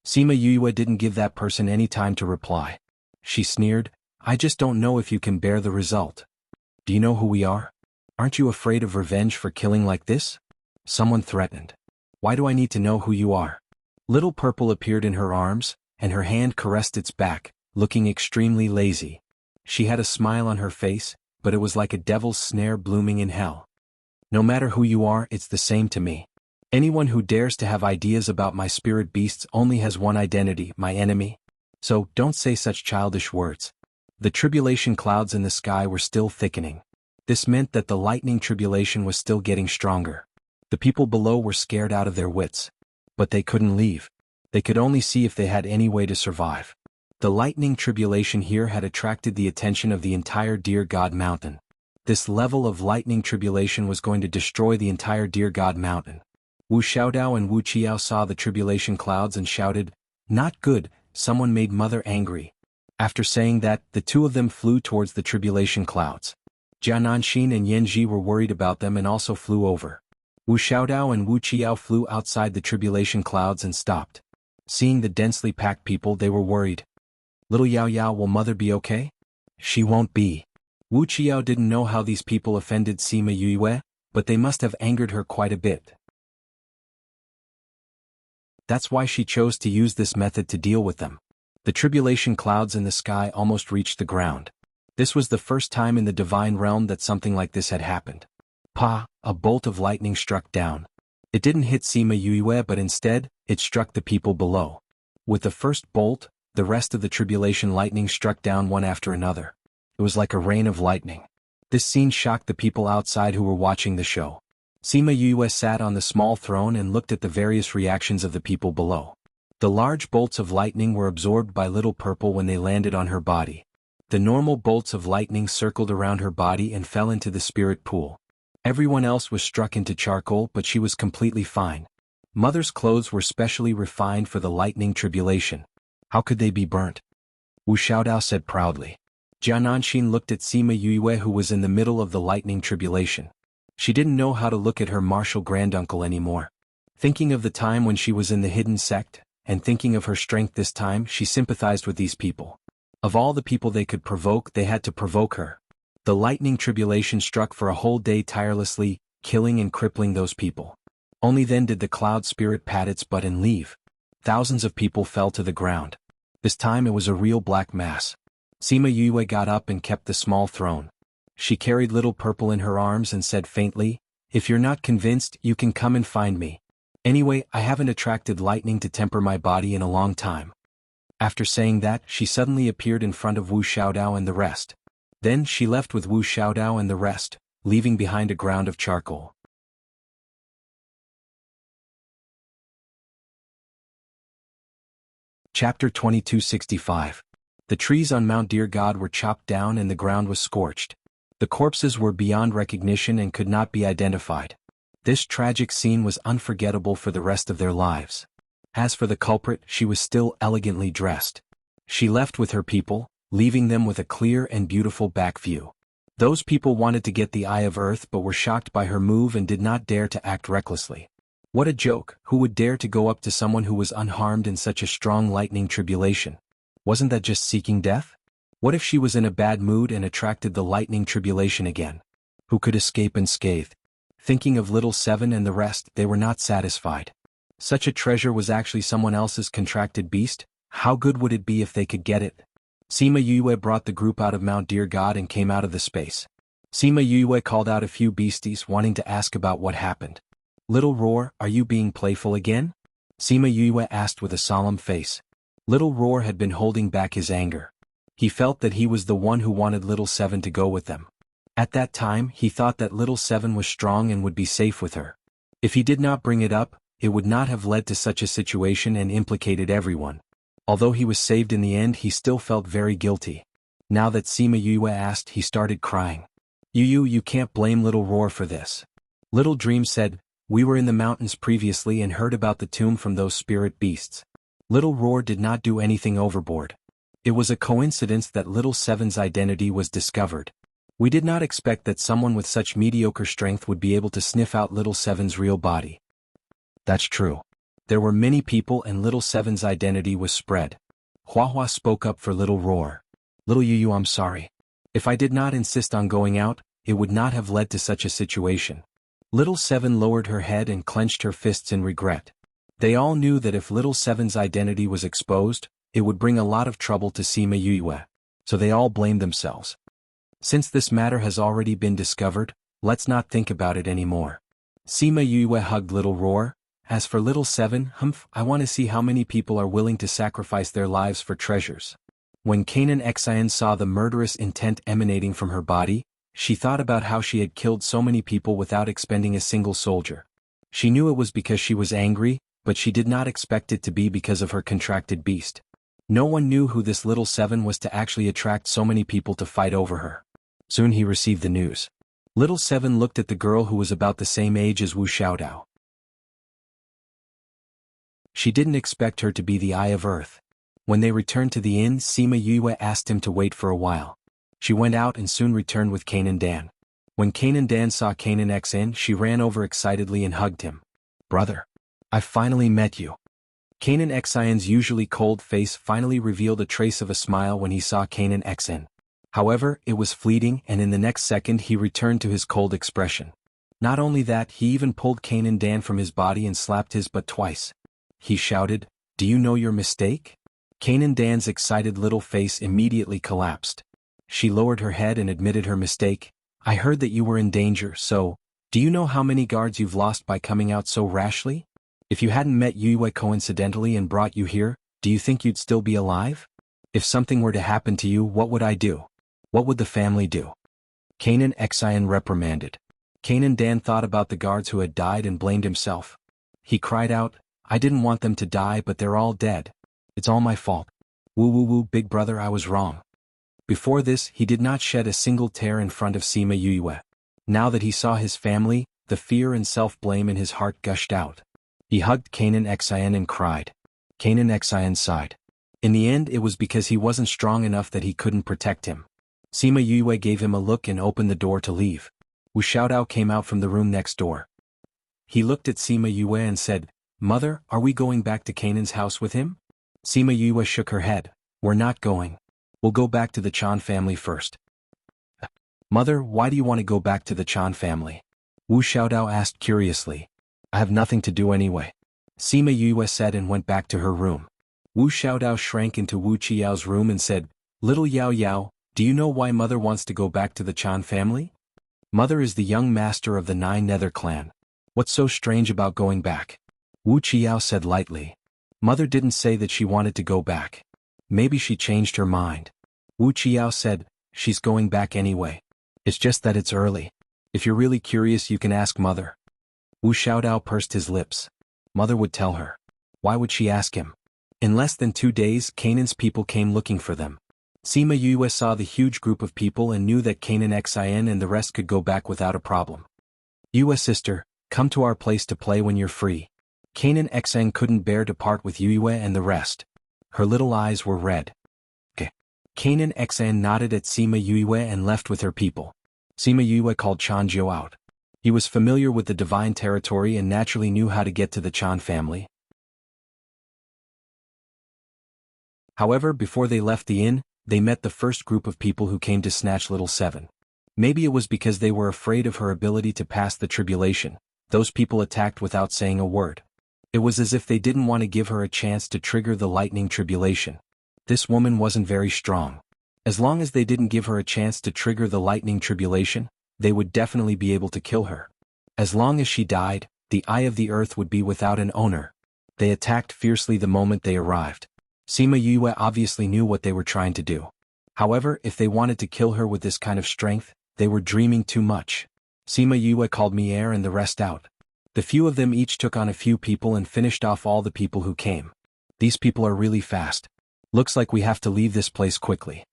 Sima Yue didn't give that person any time to reply. She sneered, I just don't know if you can bear the result. Do you know who we are? Aren't you afraid of revenge for killing like this? Someone threatened. Why do I need to know who you are? Little Purple appeared in her arms, and her hand caressed its back, looking extremely lazy. She had a smile on her face, but it was like a devil's snare blooming in hell. No matter who you are, it's the same to me. Anyone who dares to have ideas about my spirit beasts only has one identity, my enemy. So, don't say such childish words. The tribulation clouds in the sky were still thickening. This meant that the lightning tribulation was still getting stronger. The people below were scared out of their wits. But they couldn't leave. They could only see if they had any way to survive. The lightning tribulation here had attracted the attention of the entire Deer God Mountain. This level of lightning tribulation was going to destroy the entire Deer God Mountain. Wu Xiaodao and Wu Qiao saw the tribulation clouds and shouted, "Not good, someone made mother angry." After saying that, the two of them flew towards the tribulation clouds. Jiananxin and Yanji were worried about them and also flew over. Wu Xiaodao and Wu Qiao flew outside the tribulation clouds and stopped. Seeing the densely packed people, they were worried. "Little Yao Yao, will mother be okay?" "She won't be." Wu Qiao didn't know how these people offended Sima Yue, but they must have angered her quite a bit. That's why she chose to use this method to deal with them. The tribulation clouds in the sky almost reached the ground. This was the first time in the divine realm that something like this had happened. Pa! A bolt of lightning struck down. It didn't hit Sima Yue, but instead, it struck the people below. With the first bolt, the rest of the tribulation lightning struck down one after another. It was like a rain of lightning. This scene shocked the people outside who were watching the show. Sima Yue sat on the small throne and looked at the various reactions of the people below. The large bolts of lightning were absorbed by Little Purple when they landed on her body. The normal bolts of lightning circled around her body and fell into the spirit pool. Everyone else was struck into charcoal, but she was completely fine. Mother's clothes were specially refined for the lightning tribulation. How could they be burnt? Wu Xiaodao said proudly. Jiananxin looked at Sima Yue, who was in the middle of the lightning tribulation. She didn't know how to look at her martial granduncle anymore. Thinking of the time when she was in the hidden sect, and thinking of her strength this time, she sympathized with these people. Of all the people they could provoke, they had to provoke her. The lightning tribulation struck for a whole day tirelessly, killing and crippling those people. Only then did the cloud spirit pat its butt and leave. Thousands of people fell to the ground. This time it was a real black mass. Sima Yue got up and kept the small throne. She carried Little Purple in her arms and said faintly, "If you're not convinced, you can come and find me. Anyway, I haven't attracted lightning to temper my body in a long time." After saying that, she suddenly appeared in front of Wu Xiaodao and the rest. Then she left with Wu Xiaodao and the rest, leaving behind a ground of charcoal. Chapter 2265. The trees on Mount Deer God were chopped down and the ground was scorched. The corpses were beyond recognition and could not be identified. This tragic scene was unforgettable for the rest of their lives. As for the culprit, she was still elegantly dressed. She left with her people, leaving them with a clear and beautiful back view. Those people wanted to get the Eye of Earth but were shocked by her move and did not dare to act recklessly. What a joke! Who would dare to go up to someone who was unharmed in such a strong lightning tribulation? Wasn't that just seeking death? What if she was in a bad mood and attracted the lightning tribulation again? Who could escape unscathed? Thinking of Little Seven and the rest, they were not satisfied. Such a treasure was actually someone else's contracted beast. How good would it be if they could get it? Sima Yue brought the group out of Mount Deer God and came out of the space. Sima Yue called out a few beasties wanting to ask about what happened. "Little Roar, are you being playful again?" Sima Yue asked with a solemn face. Little Roar had been holding back his anger. He felt that he was the one who wanted Little Seven to go with them. At that time, he thought that Little Seven was strong and would be safe with her. If he did not bring it up, it would not have led to such a situation and implicated everyone. Although he was saved in the end, he still felt very guilty. Now that Sima Yue asked, he started crying. You can't blame Little Roar for this." Little Dream said, "We were in the mountains previously and heard about the tomb from those spirit beasts. Little Roar did not do anything overboard. It was a coincidence that Little Seven's identity was discovered. We did not expect that someone with such mediocre strength would be able to sniff out Little Seven's real body." "That's true. There were many people and Little Seven's identity was spread." Hua Hua spoke up for Little Roar. "Little Yu, I'm sorry. If I did not insist on going out, it would not have led to such a situation." Little Seven lowered her head and clenched her fists in regret. They all knew that if Little Seven's identity was exposed, it would bring a lot of trouble to Sima Yue, so they all blamed themselves. "Since this matter has already been discovered, let's not think about it anymore." Sima Yue hugged Little Roar. "As for Little Seven, I want to see how many people are willing to sacrifice their lives for treasures." When Kanan Xian saw the murderous intent emanating from her body, she thought about how she had killed so many people without expending a single soldier. She knew it was because she was angry, but she did not expect it to be because of her contracted beast. No one knew who this little seven was to actually attract so many people to fight over her. Soon he received the news. Little Seven looked at the girl who was about the same age as Wu Xiaodao. She didn't expect her to be the Eye of Earth. When they returned to the inn, Sima Yue asked him to wait for a while. She went out and soon returned with Kanan Dan. When Kanan Dan saw Kanan Xin, she ran over excitedly and hugged him. "Brother, I finally met you." Kanan Xin's usually cold face finally revealed a trace of a smile when he saw Kanan Xin. However, it was fleeting, and in the next second he returned to his cold expression. Not only that, he even pulled Kanan Dan from his body and slapped his butt twice. He shouted, "Do you know your mistake?" Kanan Dan's excited little face immediately collapsed. She lowered her head and admitted her mistake. "I heard that you were in danger, so, do you know how many guards you've lost by coming out so rashly? If you hadn't met Yue coincidentally and brought you here, do you think you'd still be alive? If something were to happen to you, what would I do? What would the family do?" Kanan Xin reprimanded. Kanan Dan thought about the guards who had died and blamed himself. He cried out, "I didn't want them to die, but they're all dead. It's all my fault. Woo, big brother, I was wrong." Before this, he did not shed a single tear in front of Sima Yue. Now that he saw his family, the fear and self-blame in his heart gushed out. He hugged Kanan Xin and cried. Kanan Xin sighed. In the end, it was because he wasn't strong enough that he couldn't protect him. Sima Yue gave him a look and opened the door to leave. Wu Xiaodao came out from the room next door. He looked at Sima Yue and said, "Mother, are we going back to Kanan's house with him?" Sima Yue shook her head. "We're not going. We'll go back to the Chan family first." "Mother, why do you want to go back to the Chan family?" Wu Xiaodao asked curiously. "I have nothing to do anyway," Sima Yue said and went back to her room. Wu Xiaodao shrank into Wu Qiyao's room and said, "Little Yao Yao, do you know why Mother wants to go back to the Chan family?" "Mother is the young master of the Nine Nether clan. What's so strange about going back?" Wu Qiao said lightly. "Mother didn't say that she wanted to go back. Maybe she changed her mind." Wu Qiao said, "She's going back anyway. It's just that it's early. If you're really curious, you can ask Mother." Wu Xiaodao pursed his lips. Mother would tell her. Why would she ask him? In less than 2 days, Kanan's people came looking for them. Sima Yue saw the huge group of people and knew that Kanan Xin and the rest could go back without a problem. "Yue sister, come to our place to play when you're free." Kanan Xin couldn't bear to part with Yue and the rest. Her little eyes were red. Kanan Xin nodded at Sima Yue and left with her people. Sima Yue called Chan Jiu out. He was familiar with the divine territory and naturally knew how to get to the Chan family. However, before they left the inn, they met the first group of people who came to snatch Little Seven. Maybe it was because they were afraid of her ability to pass the tribulation. Those people attacked without saying a word. It was as if they didn't want to give her a chance to trigger the lightning tribulation. This woman wasn't very strong. As long as they didn't give her a chance to trigger the lightning tribulation, they would definitely be able to kill her. As long as she died, the Eye of the Earth would be without an owner. They attacked fiercely the moment they arrived. Sima Yue obviously knew what they were trying to do. However, if they wanted to kill her with this kind of strength, they were dreaming too much. Sima Yue called Mier and the rest out. The few of them each took on a few people and finished off all the people who came. These people are really fast. Looks like we have to leave this place quickly.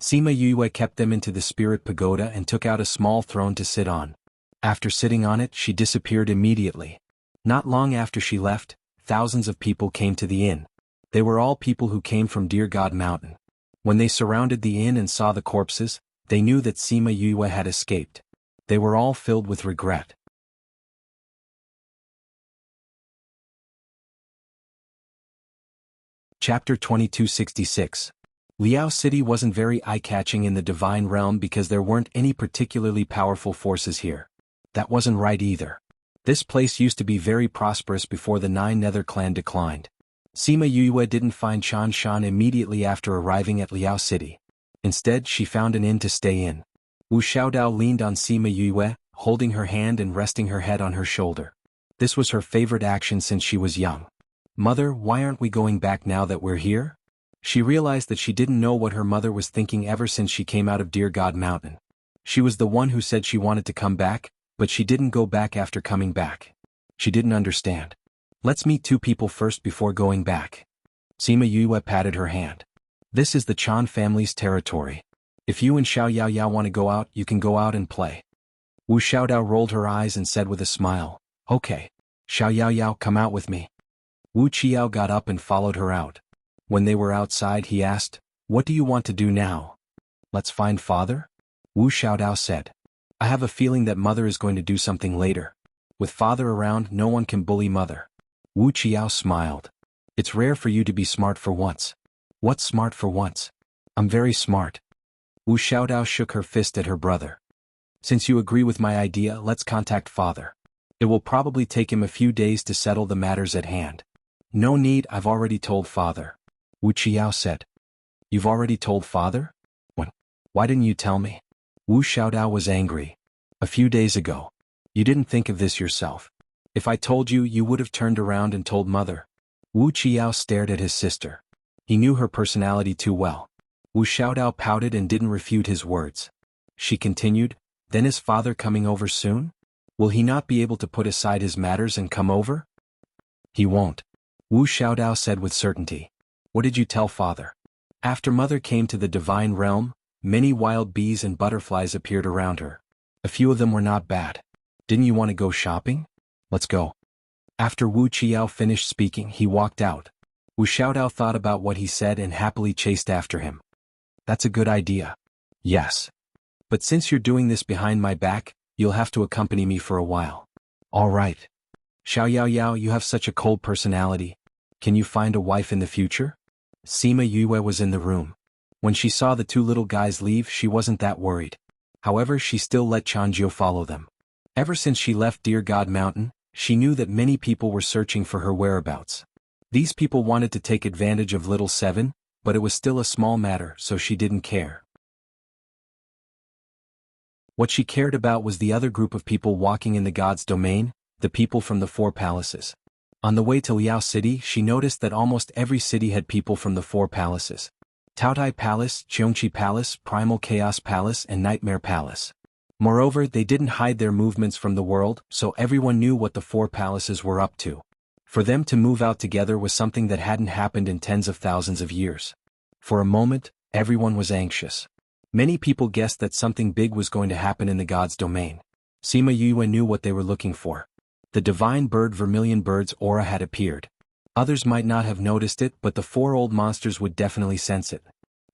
Sima Yue kept them into the spirit pagoda and took out a small throne to sit on. After sitting on it, she disappeared immediately. Not long after she left, thousands of people came to the inn. They were all people who came from Dear God Mountain. When they surrounded the inn and saw the corpses, they knew that Sima Yue had escaped. They were all filled with regret. Chapter 2266. Liao City wasn't very eye-catching in the divine realm because there weren't any particularly powerful forces here. That wasn't right either. This place used to be very prosperous before the Nine Nether clan declined. Sima Yue didn't find Chan Shan immediately after arriving at Liao City. Instead, she found an inn to stay in. Wu Xiaodao leaned on Sima Yue, holding her hand and resting her head on her shoulder. This was her favorite action since she was young. "Mother, why aren't we going back now that we're here?" She realized that she didn't know what her mother was thinking ever since she came out of Dear God Mountain. She was the one who said she wanted to come back, but she didn't go back after coming back. She didn't understand. Let's meet two people first before going back. Sima Yue patted her hand. This is the Chan family's territory. If you and Xiao Yao Yao want to go out, you can go out and play. Wu Xiaodao rolled her eyes and said with a smile, okay. Xiao Yao Yao, come out with me. Wu Qiao got up and followed her out. When they were outside, he asked, what do you want to do now? Let's find father? Wu Xiaodao said. I have a feeling that mother is going to do something later. With father around, no one can bully mother. Wu Qiao smiled. It's rare for you to be smart for once. What's smart for once? I'm very smart. Wu Xiaodao shook her fist at her brother. Since you agree with my idea, let's contact father. It will probably take him a few days to settle the matters at hand. No need, I've already told father. Wu Qiao said. You've already told father? When? Why didn't you tell me? Wu Xiaodao was angry. A few days ago. You didn't think of this yourself. If I told you, you would have turned around and told mother. Wu Qiao stared at his sister. He knew her personality too well. Wu Xiaodao pouted and didn't refute his words. She continued, then is father coming over soon? Will he not be able to put aside his matters and come over? He won't. Wu Xiaodao said with certainty. What did you tell father? After mother came to the divine realm, many wild bees and butterflies appeared around her. A few of them were not bad. Didn't you want to go shopping? Let's go. After Wu Qiao finished speaking, he walked out. Wu Xiaodao thought about what he said and happily chased after him. That's a good idea. Yes. But since you're doing this behind my back, you'll have to accompany me for a while. All right. Xiao Yao Yao, you have such a cold personality. Can you find a wife in the future? Sima Yue was in the room. When she saw the two little guys leave, she wasn't that worried. However, she still let Changjiu follow them. Ever since she left Dear God Mountain, she knew that many people were searching for her whereabouts. These people wanted to take advantage of Little Seven, but it was still a small matter, so she didn't care. What she cared about was the other group of people walking in the god's domain, the people from the four palaces. On the way to Liao City, she noticed that almost every city had people from the four palaces. Taotai Palace, Cheongqi Palace, Primal Chaos Palace, and Nightmare Palace. Moreover, they didn't hide their movements from the world, so everyone knew what the four palaces were up to. For them to move out together was something that hadn't happened in tens of thousands of years. For a moment, everyone was anxious. Many people guessed that something big was going to happen in the god's domain. Sima Yue knew what they were looking for. The divine bird Vermilion Bird's aura had appeared. Others might not have noticed it, but the four old monsters would definitely sense it.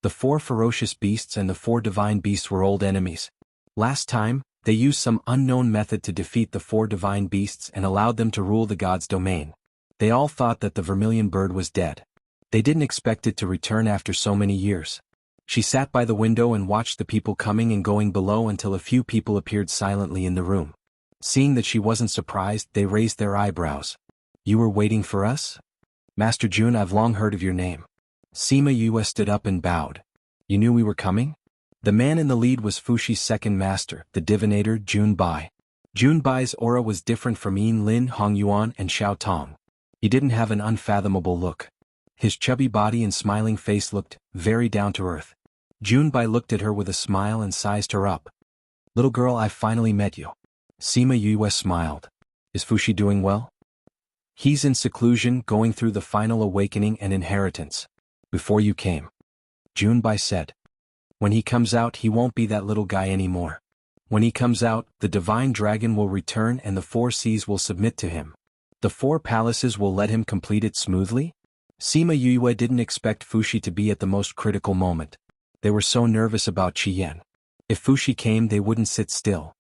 The four ferocious beasts and the four divine beasts were old enemies. Last time, they used some unknown method to defeat the four divine beasts and allowed them to rule the god's domain. They all thought that the Vermilion Bird was dead. They didn't expect it to return after so many years. She sat by the window and watched the people coming and going below until a few people appeared silently in the room. Seeing that she wasn't surprised, they raised their eyebrows. You were waiting for us? Master Jun, I've long heard of your name. Sima Yue stood up and bowed. You knew we were coming? The man in the lead was Fushi's second master, the divinator Jun Bai. Jun Bai's aura was different from Yin Lin, Hong Yuan, and Xiao Tong. He didn't have an unfathomable look. His chubby body and smiling face looked very down to earth. Jun Bai looked at her with a smile and sized her up. Little girl, I finally met you. Sima Yue smiled. Is Fushi doing well? He's in seclusion, going through the final awakening and inheritance. Before you came. Jun Bai said. When he comes out, he won't be that little guy anymore. When he comes out, the divine dragon will return and the four seas will submit to him. The four palaces will let him complete it smoothly? Sima Yue didn't expect Fushi to be at the most critical moment. They were so nervous about Qiyan. If Fushi came, they wouldn't sit still.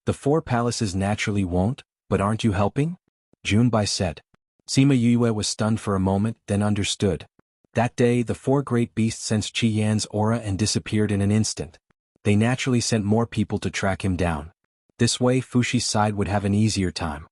The four palaces naturally won't, but aren't you helping? Jun Bai said. Sima Yue was stunned for a moment, then understood. That day, the four great beasts sensed Qiyan's aura and disappeared in an instant. They naturally sent more people to track him down. This way, Fushi's side would have an easier time.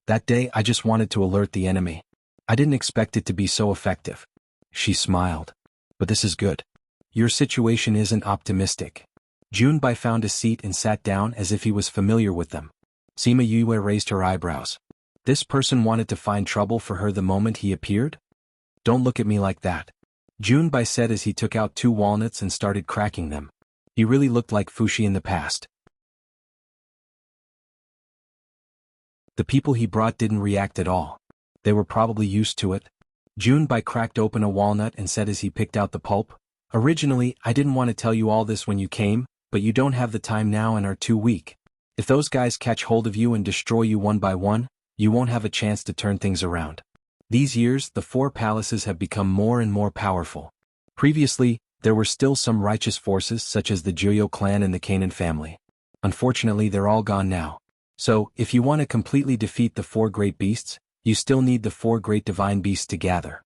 That day, I just wanted to alert the enemy. I didn't expect it to be so effective. She smiled. But this is good. Your situation isn't optimistic. Jun Bai found a seat and sat down as if he was familiar with them. Sima Yue raised her eyebrows. This person wanted to find trouble for her the moment he appeared? Don't look at me like that. Jun Bai said as he took out 2 walnuts and started cracking them. He really looked like Fushi in the past. The people he brought didn't react at all. They were probably used to it. Junbai cracked open a walnut and said as he picked out the pulp, "Originally, I didn't want to tell you all this when you came, but you don't have the time now and are too weak. If those guys catch hold of you and destroy you one by one, you won't have a chance to turn things around. These years, the four palaces have become more and more powerful. Previously, there were still some righteous forces such as the Jianghu clan and the Canaan family. Unfortunately, they're all gone now. So, if you want to completely defeat the four great beasts, you still need the four great divine beasts to gather."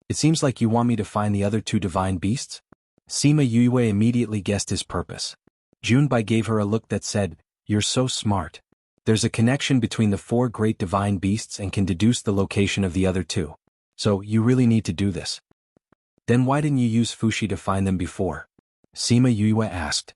"It seems like you want me to find the other two divine beasts?" Sima Yue immediately guessed his purpose. Junbai gave her a look that said, "You're so smart. There's a connection between the four great divine beasts and can deduce the location of the other two. So, you really need to do this." "Then why didn't you use Fushi to find them before?" Sima Yue asked.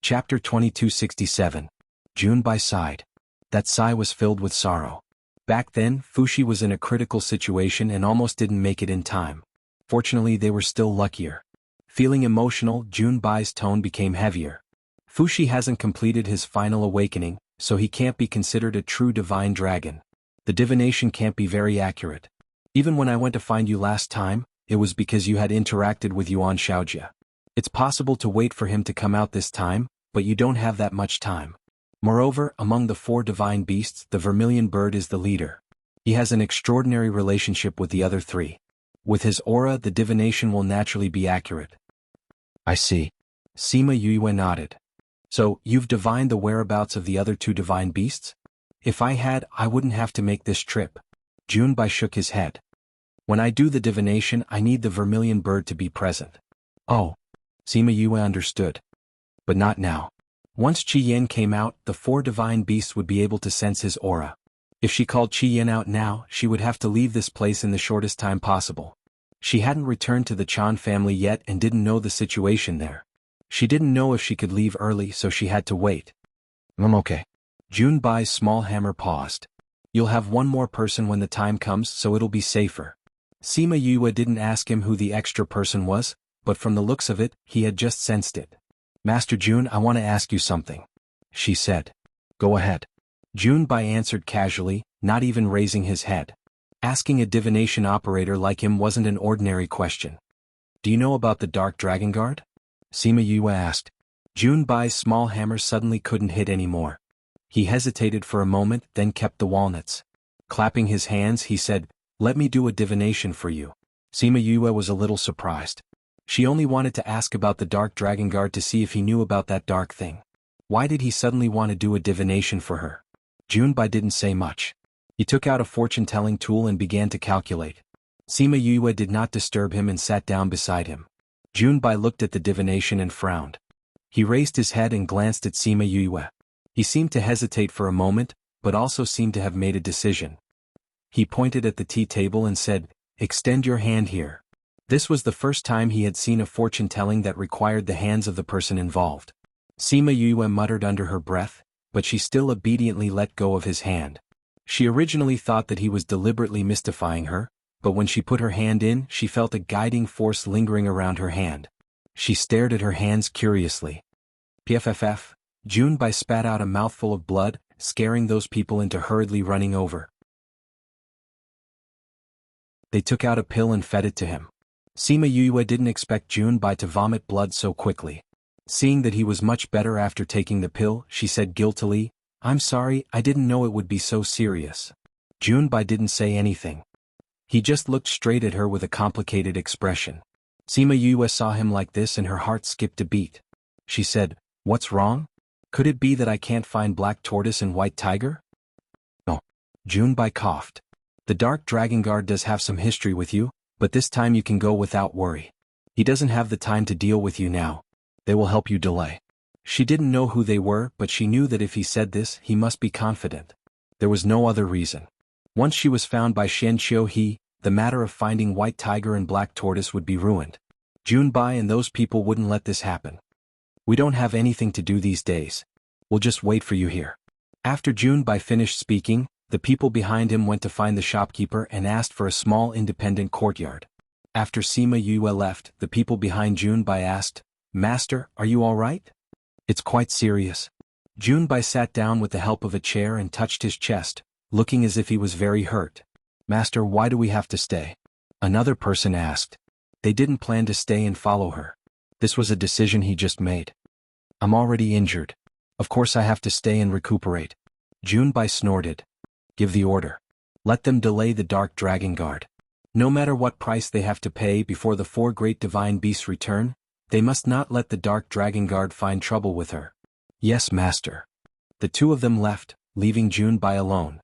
Chapter 2267. Junbai sighed. That sigh was filled with sorrow. Back then, Fushi was in a critical situation and almost didn't make it in time. Fortunately, they were still luckier. Feeling emotional, Junbai's tone became heavier. "Fushi hasn't completed his final awakening, so he can't be considered a true divine dragon. The divination can't be very accurate. Even when I went to find you last time, it was because you had interacted with Yuan Shaojia. It's possible to wait for him to come out this time, but you don't have that much time. Moreover, among the four divine beasts, the vermilion bird is the leader. He has an extraordinary relationship with the other three. With his aura, the divination will naturally be accurate." "I see." Sima Yue nodded. "So, you've divined the whereabouts of the other two divine beasts?" "If I had, I wouldn't have to make this trip." Junbai shook his head. "When I do the divination, I need the vermilion bird to be present." "Oh." Sima Yue understood. "But not now. Once Qi Yan came out, the four divine beasts would be able to sense his aura. If she called Qi Yan out now, she would have to leave this place in the shortest time possible. She hadn't returned to the Chan family yet and didn't know the situation there. She didn't know if she could leave early, so she had to wait." "I'm okay." Junbai's small hammer paused. "You'll have one more person when the time comes, so it'll be safer." Sima Yue didn't ask him who the extra person was, but from the looks of it, he had just sensed it. "Master Jun, I want to ask you something," she said. "Go ahead." Junbai answered casually, not even raising his head. Asking a divination operator like him wasn't an ordinary question. "Do you know about the Dark Dragon Guard?" Sima Yue asked. Junbai's small hammer suddenly couldn't hit anymore. He hesitated for a moment, then kept the walnuts. Clapping his hands, he said, "Let me do a divination for you." Sima Yue was a little surprised. She only wanted to ask about the Dark Dragon Guard to see if he knew about that dark thing. Why did he suddenly want to do a divination for her? Junbai didn't say much. He took out a fortune-telling tool and began to calculate. Sima Yue did not disturb him and sat down beside him. Junbai looked at the divination and frowned. He raised his head and glanced at Sima Yue. He seemed to hesitate for a moment, but also seemed to have made a decision. He pointed at the tea table and said, "Extend your hand here." This was the first time he had seen a fortune-telling that required the hands of the person involved. Sima Yue muttered under her breath, but she still obediently let go of his hand. She originally thought that he was deliberately mystifying her, but when she put her hand in, she felt a guiding force lingering around her hand. She stared at her hands curiously. "Pff." Junbai spat out a mouthful of blood, scaring those people into hurriedly running over. They took out a pill and fed it to him. Sima Yue didn't expect Junbai to vomit blood so quickly. Seeing that he was much better after taking the pill, she said guiltily, "I'm sorry, I didn't know it would be so serious." Junbai didn't say anything. He just looked straight at her with a complicated expression. Sima Yue saw him like this and her heart skipped a beat. She said, "What's wrong? Could it be that I can't find Black Tortoise and White Tiger?" "No." Junbai coughed. "The Dark Dragon Guard does have some history with you, but this time you can go without worry. He doesn't have the time to deal with you now. They will help you delay." She didn't know who they were, but she knew that if he said this, he must be confident. There was no other reason. Once she was found by Shen Qiuhe, the matter of finding White Tiger and Black Tortoise would be ruined. Junbai and those people wouldn't let this happen. "We don't have anything to do these days. We'll just wait for you here." After Junbai finished speaking, the people behind him went to find the shopkeeper and asked for a small independent courtyard. After Sima Yue left, the people behind Junbai asked, Master, are you all right? It's quite serious. Junbai sat down with the help of a chair and touched his chest, looking as if he was very hurt. Master, why do we have to stay? Another person asked. They didn't plan to stay and follow her. This was a decision he just made. I'm already injured. Of course I have to stay and recuperate. Junbai snorted. Give the order. Let them delay the Dark Dragon Guard. No matter what price they have to pay before the 4 great divine beasts return, they must not let the Dark Dragon Guard find trouble with her. Yes, Master. The 2 of them left, leaving Junbai alone.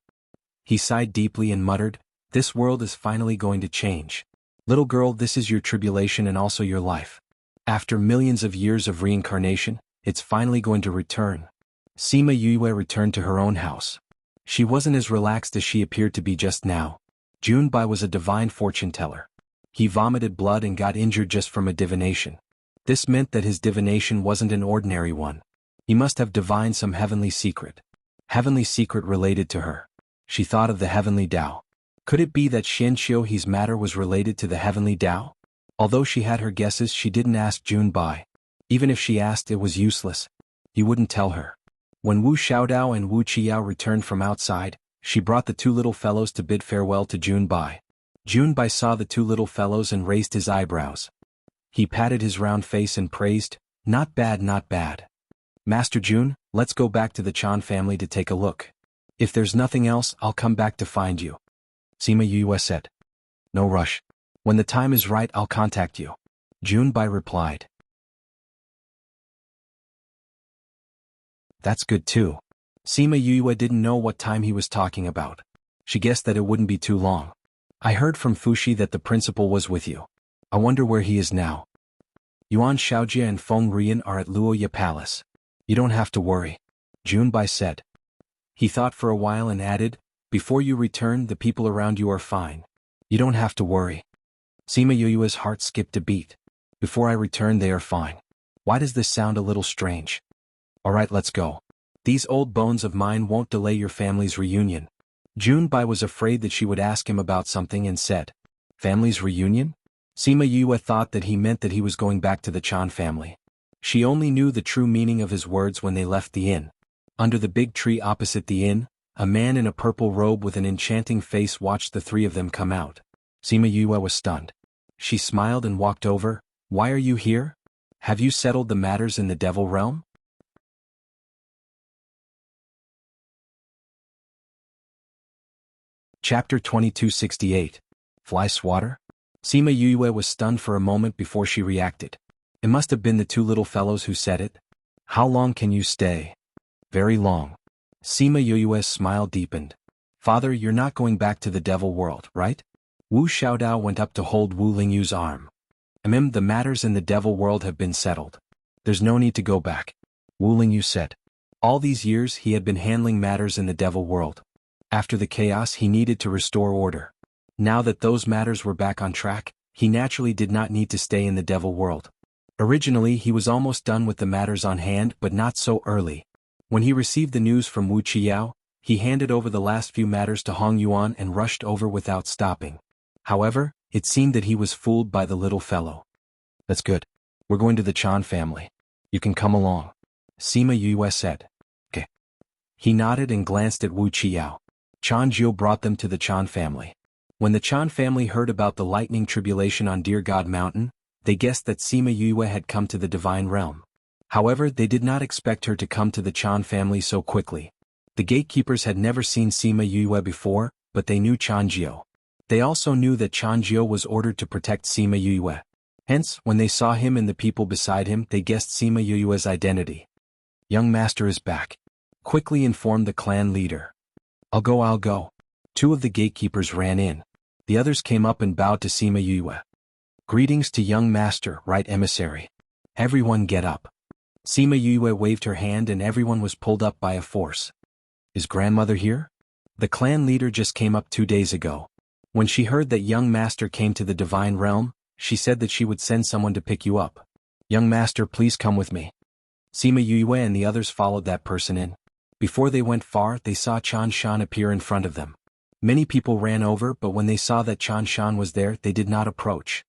He sighed deeply and muttered, this world is finally going to change. Little girl, this is your tribulation and also your life. After millions of years of reincarnation, it's finally going to return. Sima Yue returned to her own house. She wasn't as relaxed as she appeared to be just now. Junbai was a divine fortune teller. He vomited blood and got injured just from a divination. This meant that his divination wasn't an ordinary one. He must have divined some heavenly secret. Heavenly secret related to her. She thought of the heavenly Tao. Could it be that Xianxiu's matter was related to the heavenly Tao? Although she had her guesses, she didn't ask Junbai. Even if she asked, it was useless. He wouldn't tell her. When Wu Xiaodao and Wuxia returned from outside, she brought the 2 little fellows to bid farewell to Junbai. Junbai saw the 2 little fellows and raised his eyebrows. He patted his round face and praised, not bad, not bad. Master Jun, let's go back to the Chan family to take a look. If there's nothing else, I'll come back to find you. Sima Yue said. No rush. When the time is right, I'll contact you. Junbai replied. That's good too. Sima Yue didn't know what time he was talking about. She guessed that it wouldn't be too long. I heard from Fushi that the principal was with you. I wonder where he is now. Yuan Xiaojia and Feng Rian are at Luoya Palace. You don't have to worry. Junbai said. He thought for a while and added, before you return, the people around you are fine. You don't have to worry. Sima Yue's heart skipped a beat. Before I return, they are fine. Why does this sound a little strange? Alright, let's go. These old bones of mine won't delay your family's reunion. Junbai was afraid that she would ask him about something and said, family's reunion? Sima Yue thought that he meant that he was going back to the Chan family. She only knew the true meaning of his words when they left the inn. Under the big tree opposite the inn, a man in a purple robe with an enchanting face watched the 3 of them come out. Sima Yue was stunned. She smiled and walked over. Why are you here? Have you settled the matters in the devil realm? Chapter 2268. Fly Swatter? Sima Yue was stunned for a moment before she reacted. It must have been the 2 little fellows who said it. How long can you stay? Very long. Sima Yue's smile deepened. Father, you're not going back to the devil world, right? Wu Xiaodao went up to hold Wu Lingyu's arm. The matters in the devil world have been settled. There's no need to go back. Wu Lingyu said. All these years he had been handling matters in the devil world. After the chaos, he needed to restore order. Now that those matters were back on track, he naturally did not need to stay in the devil world. Originally, he was almost done with the matters on hand, but not so early. When he received the news from Wu Qiao, he handed over the last few matters to Hong Yuan and rushed over without stopping. However, it seemed that he was fooled by the little fellow. That's good. We're going to the Chan family. You can come along. Sima Yue said. Okay. He nodded and glanced at Wu Qiao. Chan Jiu brought them to the Chan family. When the Chan family heard about the lightning tribulation on Dear God Mountain, they guessed that Sima Yue had come to the divine realm. However, they did not expect her to come to the Chan family so quickly. The gatekeepers had never seen Sima Yue before, but they knew Chan Jiu. They also knew that Chan Jiu was ordered to protect Sima Yue. Hence, when they saw him and the people beside him, they guessed Sima Yue's identity. Young master is back. Quickly informed the clan leader. I'll go. 2 of the gatekeepers ran in. The others came up and bowed to Sima Yue. Greetings to young master, right emissary. Everyone get up. Sima Yue waved her hand and everyone was pulled up by a force. Is grandmother here? The clan leader just came up 2 days ago. When she heard that young master came to the divine realm, she said that she would send someone to pick you up. Young master, please come with me. Sima Yue and the others followed that person in. Before they went far, they saw Chan Shan appear in front of them. Many people ran over, but when they saw that Chan Shan was there, they did not approach.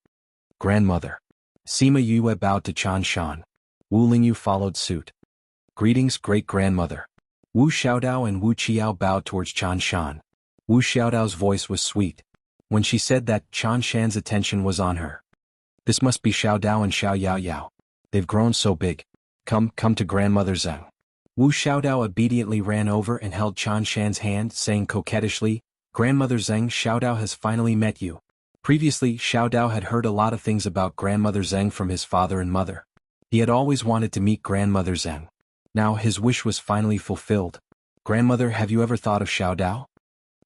Grandmother. Sima Yue bowed to Chan Shan. Wu Lingyu followed suit. Greetings, great-grandmother. Wu Xiaodao and Wu Qiao bowed towards Chan Shan. Wu Xiaodao's voice was sweet. When she said that, Chan Shan's attention was on her. This must be Xiaodao and Xiao Yao Yao. They've grown so big. Come to Grandmother Zheng. Wu Xiaodao obediently ran over and held Chan Shan's hand, saying coquettishly, Grandmother Zheng, Xiaodao has finally met you. Previously, Xiaodao had heard a lot of things about Grandmother Zheng from his father and mother. He had always wanted to meet Grandmother Zheng. Now his wish was finally fulfilled. Grandmother, have you ever thought of Xiaodao?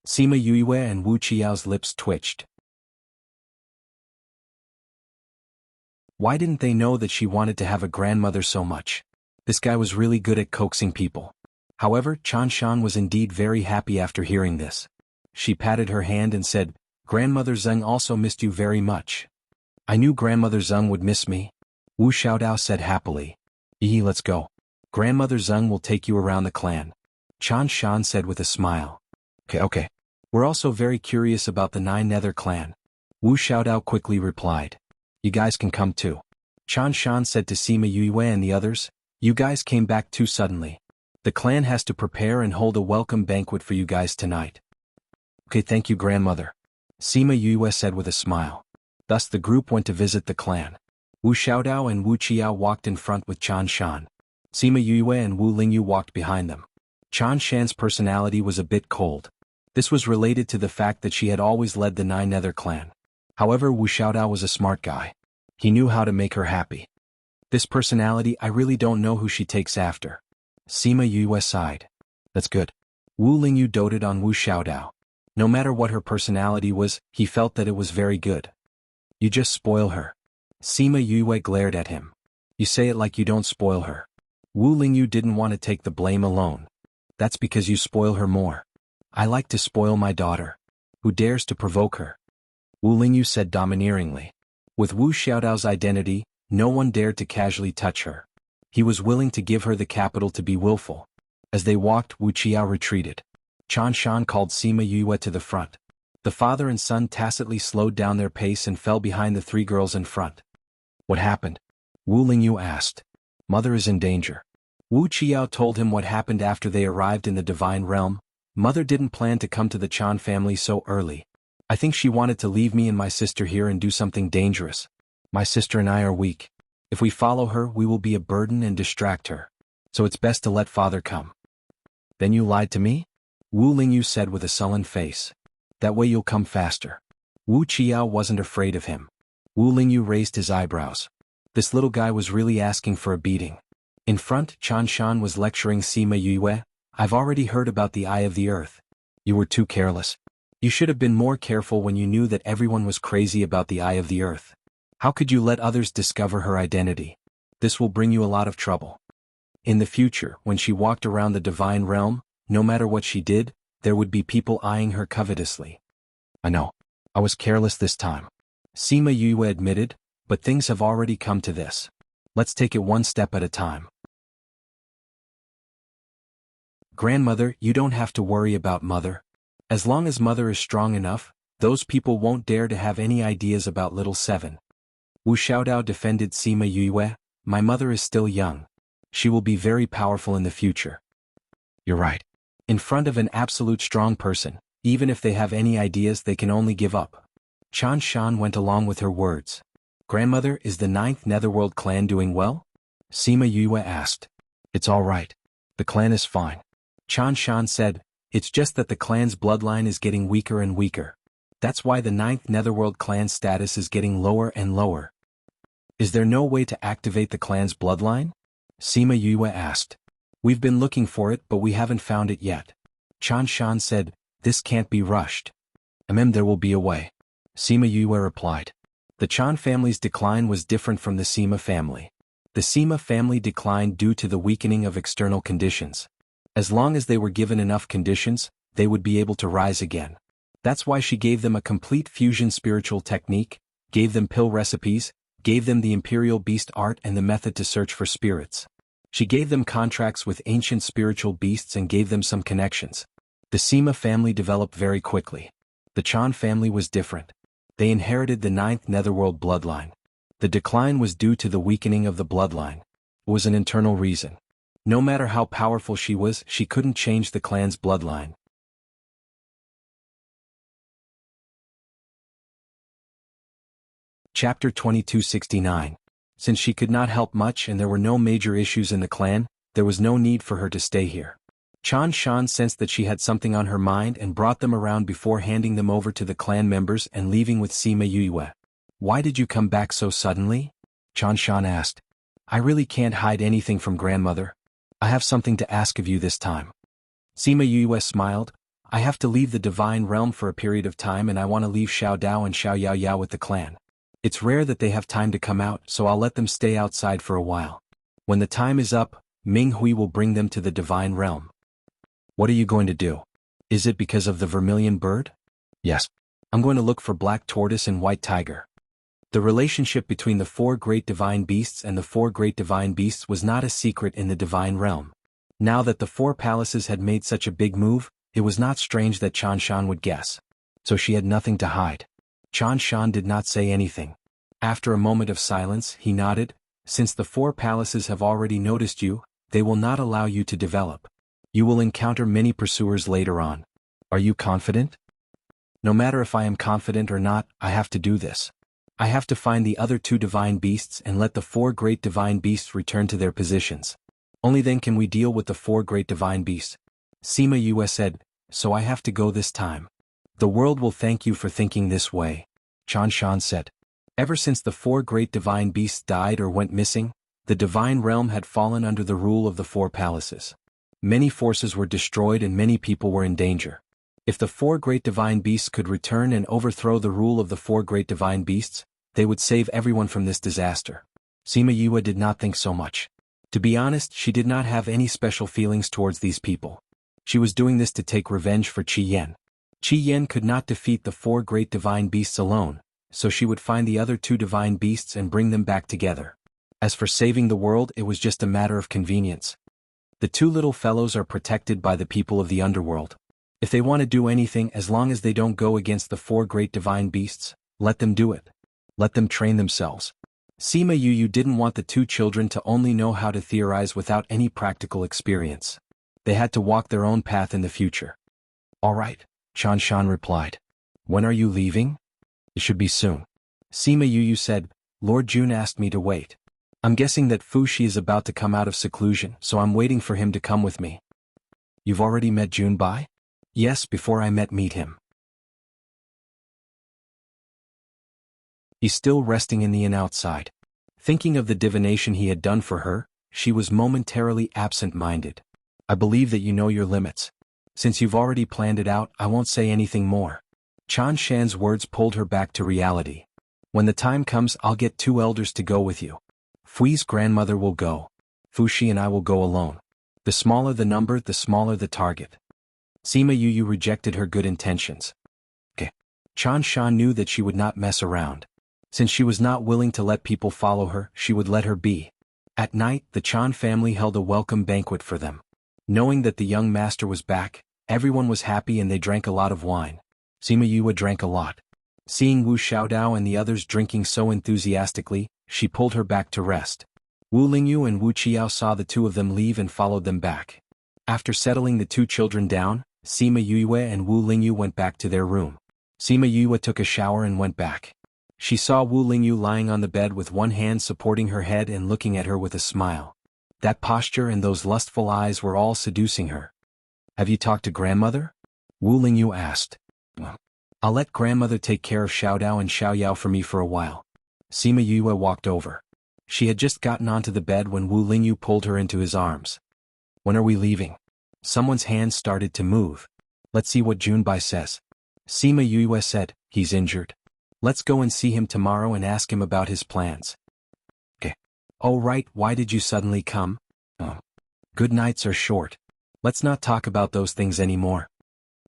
Sima Yue and Wu Qiao's lips twitched. Why didn't they know that she wanted to have a grandmother so much? This guy was really good at coaxing people. However, Chan Shan was indeed very happy after hearing this. She patted her hand and said, Grandmother Zheng also missed you very much. I knew Grandmother Zheng would miss me. Wu Xiaodao said happily. Let's go. Grandmother Zheng will take you around the clan. Chan Shan said with a smile. Okay. We're also very curious about the Nine Nether clan. Wu Xiaodao quickly replied. You guys can come too. Chan Shan said to Sima Yue and the others, you guys came back too suddenly. The clan has to prepare and hold a welcome banquet for you guys tonight. Okay, thank you, Grandmother. Sima Yue said with a smile. Thus the group went to visit the clan. Wu Xiaodao and Wu Qiao walked in front with Chan Shan. Sima Yue and Wu Lingyu walked behind them. Chan Shan's personality was a bit cold. This was related to the fact that she had always led the Nine Nether clan. However, Wu Xiaodao was a smart guy. He knew how to make her happy. This personality, I really don't know who she takes after. Sima Yue sighed. That's good. Wu Lingyu doted on Wu Xiaodao. No matter what her personality was, he felt that it was very good. You just spoil her. Sima Yue glared at him. You say it like you don't spoil her. Wu Lingyu didn't want to take the blame alone. That's because you spoil her more. I like to spoil my daughter. Who dares to provoke her? Wu Lingyu said domineeringly. With Wu Xiaodao's identity, no one dared to casually touch her. He was willing to give her the capital to be willful. As they walked, Wu Qiao retreated. Chan Shan called Sima Yue to the front. The father and son tacitly slowed down their pace and fell behind the three girls in front. What happened? Wu Lingyu asked. Mother is in danger. Wu Qiao told him what happened after they arrived in the Divine Realm. Mother didn't plan to come to the Chan family so early. I think she wanted to leave me and my sister here and do something dangerous. My sister and I are weak. If we follow her, we will be a burden and distract her. So it's best to let father come. Then you lied to me? Wu Lingyu said with a sullen face. That way you'll come faster. Wu Qiao wasn't afraid of him. Wu Lingyu raised his eyebrows. This little guy was really asking for a beating. In front, Chan Shan was lecturing Sima Yue. I've already heard about the Eye of the Earth. You were too careless. You should have been more careful when you knew that everyone was crazy about the Eye of the Earth. How could you let others discover her identity? This will bring you a lot of trouble. In the future, when she walked around the Divine Realm, no matter what she did, there would be people eyeing her covetously. I know. I was careless this time. Sima Yue admitted, but things have already come to this. Let's take it one step at a time. Grandmother, you don't have to worry about Mother. As long as Mother is strong enough, those people won't dare to have any ideas about little Seven. Wu Xiaodao defended Sima Yue. My mother is still young. She will be very powerful in the future. You're right. In front of an absolute strong person, even if they have any ideas they can only give up. Chan Shan went along with her words. Grandmother, is the 9th Netherworld clan doing well? Sima Yue asked. It's all right. The clan is fine. Chan Shan said, it's just that the clan's bloodline is getting weaker and weaker. That's why the 9th Netherworld clan's status is getting lower and lower. Is there no way to activate the clan's bloodline? Sima Yue asked. We've been looking for it but we haven't found it yet. Chan Shan said, this can't be rushed. There will be a way. Sima Yue replied. The Chan family's decline was different from the Sima family. The Sima family declined due to the weakening of external conditions. As long as they were given enough conditions, they would be able to rise again. That's why she gave them a complete fusion spiritual technique, gave them pill recipes, gave them the imperial beast art and the method to search for spirits. She gave them contracts with ancient spiritual beasts and gave them some connections. The Sima family developed very quickly. The Chan family was different. They inherited the 9th Netherworld bloodline. The decline was due to the weakening of the bloodline. It was an internal reason. No matter how powerful she was, she couldn't change the clan's bloodline. Chapter 2269. Since she could not help much and there were no major issues in the clan, there was no need for her to stay here. Chan Shan sensed that she had something on her mind and brought them around before handing them over to the clan members and leaving with Sima Yue. "Why did you come back so suddenly?" Chan Shan asked. "I really can't hide anything from grandmother. I have something to ask of you this time." Sima Yue smiled. "I have to leave the divine realm for a period of time and I want to leave Xiao Dao and Xiao Yao Yao with the clan. It's rare that they have time to come out, so I'll let them stay outside for a while. When the time is up, Ming Hui will bring them to the divine realm." "What are you going to do? Is it because of the vermilion bird?" "Yes. I'm going to look for black tortoise and white tiger." The relationship between the four great divine beasts and the four great divine beasts was not a secret in the divine realm. Now that the four palaces had made such a big move, it was not strange that Chan Shan would guess. So she had nothing to hide. Chan Shan did not say anything. After a moment of silence, he nodded. "Since the four palaces have already noticed you, they will not allow you to develop. You will encounter many pursuers later on. Are you confident?" "No matter if I am confident or not, I have to do this. I have to find the other two divine beasts and let the four great divine beasts return to their positions. Only then can we deal with the four great divine beasts." Sima Yue said, "So I have to go this time." "The world will thank you for thinking this way," Chan Shan said. Ever since the four great divine beasts died or went missing, the divine realm had fallen under the rule of the four palaces. Many forces were destroyed and many people were in danger. If the four great divine beasts could return and overthrow the rule of the four great divine beasts, they would save everyone from this disaster. Sima Yue did not think so much. To be honest, she did not have any special feelings towards these people. She was doing this to take revenge for Qi Yan. Qi Yan could not defeat the four great divine beasts alone, so she would find the other two divine beasts and bring them back together. As for saving the world, it was just a matter of convenience. The two little fellows are protected by the people of the underworld. If they want to do anything, as long as they don't go against the four great divine beasts, let them do it. Let them train themselves. Sima Yue didn't want the two children to only know how to theorize without any practical experience. They had to walk their own path in the future. "All right," Chan Shan replied. "When are you leaving?" "It should be soon." Sima Yue said, "Lord Jun asked me to wait. I'm guessing that Fu Shi is about to come out of seclusion, so I'm waiting for him to come with me." "You've already met Junbai?" "Yes, before I meet him. He's still resting in the inn outside." Thinking of the divination he had done for her, she was momentarily absent-minded. "I believe that you know your limits. Since you've already planned it out, I won't say anything more." Chan Shan's words pulled her back to reality. "When the time comes, I'll get two elders to go with you. Fui's grandmother will go. Fushi and I will go alone. The smaller the number, the smaller the target." Sima Yue rejected her good intentions. "Okay." Chan Shan knew that she would not mess around. Since she was not willing to let people follow her, she would let her be. At night, the Chan family held a welcome banquet for them. Knowing that the young master was back, everyone was happy and they drank a lot of wine. Sima Yue drank a lot. Seeing Wu Xiaodao and the others drinking so enthusiastically, she pulled her back to rest. Wu Lingyu and Wu Qiao saw the two of them leave and followed them back. After settling the two children down, Sima Yue and Wu Lingyu went back to their room. Sima Yue took a shower and went back. She saw Wu Lingyu lying on the bed with one hand supporting her head and looking at her with a smile. That posture and those lustful eyes were all seducing her. "Have you talked to grandmother?" Wu Lingyu asked. "I'll let grandmother take care of Xiaodao and Xiao Yao for me for a while." Sima Yue walked over. She had just gotten onto the bed when Wu Lingyu pulled her into his arms. "When are we leaving?" Someone's hand started to move. "Let's see what Junbai says." Sima Yue said, "He's injured. Let's go and see him tomorrow and ask him about his plans." "Okay." "Oh right, why did you suddenly come?" "Oh. Good nights are short. Let's not talk about those things anymore."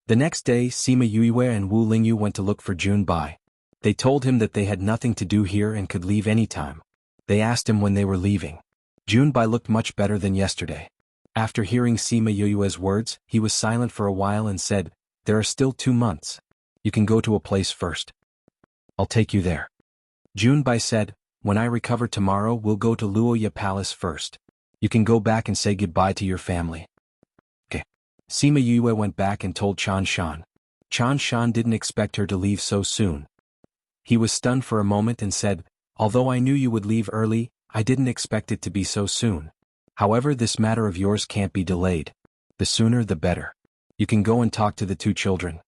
The next day, Sima Yue and Wu Lingyu went to look for Junbai. They told him that they had nothing to do here and could leave any time. They asked him when they were leaving. Junbai looked much better than yesterday. After hearing Sima Yue's words, he was silent for a while and said, "There are still 2 months. You can go to a place first. I'll take you there." Junbai said, "When I recover tomorrow, we'll go to Luoya Palace first. You can go back and say goodbye to your family. Okay. Sima Yue went back and told Chan Shan. Chan Shan didn't expect her to leave so soon. He was stunned for a moment and said, although I knew you would leave early, I didn't expect it to be so soon. However, this matter of yours can't be delayed. The sooner the better. You can go and talk to the two children.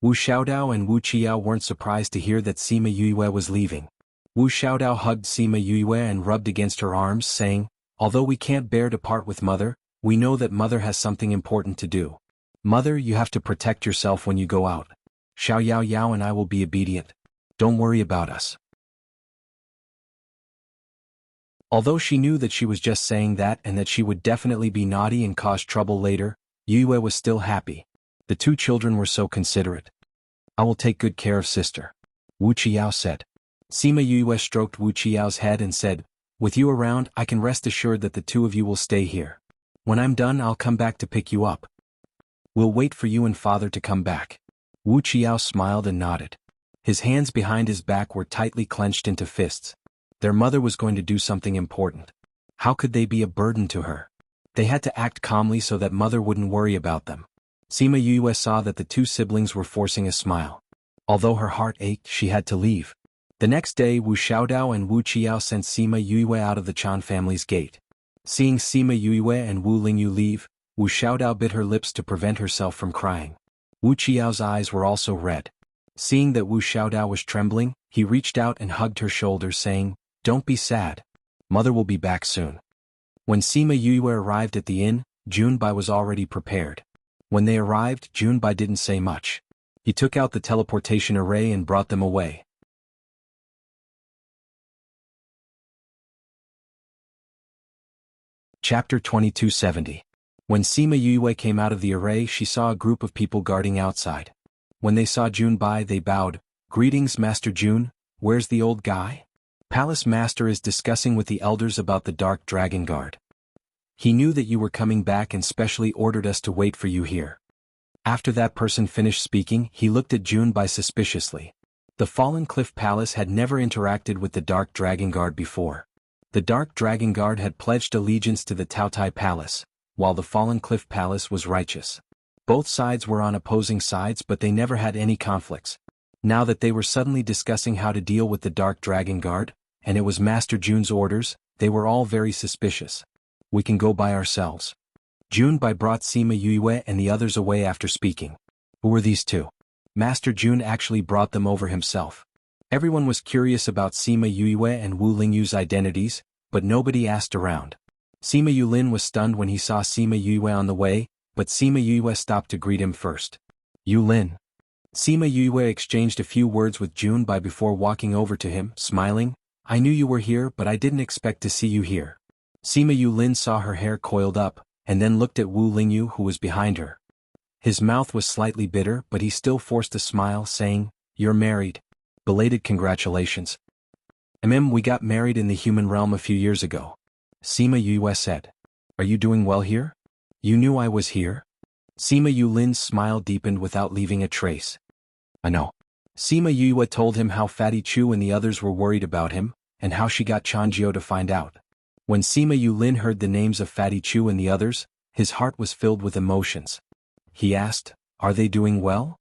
Wu Xiaodao and Wu Qiao weren't surprised to hear that Sima Yue was leaving. Wu Xiaodao hugged Sima Yue and rubbed against her arms, saying, although we can't bear to part with Mother, we know that Mother has something important to do. Mother, you have to protect yourself when you go out. Xiao Yao Yao and I will be obedient. Don't worry about us. Although she knew that she was just saying that and that she would definitely be naughty and cause trouble later, Yue was still happy. The two children were so considerate. I will take good care of sister. Wu Qiao said. Sima Yue stroked Wu Qiao's head and said, with you around, I can rest assured that the two of you will stay here. When I'm done, I'll come back to pick you up. We'll wait for you and father to come back. Wu Qiao smiled and nodded. His hands behind his back were tightly clenched into fists. Their mother was going to do something important. How could they be a burden to her? They had to act calmly so that Mother wouldn't worry about them. Sima Yue saw that the two siblings were forcing a smile. Although her heart ached, she had to leave. The next day, Wu Xiaodao and Wu Qiao sent Sima Yue out of the Chan family's gate. Seeing Sima Yue and Wu Lingyu leave, Wu Xiaodao bit her lips to prevent herself from crying. Wu Qiao's eyes were also red. Seeing that Wu Xiaodao was trembling, he reached out and hugged her shoulders, saying, don't be sad. Mother will be back soon. When Sima Yue arrived at the inn, Junbai was already prepared. When they arrived, Junbai didn't say much. He took out the teleportation array and brought them away. Chapter 2270. When Sima Yue came out of the array, she saw a group of people guarding outside. When they saw Junbai, they bowed. Greetings, Master Jun. Where's the old guy? Palace Master is discussing with the elders about the Dark Dragon Guard. He knew that you were coming back and specially ordered us to wait for you here. After that person finished speaking, he looked at Junbai suspiciously. The Fallen Cliff Palace had never interacted with the Dark Dragon Guard before. The Dark Dragon Guard had pledged allegiance to the Taotai Palace, while the Fallen Cliff Palace was righteous. Both sides were on opposing sides, but they never had any conflicts. Now that they were suddenly discussing how to deal with the Dark Dragon Guard, and it was Master Jun's orders, they were all very suspicious. We can go by ourselves. Junbai brought Sima Yue and the others away after speaking. Who were these two? Master Jun actually brought them over himself. Everyone was curious about Sima Yue and Wu Lingyu's identities, but nobody asked around. Sima Yulin was stunned when he saw Sima Yue on the way, but Sima Yue stopped to greet him first. Yulin. Sima Yue exchanged a few words with Junbai before walking over to him, smiling. I knew you were here, but I didn't expect to see you here. Sima Yulin saw her hair coiled up, and then looked at Wu Lingyu, who was behind her. His mouth was slightly bitter, but he still forced a smile, saying, You're married. Belated congratulations. We got married in the human realm a few years ago. Sima Yue said. Are you doing well here? You knew I was here? Sima Yulin's smile deepened without leaving a trace. I know. Sima Yue told him how Fatty Chu and the others were worried about him, and how she got Chanjiu to find out. When Sima Yulin heard the names of Fatty Chu and the others, his heart was filled with emotions. He asked, Are they doing well?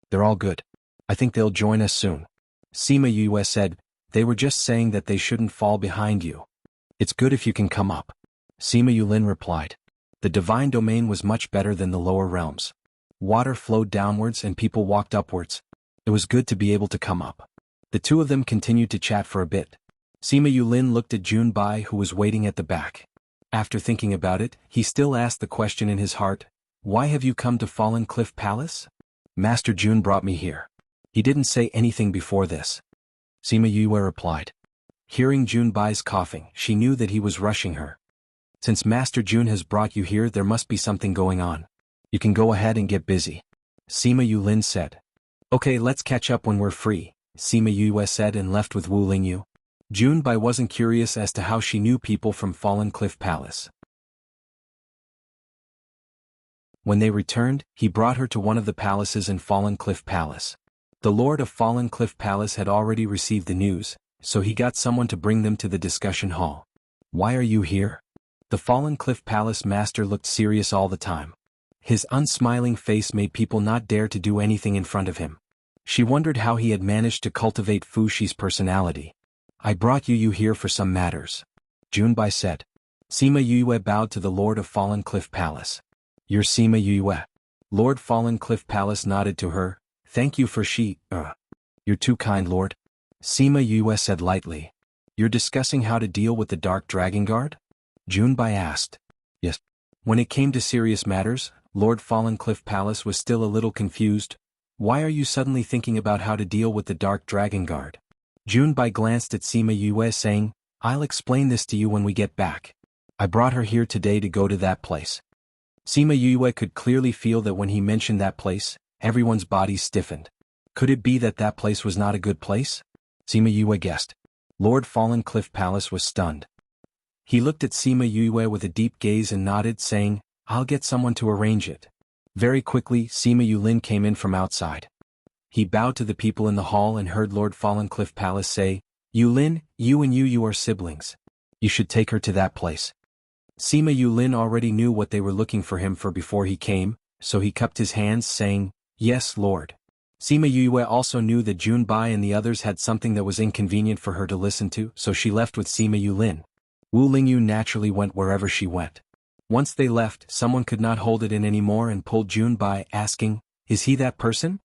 They're all good. I think they'll join us soon. Sima Yue said, They were just saying that they shouldn't fall behind you. It's good if you can come up. Sima Yulin replied. The divine domain was much better than the lower realms. Water flowed downwards and people walked upwards. It was good to be able to come up. The two of them continued to chat for a bit. Sima Yulin looked at Junbai, who was waiting at the back. After thinking about it, he still asked the question in his heart, Why have you come to Fallen Cliff Palace? Master Jun brought me here. He didn't say anything before this. Sima Yue replied. Hearing Junbai's coughing, she knew that he was rushing her. Since Master Jun has brought you here, there must be something going on. You can go ahead and get busy. Sima Yulin said. Okay, let's catch up when we're free, Sima Yue said and left with Wu Lingyu. Junbai wasn't curious as to how she knew people from Fallen Cliff Palace. When they returned, he brought her to one of the palaces in Fallen Cliff Palace. The Lord of Fallen Cliff Palace had already received the news, so he got someone to bring them to the discussion hall. Why are you here? The Fallen Cliff Palace master looked serious all the time. His unsmiling face made people not dare to do anything in front of him. She wondered how he had managed to cultivate Fuxi's personality. I brought you here for some matters, Junbai said. Sima Yue bowed to the Lord of Fallen Cliff Palace. You're Sima Yue. Lord Fallen Cliff Palace nodded to her. Thank you for You're too kind, Lord. Sima Yue said lightly. You're discussing how to deal with the Dark Dragon Guard? Junbai asked. Yes. When it came to serious matters, Lord Fallen Cliff Palace was still a little confused. Why are you suddenly thinking about how to deal with the Dark Dragon Guard? Junbai glanced at Sima Yue saying, I'll explain this to you when we get back. I brought her here today to go to that place. Sima Yue could clearly feel that when he mentioned that place, everyone's bodies stiffened. Could it be that that place was not a good place? Sima Yue guessed. Lord Fallen Cliff Palace was stunned. He looked at Sima Yue with a deep gaze and nodded, saying, I'll get someone to arrange it. Very quickly, Sima Yulin came in from outside. He bowed to the people in the hall and heard Lord Fallen Cliff Palace say, Yulin, you and you are siblings. You should take her to that place. Sima Yulin already knew what they were looking for him for before he came, so he cupped his hands, saying, Yes, Lord. Sima Yue also knew that Junbai and the others had something that was inconvenient for her to listen to, so she left with Sima Yulin. Wu Lingyu naturally went wherever she went. Once they left, someone could not hold it in anymore and pulled Junbai, asking, Is he that person?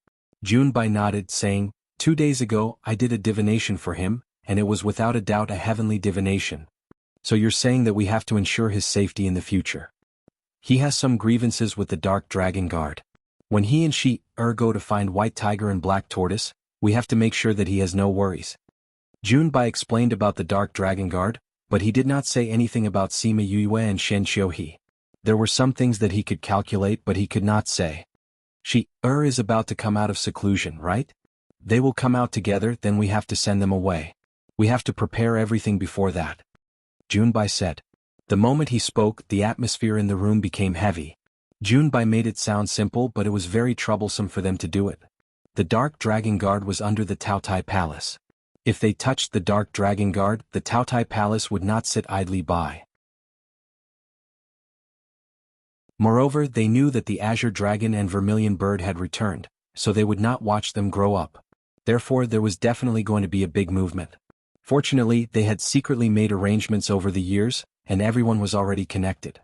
Junbai nodded, saying, 2 days ago I did a divination for him, and it was without a doubt a heavenly divination. So you're saying that we have to ensure his safety in the future. He has some grievances with the Dark Dragon Guard. When he and she go to find White Tiger and Black Tortoise, we have to make sure that he has no worries. Junbai explained about the Dark Dragon Guard, but he did not say anything about Sima Yue and Shen Xiuhe. There were some things that he could calculate but he could not say. She is about to come out of seclusion, right? They will come out together, then we have to send them away. We have to prepare everything before that. Junbai said. The moment he spoke, the atmosphere in the room became heavy. Junbai made it sound simple, but it was very troublesome for them to do it. The Dark Dragon Guard was under the Taotai Palace. If they touched the Dark Dragon Guard, the Taotai Palace would not sit idly by. Moreover, they knew that the Azure Dragon and Vermilion Bird had returned, so they would not watch them grow up. Therefore, there was definitely going to be a big movement. Fortunately, they had secretly made arrangements over the years, and everyone was already connected.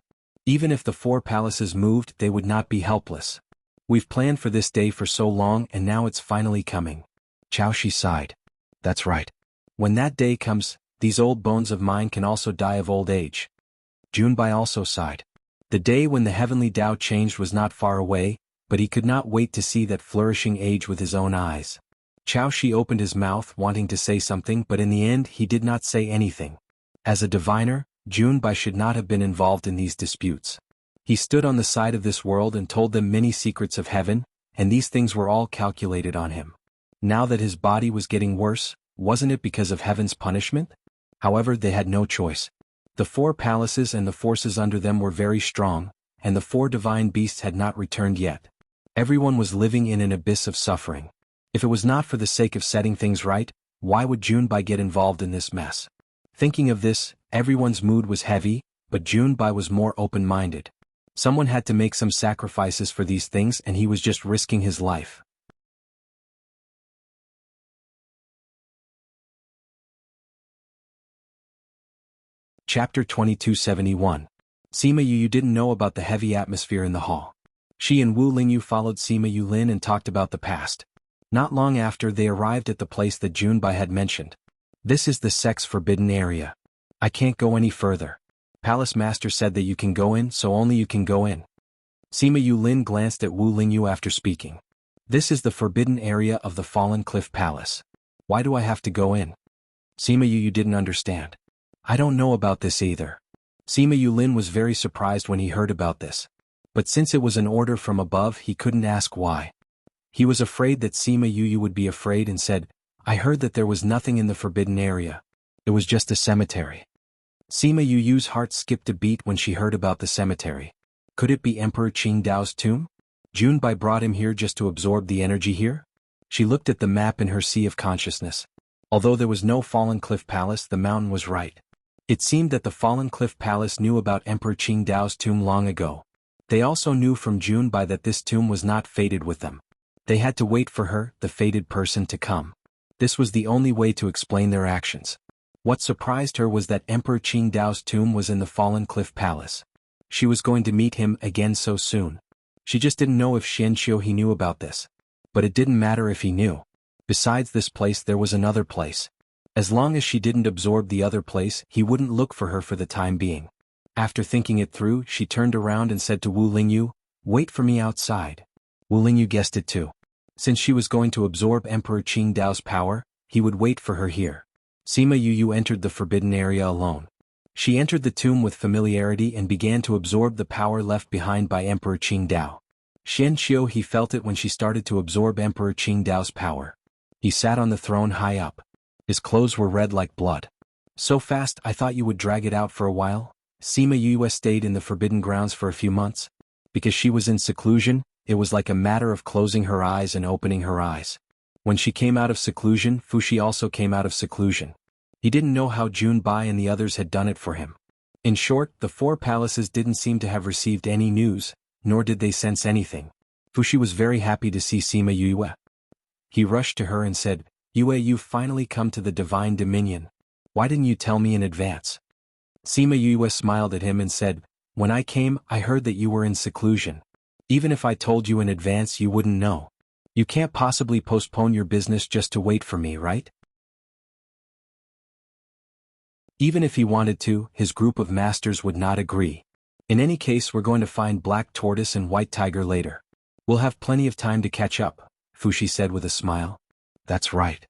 Even if the 4 palaces moved, they would not be helpless. We've planned for this day for so long and now it's finally coming. Chao Shi sighed. That's right. When that day comes, these old bones of mine can also die of old age. Junbai also sighed. The day when the heavenly Tao changed was not far away, but he could not wait to see that flourishing age with his own eyes. Chao Shi opened his mouth wanting to say something, but in the end he did not say anything. As a diviner, Junbai should not have been involved in these disputes. He stood on the side of this world and told them many secrets of heaven, and these things were all calculated on him. Now that his body was getting worse, wasn't it because of heaven's punishment? However, they had no choice. The 4 palaces and the forces under them were very strong, and the 4 divine beasts had not returned yet. Everyone was living in an abyss of suffering. If it was not for the sake of setting things right, why would Junbai get involved in this mess? Thinking of this, everyone's mood was heavy, but Junbai was more open-minded. Someone had to make some sacrifices for these things and he was just risking his life. Chapter 2271. Sima Yu didn't know about the heavy atmosphere in the hall. She and Wu Lingyu followed Sima Yulin and talked about the past. Not long after, they arrived at the place that Junbai had mentioned. This is the sex-forbidden area. I can't go any further. Palace Master said that you can go in, so only you can go in. Sima Yulin glanced at Wu Lingyu after speaking. This is the forbidden area of the Fallen Cliff Palace. Why do I have to go in? Sima Yu didn't understand. I don't know about this either. Sima Yulin was very surprised when he heard about this. But since it was an order from above, he couldn't ask why. He was afraid that Sima Yu would be afraid and said, I heard that there was nothing in the forbidden area. It was just a cemetery. Sima Yu's heart skipped a beat when she heard about the cemetery. Could it be Emperor Qingdao's tomb? Junbai brought him here just to absorb the energy here? She looked at the map in her sea of consciousness. Although there was no Fallen Cliff Palace, the mountain was right. It seemed that the Fallen Cliff Palace knew about Emperor Qingdao's tomb long ago. They also knew from Junbai that this tomb was not fated with them. They had to wait for her, the fated person, to come. This was the only way to explain their actions. What surprised her was that Emperor Qingdao's tomb was in the Fallen Cliff Palace. She was going to meet him again so soon. She just didn't know if Xianqiu he knew about this. But it didn't matter if he knew. Besides this place there was another place. As long as she didn't absorb the other place, he wouldn't look for her for the time being. After thinking it through, she turned around and said to Wu Lingyu, "Wait for me outside." Wu Lingyu guessed it too. Since she was going to absorb Emperor Qingdao's power, he would wait for her here. Sima Yuyu entered the forbidden area alone. She entered the tomb with familiarity and began to absorb the power left behind by Emperor Qingdao. Xianqiu he felt it when she started to absorb Emperor Qingdao's power. He sat on the throne high up. His clothes were red like blood. "So fast, I thought you would drag it out for a while?" Sima Yue stayed in the forbidden grounds for a few months. Because she was in seclusion, it was like a matter of closing her eyes and opening her eyes. When she came out of seclusion, Fushi also came out of seclusion. He didn't know how Junbai and the others had done it for him. In short, the four palaces didn't seem to have received any news, nor did they sense anything. Fushi was very happy to see Sima Yue. He rushed to her and said, "Yue, you've finally come to the divine dominion. Why didn't you tell me in advance?" Sima Yue smiled at him and said, "When I came, I heard that you were in seclusion. Even if I told you in advance, you wouldn't know. You can't possibly postpone your business just to wait for me, right?" Even if he wanted to, his group of masters would not agree. "In any case, we're going to find Black Tortoise and White Tiger later. We'll have plenty of time to catch up," Fushi said with a smile. "That's right."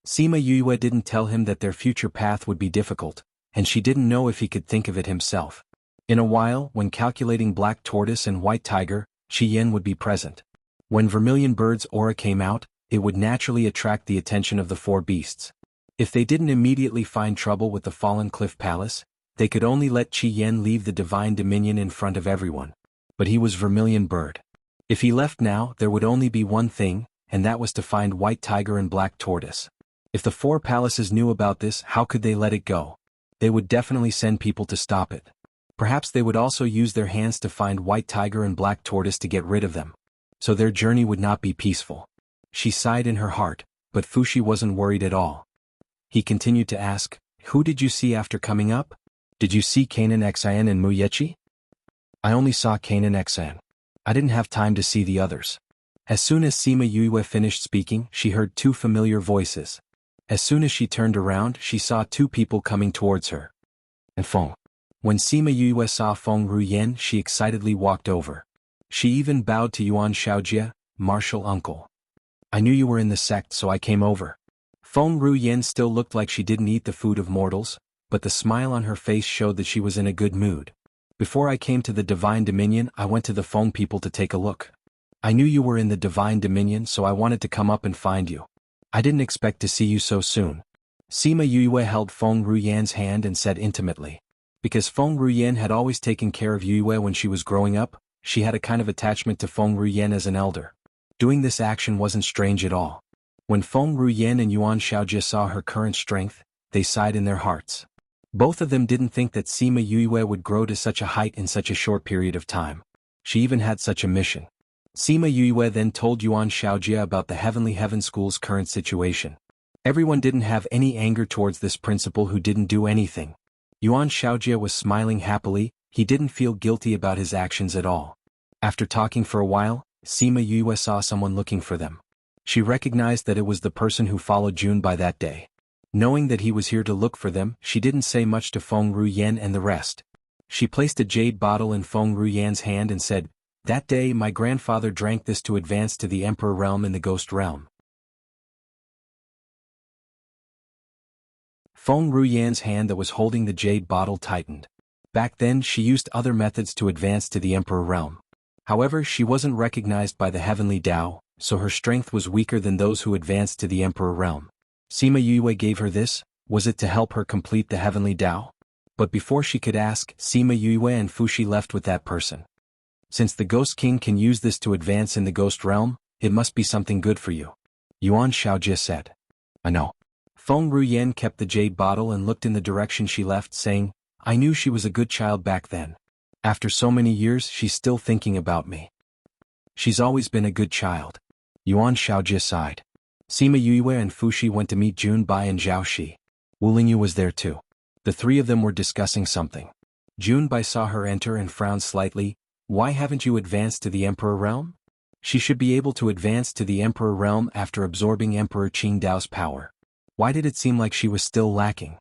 Sima Yue didn't tell him that their future path would be difficult, and she didn't know if he could think of it himself. In a while, when calculating Black Tortoise and White Tiger, Qi Yen would be present. When Vermilion Bird's aura came out, it would naturally attract the attention of the four beasts. If they didn't immediately find trouble with the Fallen Cliff Palace, they could only let Qi Yen leave the Divine Dominion in front of everyone. But he was Vermilion Bird. If he left now, there would only be one thing, and that was to find White Tiger and Black Tortoise. If the four palaces knew about this, how could they let it go? They would definitely send people to stop it. Perhaps they would also use their hands to find White Tiger and Black Tortoise to get rid of them. So their journey would not be peaceful. She sighed in her heart, but Fushi wasn't worried at all. He continued to ask, "Who did you see after coming up? Did you see Kanan Xian and Muyechi?" "I only saw Kanan Xian. I didn't have time to see the others." As soon as Sima Yue finished speaking, she heard two familiar voices. As soon as she turned around, she saw two people coming towards her. And Feng. When Sima Yue saw Feng Ruyen, she excitedly walked over. She even bowed to Yuan Shaojie, martial uncle. "I knew you were in the sect, so I came over." Feng Ruyen still looked like she didn't eat the food of mortals, but the smile on her face showed that she was in a good mood. "Before I came to the Divine Dominion, I went to the Feng people to take a look. I knew you were in the Divine Dominion, so I wanted to come up and find you. I didn't expect to see you so soon." Sima Yue held Feng Ruyen's hand and said intimately. Because Feng Ruyen had always taken care of Yue when she was growing up, she had a kind of attachment to Feng Ruyen as an elder. Doing this action wasn't strange at all. When Feng Ruyen and Yuan Shaojie saw her current strength, they sighed in their hearts. Both of them didn't think that Sima Yue would grow to such a height in such a short period of time. She even had such a mission. Sima Yue then told Yuan Shaojie about the Heavenly Heaven School's current situation. Everyone didn't have any anger towards this principal who didn't do anything. Yuan Shaojie was smiling happily, he didn't feel guilty about his actions at all. After talking for a while, Sima Yue saw someone looking for them. She recognized that it was the person who followed Junbai that day. Knowing that he was here to look for them, she didn't say much to Feng Ruyen and the rest. She placed a jade bottle in Feng Ruyen's hand and said, "That day my grandfather drank this to advance to the Emperor realm in the Ghost realm." Feng Ruyen's hand that was holding the jade bottle tightened. Back then she used other methods to advance to the Emperor realm. However, she wasn't recognized by the Heavenly Tao, so her strength was weaker than those who advanced to the Emperor realm. Sima Yue gave her this, was it to help her complete the Heavenly Tao? But before she could ask, Sima Yue and Fushi left with that person. "Since the Ghost King can use this to advance in the Ghost realm, it must be something good for you," Yuan Shaojie said. "I know." Feng Ruyen kept the jade bottle and looked in the direction she left, saying, I knew she was a good child back then. After so many years, she's still thinking about me. She's always been a good child. Yuan Xiaojie sighed. Sima Yue and Fuxi went to meet Jun Bai and Zhao Shi. Wu Lingyu was there too. The three of them were discussing something. Jun Bai saw her enter and frowned slightly. Why haven't you advanced to the Emperor Realm? She should be able to advance to the Emperor Realm after absorbing Emperor Qingdao's power. Why did it seem like she was still lacking?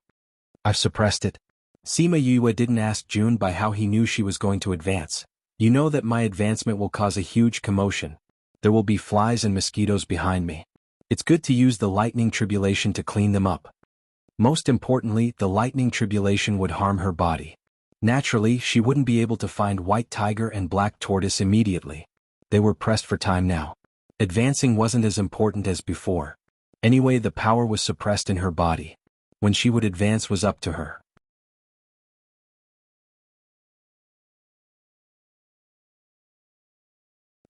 I've suppressed it. Sima Yue didn't ask Jun Bai how he knew she was going to advance. You know that my advancement will cause a huge commotion. There will be flies and mosquitoes behind me. It's good to use the lightning tribulation to clean them up. Most importantly, the lightning tribulation would harm her body. Naturally, she wouldn't be able to find white tiger and black tortoise immediately. They were pressed for time now. Advancing wasn't as important as before. Anyway, the power was suppressed in her body. When she would advance was up to her.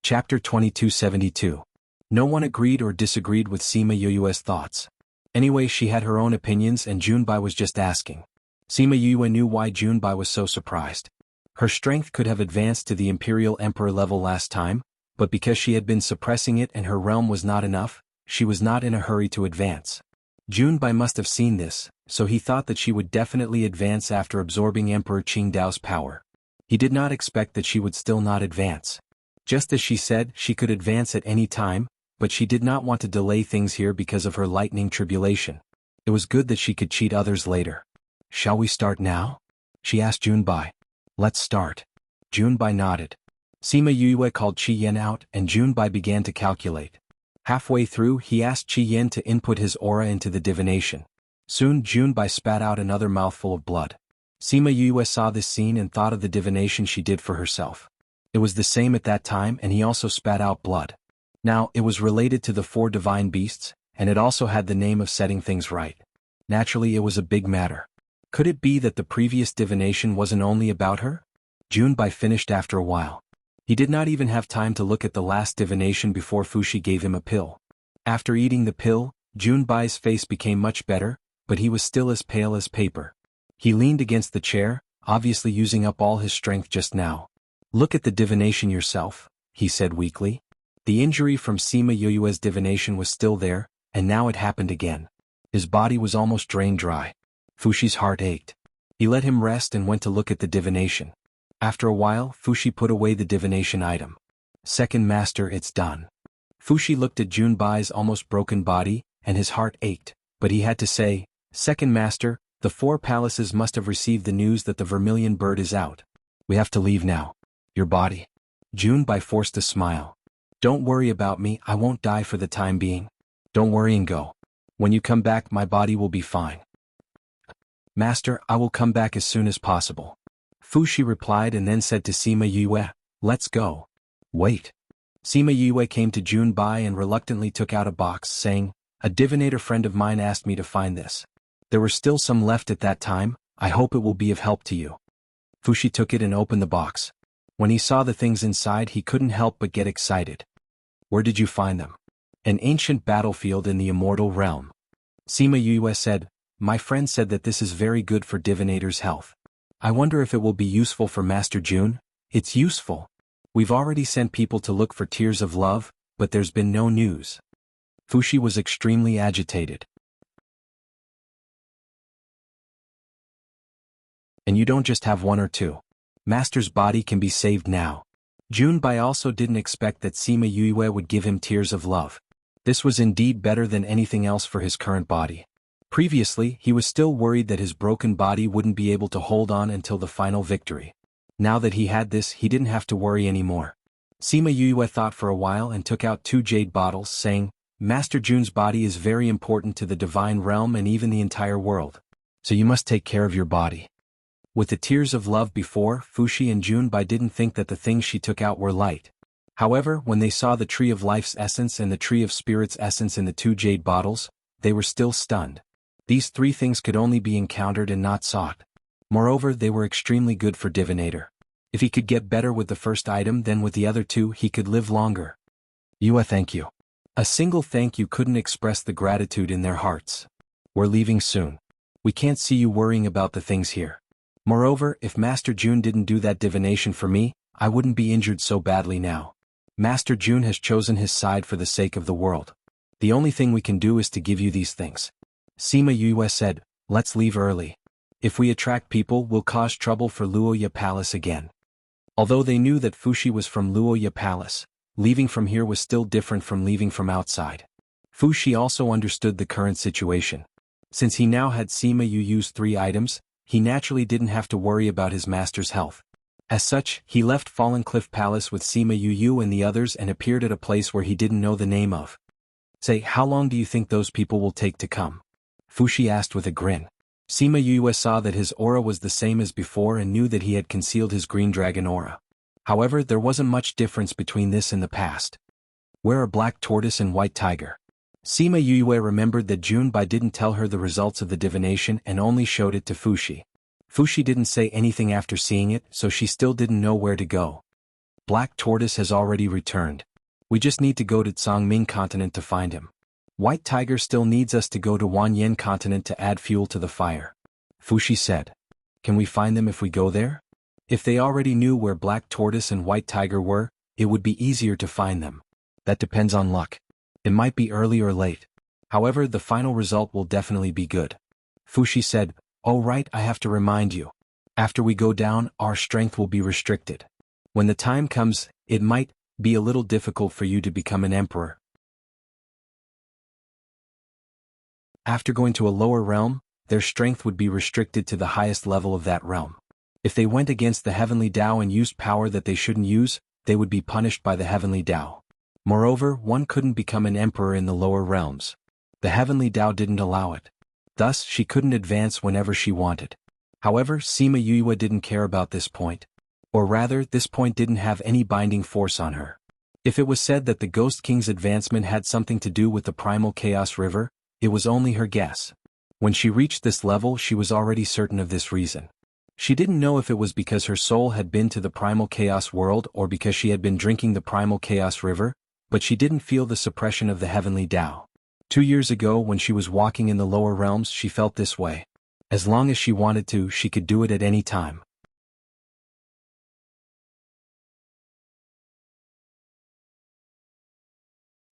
Chapter 2272. No one agreed or disagreed with Sima Yue's thoughts. Anyway, she had her own opinions and Junbai was just asking. Sima Yue knew why Junbai was so surprised. Her strength could have advanced to the Imperial Emperor level last time, but because she had been suppressing it and her realm was not enough, she was not in a hurry to advance. Junbai must have seen this, so he thought that she would definitely advance after absorbing Emperor Qingdao's power. He did not expect that she would still not advance. Just as she said, she could advance at any time, but she did not want to delay things here because of her lightning tribulation. It was good that she could cheat others later. Shall we start now? She asked Junbai. Let's start. Junbai nodded. Sima Yue called Qi Yen out and Junbai began to calculate. Halfway through, he asked Qi Yen to input his aura into the divination. Soon Junbai spat out another mouthful of blood. Sima Yue saw this scene and thought of the divination she did for herself. It was the same at that time and he also spat out blood. Now, it was related to the 4 divine beasts, and it also had the name of setting things right. Naturally, it was a big matter. Could it be that the previous divination wasn't only about her? Junbai finished after a while. He did not even have time to look at the last divination before Fuxi gave him a pill. After eating the pill, Junbai's face became much better, but he was still as pale as paper. He leaned against the chair, obviously using up all his strength just now. Look at the divination yourself, he said weakly. The injury from Sima Yue's divination was still there, and now it happened again. His body was almost drained dry. Fuxi's heart ached. He let him rest and went to look at the divination. After a while, Fuxi put away the divination item. Second master, it's done. Fuxi looked at Junbai's almost broken body, and his heart ached, but he had to say, Second master, the 4 palaces must have received the news that the vermilion bird is out. We have to leave now. Your body. Junbai forced a smile. Don't worry about me, I won't die for the time being. Don't worry and go. When you come back, my body will be fine. Master, I will come back as soon as possible. Fuxi replied and then said to Sima Yue, Let's go. Wait. Sima Yue came to Junbai and reluctantly took out a box, saying, A divinator friend of mine asked me to find this. There were still some left at that time, I hope it will be of help to you. Fuxi took it and opened the box. When he saw the things inside, he couldn't help but get excited. Where did you find them? An ancient battlefield in the immortal realm. Sima Yue said, My friend said that this is very good for divinator's health. I wonder if it will be useful for Master Jun? It's useful. We've already sent people to look for tears of love, but there's been no news. Fuxi was extremely agitated. And you don't just have 1 or 2. Master's body can be saved now. Junbai also didn't expect that Sima Yue would give him tears of love. This was indeed better than anything else for his current body. Previously, he was still worried that his broken body wouldn't be able to hold on until the final victory. Now that he had this, he didn't have to worry anymore. Sima Yue thought for a while and took out 2 jade bottles, saying, Master Jun's body is very important to the divine realm and even the entire world. So you must take care of your body. With the tears of love before, Fuxi and Junbai didn't think that the things she took out were light. However, when they saw the tree of life's essence and the tree of spirit's essence in the 2 jade bottles, they were still stunned. These 3 things could only be encountered and not sought. Moreover, they were extremely good for divinator. If he could get better with the first item than with the other 2, he could live longer. Yue, thank you. A single thank you couldn't express the gratitude in their hearts. We're leaving soon. We can't see you worrying about the things here. Moreover, if Master Jun didn't do that divination for me, I wouldn't be injured so badly now. Master Jun has chosen his side for the sake of the world. The only thing we can do is to give you these things. Sima Yue said, let's leave early. If we attract people, we'll cause trouble for Luoya Palace again. Although they knew that Fushi was from Luoya Palace, leaving from here was still different from leaving from outside. Fushi also understood the current situation. Since he now had Sima Yu's 3 items, he naturally didn't have to worry about his master's health. As such, he left Fallen Cliff Palace with Sima Yu and the others and appeared at a place where he didn't know the name of. Say, how long do you think those people will take to come? Fushi asked with a grin. Sima Yu saw that his aura was the same as before and knew that he had concealed his green dragon aura. However, there wasn't much difference between this and the past. Where are Black Tortoise and White Tiger? Sima Yue remembered that Junbai didn't tell her the results of the divination and only showed it to Fushi. Fushi didn't say anything after seeing it, so she still didn't know where to go. Black Tortoise has already returned. We just need to go to Zhongming continent to find him. White Tiger still needs us to go to Wanyan continent to add fuel to the fire. Fushi said. Can we find them if we go there? If they already knew where Black Tortoise and White Tiger were, it would be easier to find them. That depends on luck. It might be early or late. However, the final result will definitely be good. Fushi said, oh right, I have to remind you. After we go down, our strength will be restricted. When the time comes, it might be a little difficult for you to become an emperor. After going to a lower realm, their strength would be restricted to the highest level of that realm. If they went against the heavenly Tao and used power that they shouldn't use, they would be punished by the heavenly Tao. Moreover, one couldn't become an emperor in the lower realms. The heavenly Tao didn't allow it. Thus, she couldn't advance whenever she wanted. However, Sima Yue didn't care about this point. Or rather, this point didn't have any binding force on her. If it was said that the Ghost King's advancement had something to do with the Primal Chaos River, it was only her guess. When she reached this level, she was already certain of this reason. She didn't know if it was because her soul had been to the Primal Chaos world or because she had been drinking the Primal Chaos River, but she didn't feel the suppression of the heavenly Tao. 2 years ago when she was walking in the lower realms she felt this way. As long as she wanted to, she could do it at any time.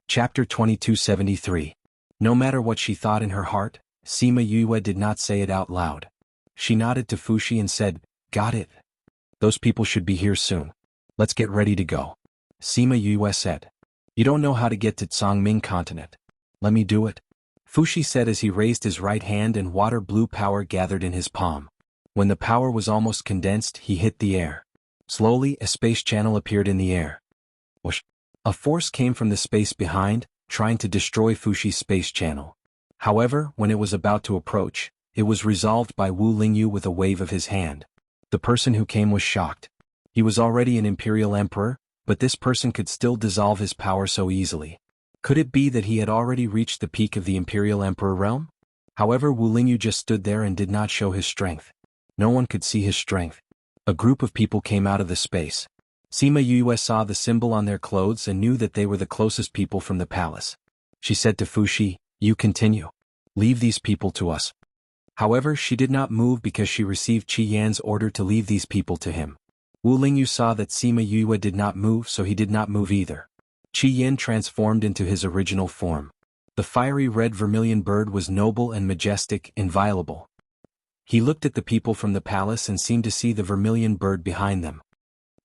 Chapter 2273. No matter what she thought in her heart, Sima Yue did not say it out loud. She nodded to Fushi and said, got it. Those people should be here soon. Let's get ready to go. Sima Yue said. You don't know how to get to Zhongming continent. Let me do it. Fushi said as he raised his right hand and water blue power gathered in his palm. When the power was almost condensed, he hit the air. Slowly, a space channel appeared in the air. Whoosh. A force came from the space behind, trying to destroy Fushi's space channel. However, when it was about to approach, it was resolved by Wu Lingyu with a wave of his hand. The person who came was shocked. He was already an imperial emperor, but this person could still dissolve his power so easily. Could it be that he had already reached the peak of the imperial emperor realm? However, Wu Lingyu just stood there and did not show his strength. No one could see his strength. A group of people came out of the space. Sima Yue saw the symbol on their clothes and knew that they were the closest people from the palace. She said to Fushi, you continue. Leave these people to us. However, she did not move because she received Qi Yan's order to leave these people to him. Wu Lingyu saw that Sima Yue did not move, so he did not move either. Qi Yan transformed into his original form. The fiery red vermilion bird was noble and majestic, inviolable. He looked at the people from the palace and seemed to see the vermilion bird behind them.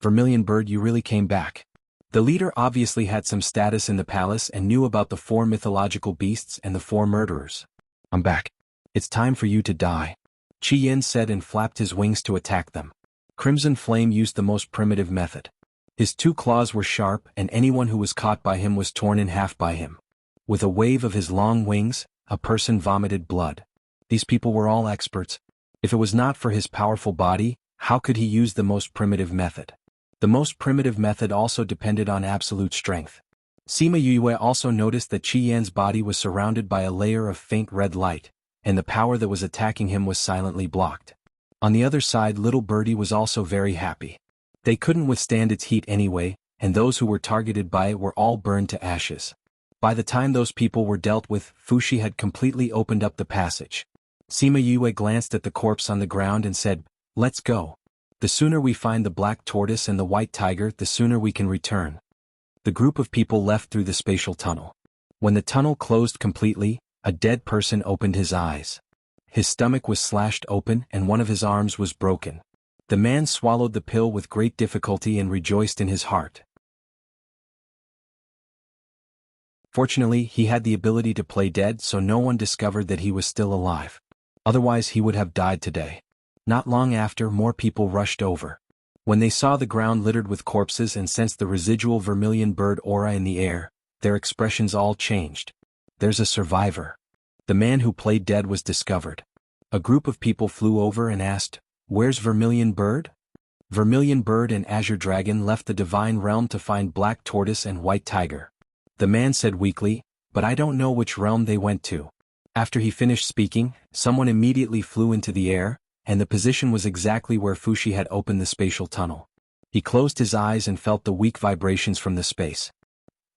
Vermilion bird, you really came back. The leader obviously had some status in the palace and knew about the 4 mythological beasts and the 4 murderers. I'm back. It's time for you to die. Qi Yan said and flapped his wings to attack them. Crimson Flame used the most primitive method. His 2 claws were sharp and anyone who was caught by him was torn in half by him. With a wave of his long wings, a person vomited blood. These people were all experts. If it was not for his powerful body, how could he use the most primitive method? The most primitive method also depended on absolute strength. Sima Yue also noticed that Qi Yan's body was surrounded by a layer of faint red light, and the power that was attacking him was silently blocked. On the other side, Little Birdie was also very happy. They couldn't withstand its heat anyway, and those who were targeted by it were all burned to ashes. By the time those people were dealt with, Fushi had completely opened up the passage. Sima Yue glanced at the corpse on the ground and said, "Let's go. The sooner we find the black tortoise and the white tiger, the sooner we can return." The group of people left through the spatial tunnel. When the tunnel closed completely, a dead person opened his eyes. His stomach was slashed open and one of his arms was broken. The man swallowed the pill with great difficulty and rejoiced in his heart. Fortunately, he had the ability to play dead, so no one discovered that he was still alive. Otherwise he would have died today. Not long after, more people rushed over. When they saw the ground littered with corpses and sensed the residual vermilion bird aura in the air, their expressions all changed. "There's a survivor." The man who played dead was discovered. A group of people flew over and asked, "Where's Vermilion Bird?" Vermilion Bird and Azure Dragon left the Divine Realm to find Black Tortoise and White Tiger. The man said weakly, "But I don't know which realm they went to." After he finished speaking, someone immediately flew into the air, and the position was exactly where Fushi had opened the spatial tunnel. He closed his eyes and felt the weak vibrations from the space.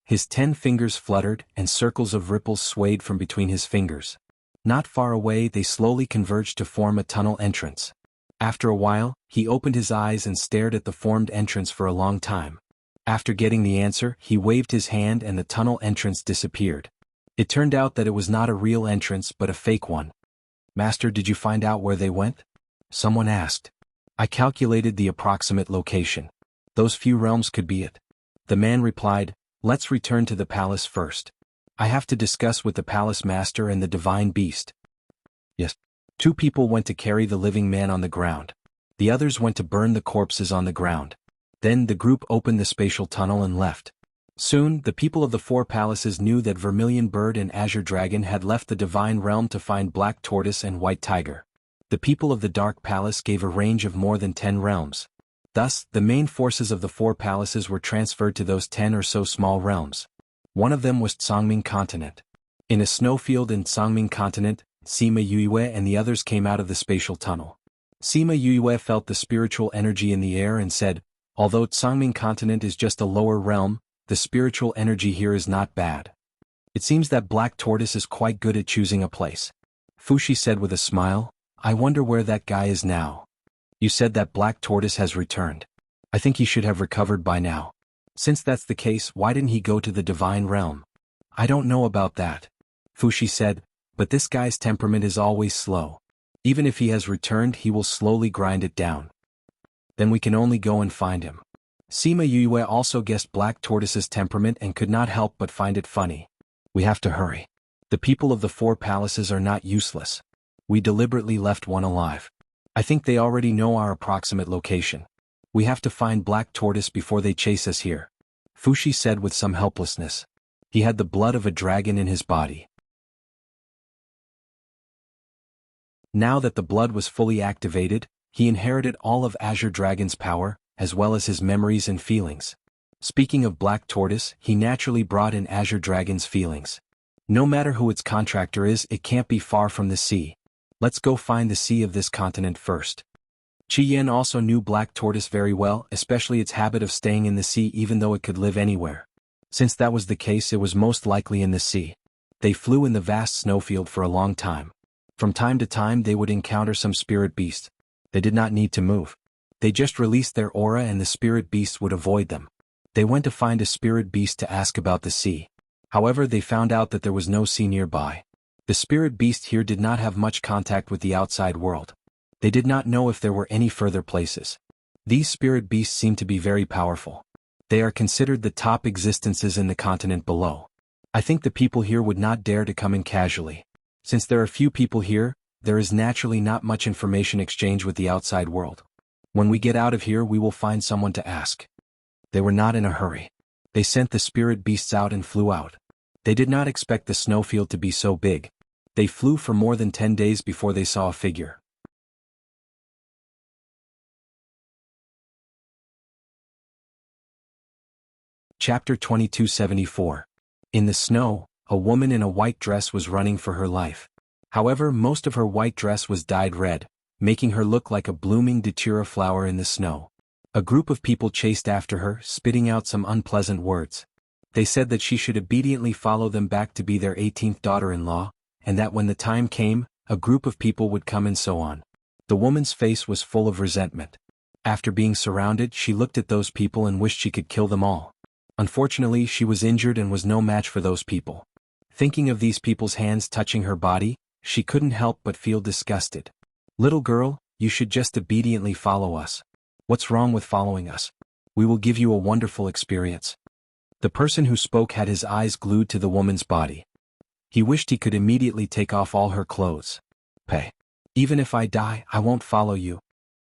His 10 fingers fluttered and circles of ripples swayed from between his fingers. Not far away, they slowly converged to form a tunnel entrance. After a while, he opened his eyes and stared at the formed entrance for a long time. After getting the answer, he waved his hand and the tunnel entrance disappeared. It turned out that it was not a real entrance but a fake one. "Master, did you find out where they went?" someone asked. "I calculated the approximate location. Those few realms could be it." The man replied, "Let's return to the palace first. I have to discuss with the palace master and the divine beast." Yes. 2 people went to carry the living man on the ground. The others went to burn the corpses on the ground. Then the group opened the spatial tunnel and left. Soon, the people of the 4 palaces knew that Vermilion Bird and Azure Dragon had left the Divine Realm to find Black Tortoise and White Tiger. The people of the Dark Palace gave a range of more than 10 realms. Thus, the main forces of the 4 palaces were transferred to those 10 or so small realms. One of them was Tsangming Continent. In a snowfield in Tsangming Continent, Sima Yue and the others came out of the spatial tunnel. Sima Yue felt the spiritual energy in the air and said, "Although Tsangming Continent is just a lower realm, the spiritual energy here is not bad. It seems that Black Tortoise is quite good at choosing a place." Fushi said with a smile, "I wonder where that guy is now." "You said that Black Tortoise has returned. I think he should have recovered by now. Since that's the case, why didn't he go to the Divine Realm?" "I don't know about that," Fushi said, "but this guy's temperament is always slow. Even if he has returned, he will slowly grind it down. Then we can only go and find him." Sima Yue also guessed Black Tortoise's temperament and could not help but find it funny. "We have to hurry. The people of the 4 palaces are not useless. We deliberately left one alive. I think they already know our approximate location. We have to find Black Tortoise before they chase us here," Fushi said with some helplessness. He had the blood of a dragon in his body. Now that the blood was fully activated, he inherited all of Azure Dragon's power, as well as his memories and feelings. Speaking of Black Tortoise, he naturally brought in Azure Dragon's feelings. No matter who its contractor is, it can't be far from the sea. Let's go find the sea of this continent first. Qi Yan also knew Black Tortoise very well, especially its habit of staying in the sea even though it could live anywhere. Since that was the case, it was most likely in the sea. They flew in the vast snowfield for a long time. From time to time they would encounter some spirit beast. They did not need to move. They just released their aura and the spirit beasts would avoid them. They went to find a spirit beast to ask about the sea. However, they found out that there was no sea nearby. The spirit beast here did not have much contact with the outside world. They did not know if there were any further places. These spirit beasts seem to be very powerful. They are considered the top existences in the continent below. I think the people here would not dare to come in casually. Since there are few people here, there is naturally not much information exchange with the outside world. When we get out of here, we will find someone to ask." They were not in a hurry. They sent the spirit beasts out and flew out. They did not expect the snowfield to be so big. They flew for more than 10 days before they saw a figure. Chapter 2274. In the snow, a woman in a white dress was running for her life. However, most of her white dress was dyed red, making her look like a blooming datura flower in the snow. A group of people chased after her, spitting out some unpleasant words. They said that she should obediently follow them back to be their 18th daughter-in-law, and that when the time came, a group of people would come and so on. The woman's face was full of resentment. After being surrounded, she looked at those people and wished she could kill them all. Unfortunately, she was injured and was no match for those people. Thinking of these people's hands touching her body, she couldn't help but feel disgusted. Little girl, you should just obediently follow us. What's wrong with following us? We will give you a wonderful experience. The person who spoke had his eyes glued to the woman's body. He wished he could immediately take off all her clothes. Pay. Even if I die, I won't follow you.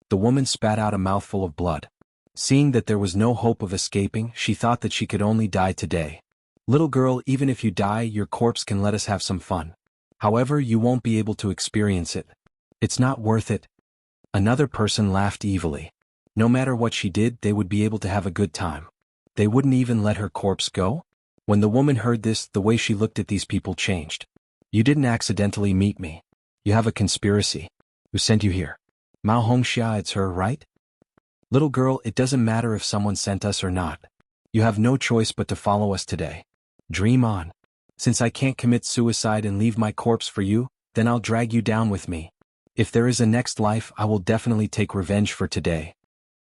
The woman spat out a mouthful of blood. Seeing that there was no hope of escaping, she thought that she could only die today. Little girl, even if you die, your corpse can let us have some fun. However, you won't be able to experience it. It's not worth it. Another person laughed evilly. No matter what she did, they would be able to have a good time. They wouldn't even let her corpse go? When the woman heard this, the way she looked at these people changed. You didn't accidentally meet me. You have a conspiracy. Who sent you here? Mao Hongxia, it's her, right? Little girl, it doesn't matter if someone sent us or not. You have no choice but to follow us today. Dream on. Since I can't commit suicide and leave my corpse for you, then I'll drag you down with me. If there is a next life, I will definitely take revenge for today.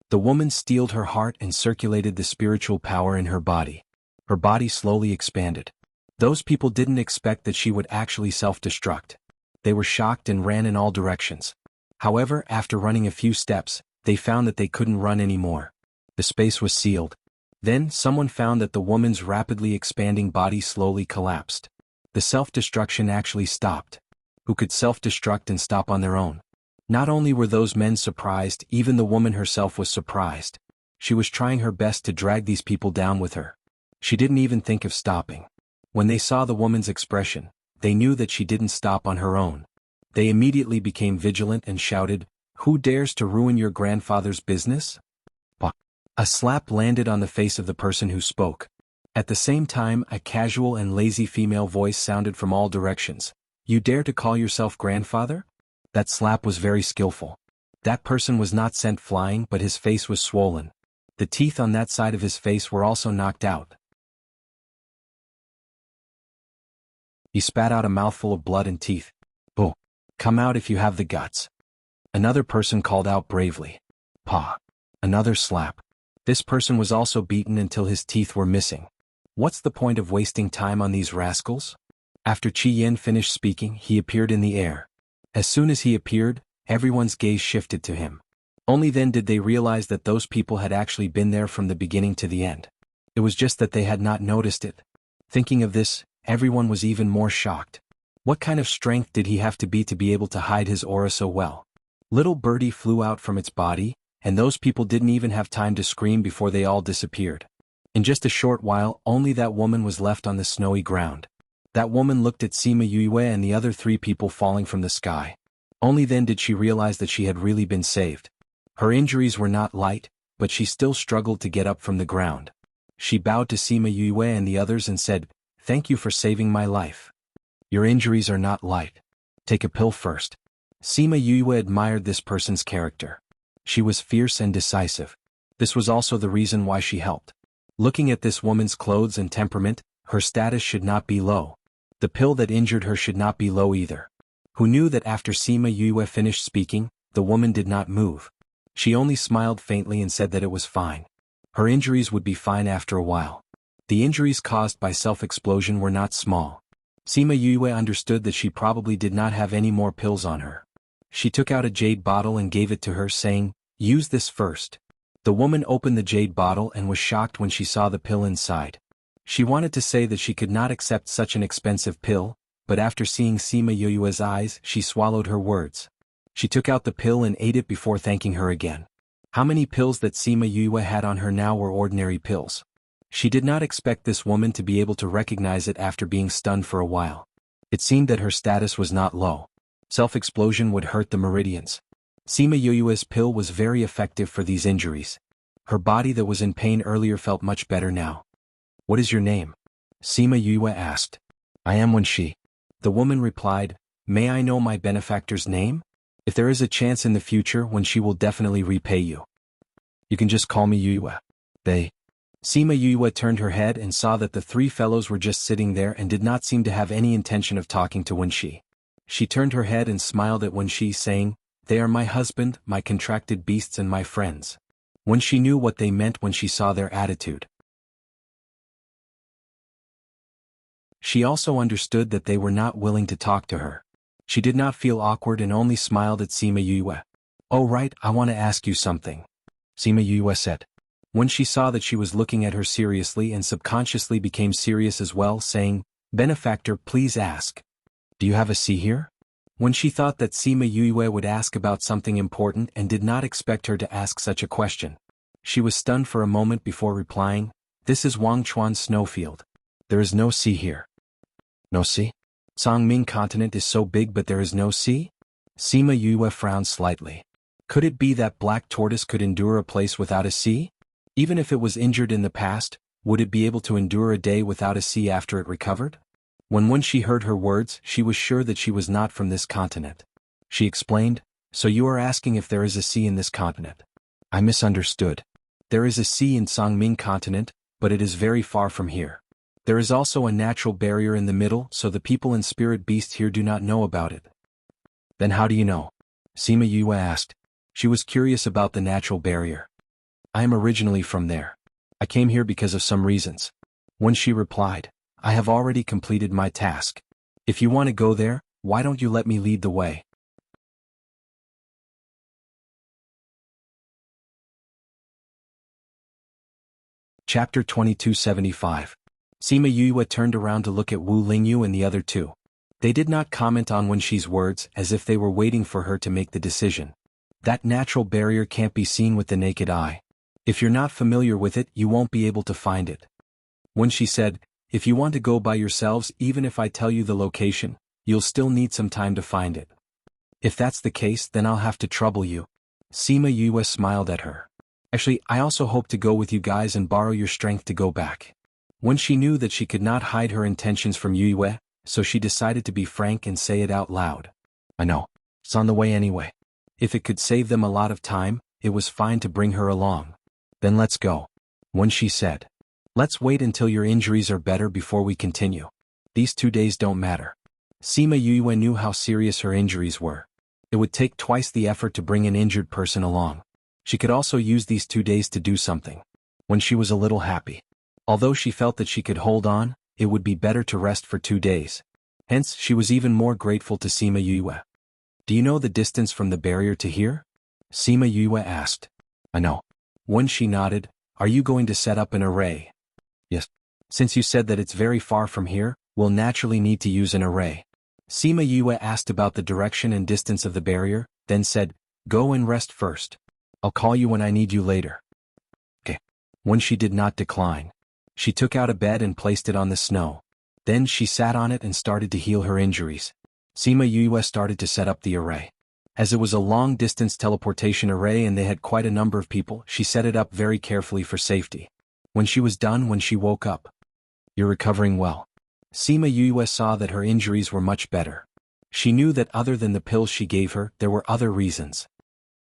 The woman steeled her heart and circulated the spiritual power in her body. Her body slowly expanded. Those people didn't expect that she would actually self-destruct. They were shocked and ran in all directions. However, after running a few steps, they found that they couldn't run anymore. The space was sealed. Then, someone found that the woman's rapidly expanding body slowly collapsed. The self-destruction actually stopped. Who could self-destruct and stop on their own? Not only were those men surprised, even the woman herself was surprised. She was trying her best to drag these people down with her. She didn't even think of stopping. When they saw the woman's expression, they knew that she didn't stop on her own. They immediately became vigilant and shouted, "Who dares to ruin your grandfather's business?" A slap landed on the face of the person who spoke. At the same time, a casual and lazy female voice sounded from all directions. "You dare to call yourself grandfather?" That slap was very skillful. That person was not sent flying, but his face was swollen. The teeth on that side of his face were also knocked out. He spat out a mouthful of blood and teeth. "Oh, come out if you have the guts." Another person called out bravely. "Pa." Another slap. This person was also beaten until his teeth were missing. What's the point of wasting time on these rascals? After Qi Yin finished speaking, he appeared in the air. As soon as he appeared, everyone's gaze shifted to him. Only then did they realize that those people had actually been there from the beginning to the end. It was just that they had not noticed it. Thinking of this, everyone was even more shocked. What kind of strength did he have to be able to hide his aura so well? Little birdie flew out from its body, and those people didn't even have time to scream before they all disappeared. In just a short while, only that woman was left on the snowy ground. That woman looked at Sima Yue and the other three people falling from the sky. Only then did she realize that she had really been saved. Her injuries were not light, but she still struggled to get up from the ground. She bowed to Sima Yue and the others and said, "Thank you for saving my life. Your injuries are not light. Take a pill first." Sima Yue admired this person's character. She was fierce and decisive. This was also the reason why she helped. Looking at this woman's clothes and temperament, her status should not be low. The pill that injured her should not be low either. Who knew that after Sima Yue finished speaking, the woman did not move. She only smiled faintly and said that it was fine. Her injuries would be fine after a while. The injuries caused by self-explosion were not small. Sima Yue understood that she probably did not have any more pills on her. She took out a jade bottle and gave it to her, saying, "Use this first." The woman opened the jade bottle and was shocked when she saw the pill inside. She wanted to say that she could not accept such an expensive pill, but after seeing Sima Yue's eyes, she swallowed her words. She took out the pill and ate it before thanking her again. How many pills that Sima Yue had on her now were ordinary pills? She did not expect this woman to be able to recognize it after being stunned for a while. It seemed that her status was not low. Self-explosion would hurt the meridians. Sima Yue's pill was very effective for these injuries. Her body that was in pain earlier felt much better now. "What is your name?" Sima Yue asked. "I am Wenxi." The woman replied, "May I know my benefactor's name? If there is a chance in the future when she will definitely repay you. You can just call me Yue." Sima Yue turned her head and saw that the three fellows were just sitting there and did not seem to have any intention of talking to Wenxi. She turned her head and smiled at Wenxi, saying, "They are my husband, my contracted beasts and my friends." Wenxi knew what they meant when she saw their attitude. She also understood that they were not willing to talk to her. She did not feel awkward and only smiled at Sima Yue. "Oh right, I want to ask you something," Sima Yue said. When she saw that she was looking at her seriously and subconsciously became serious as well, saying, "Benefactor, please ask. Do you have a sea here?" When she thought that Sima Yue would ask about something important and did not expect her to ask such a question. She was stunned for a moment before replying, "This is Wangchuan's snowfield. There is no sea here." "No sea? Songming continent is so big but there is no sea?" Sima Yue frowned slightly. Could it be that Black Tortoise could endure a place without a sea? Even if it was injured in the past, would it be able to endure a day without a sea after it recovered? When she heard her words, she was sure that she was not from this continent. She explained, "So you are asking if there is a sea in this continent?" "I misunderstood. There is a sea in Songming continent, but it is very far from here. There is also a natural barrier in the middle, so the people and spirit beasts here do not know about it." "Then how do you know?" Sima Yue asked. She was curious about the natural barrier. "I am originally from there. I came here because of some reasons." When she replied, "I have already completed my task. If you want to go there, why don't you let me lead the way?" Chapter 2275. Sima Yue turned around to look at Wu Lingyu and the other two. They did not comment on Wenxi's words as if they were waiting for her to make the decision. That natural barrier can't be seen with the naked eye. If you're not familiar with it, you won't be able to find it. Wenxi said, "If you want to go by yourselves, even if I tell you the location, you'll still need some time to find it." "If that's the case, then I'll have to trouble you." Sima Yue smiled at her. "Actually, I also hope to go with you guys and borrow your strength to go back." When she knew that she could not hide her intentions from Yue, so she decided to be frank and say it out loud. "I know. It's on the way anyway." If it could save them a lot of time, it was fine to bring her along. "Then let's go," When she said. "Let's wait until your injuries are better before we continue. These 2 days don't matter." Sima Yue knew how serious her injuries were. It would take twice the effort to bring an injured person along. She could also use these 2 days to do something. When she was a little happy. Although she felt that she could hold on, it would be better to rest for 2 days. Hence, she was even more grateful to Sima Yue. "Do you know the distance from the barrier to here?" Sima Yue asked. "I know." When she nodded, "Are you going to set up an array?" "Yes. Since you said that it's very far from here, we'll naturally need to use an array." Sima Yue asked about the direction and distance of the barrier, then said, "Go and rest first. I'll call you when I need you later." "Okay." When she did not decline. She took out a bed and placed it on the snow. Then she sat on it and started to heal her injuries. Sima Yue started to set up the array. As it was a long-distance teleportation array and they had quite a number of people, she set it up very carefully for safety. When she was done, when she woke up. "You're recovering well." Sima Yue saw that her injuries were much better. She knew that other than the pills she gave her, there were other reasons.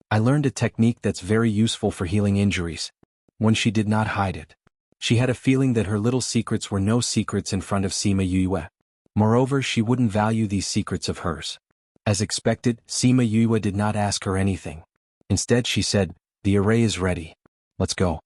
"I learned a technique that's very useful for healing injuries." When she did not hide it. She had a feeling that her little secrets were no secrets in front of Sima Yue. Moreover, she wouldn't value these secrets of hers. As expected, Sima Yue did not ask her anything. Instead she said, "The array is ready. Let's go."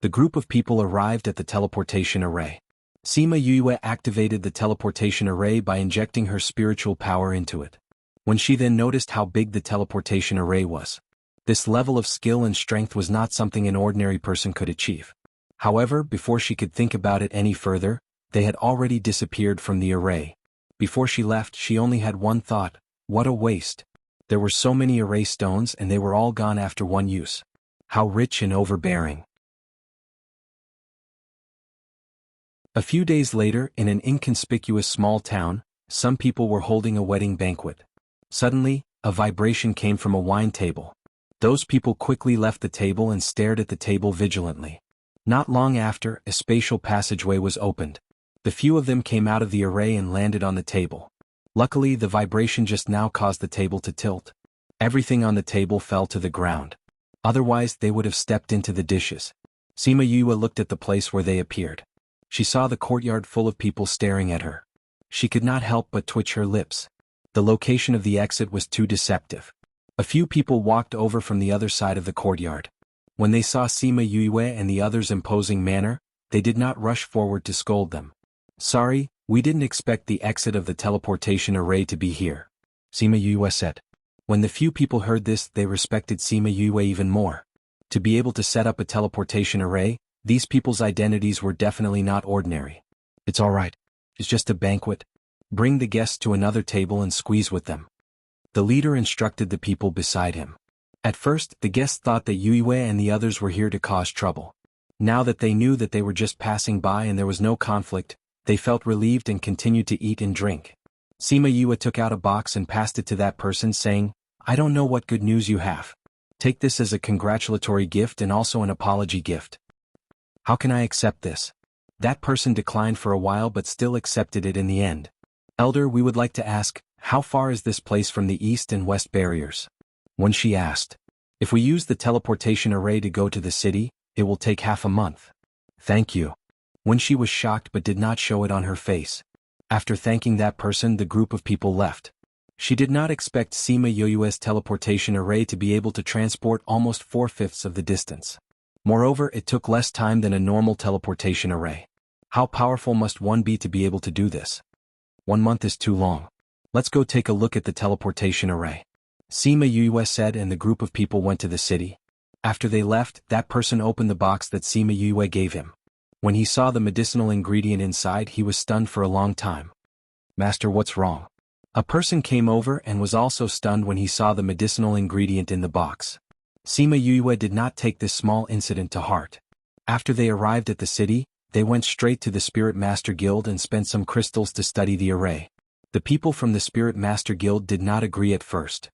The group of people arrived at the teleportation array. Sima Yue activated the teleportation array by injecting her spiritual power into it. When she then noticed how big the teleportation array was. This level of skill and strength was not something an ordinary person could achieve. However, before she could think about it any further, they had already disappeared from the array. Before she left, she only had one thought: what a waste. There were so many array stones and they were all gone after one use. How rich and overbearing. A few days later, in an inconspicuous small town, some people were holding a wedding banquet. Suddenly, a vibration came from a wine table. Those people quickly left the table and stared at the table vigilantly. Not long after, a spatial passageway was opened. The few of them came out of the array and landed on the table. Luckily, the vibration just now caused the table to tilt. Everything on the table fell to the ground. Otherwise, they would have stepped into the dishes. Sima Yue looked at the place where they appeared. She saw the courtyard full of people staring at her. She could not help but twitch her lips. The location of the exit was too deceptive. A few people walked over from the other side of the courtyard. When they saw Sima Yue and the others' imposing manner, they did not rush forward to scold them. "Sorry, we didn't expect the exit of the teleportation array to be here," Sima Yue said. When the few people heard this, they respected Sima Yue even more. To be able to set up a teleportation array, these people's identities were definitely not ordinary. "It's all right. It's just a banquet. Bring the guests to another table and squeeze with them," the leader instructed the people beside him. At first, the guests thought that Yue and the others were here to cause trouble. Now that they knew that they were just passing by and there was no conflict, they felt relieved and continued to eat and drink. Sima Yue took out a box and passed it to that person, saying, "I don't know what good news you have. Take this as a congratulatory gift and also an apology gift." "How can I accept this?" That person declined for a while but still accepted it in the end. "Elder, we would like to ask, how far is this place from the east and west barriers?" When she asked. "If we use the teleportation array to go to the city, it will take half a month." "Thank you." When she was shocked but did not show it on her face. After thanking that person, the group of people left. She did not expect Sima Yue's teleportation array to be able to transport almost 4/5 of the distance. Moreover, it took less time than a normal teleportation array. How powerful must one be to be able to do this? 1 month is too long. Let's go take a look at the teleportation array, Sima Yue said, and the group of people went to the city. After they left, that person opened the box that Sima Yue gave him. When he saw the medicinal ingredient inside, he was stunned for a long time. "Master, what's wrong?" A person came over and was also stunned when he saw the medicinal ingredient in the box. Sima Yue did not take this small incident to heart. After they arrived at the city, they went straight to the Spirit Master Guild and spent some crystals to study the array. The people from the Spirit Master Guild did not agree at first.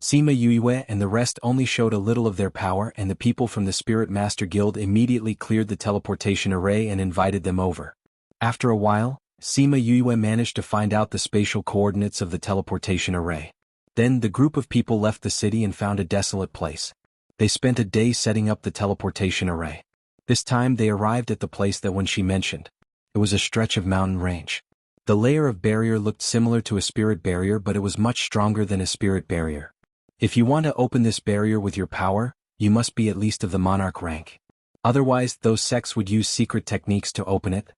Sima Yue and the rest only showed a little of their power, and the people from the Spirit Master Guild immediately cleared the teleportation array and invited them over. After a while, Sima Yue managed to find out the spatial coordinates of the teleportation array. Then the group of people left the city and found a desolate place. They spent a day setting up the teleportation array. This time they arrived at the place that when she mentioned. It was a stretch of mountain range. The layer of barrier looked similar to a spirit barrier, but it was much stronger than a spirit barrier. If you want to open this barrier with your power, you must be at least of the monarch rank. Otherwise, those sects would use secret techniques to open it.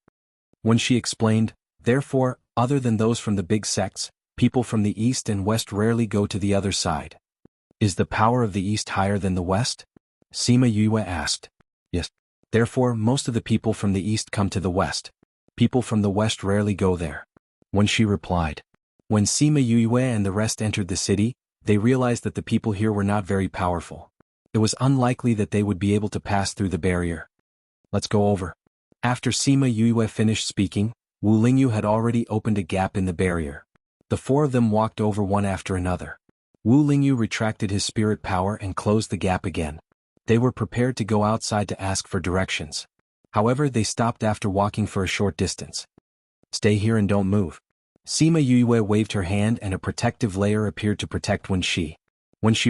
When she explained, therefore, other than those from the big sects, people from the east and west rarely go to the other side. Is the power of the east higher than the west? Sima Yue asked. Yes. Therefore, most of the people from the east come to the west. People from the west rarely go there. When she replied. When Sima Yue and the rest entered the city, they realized that the people here were not very powerful. It was unlikely that they would be able to pass through the barrier. Let's go over. After Sima Yue finished speaking, Wu Lingyu had already opened a gap in the barrier. The 4 of them walked over one after another. Wu Lingyu retracted his spirit power and closed the gap again. They were prepared to go outside to ask for directions. However, they stopped after walking for a short distance. Stay here and don't move. Sima Yue waved her hand and a protective layer appeared to protect when she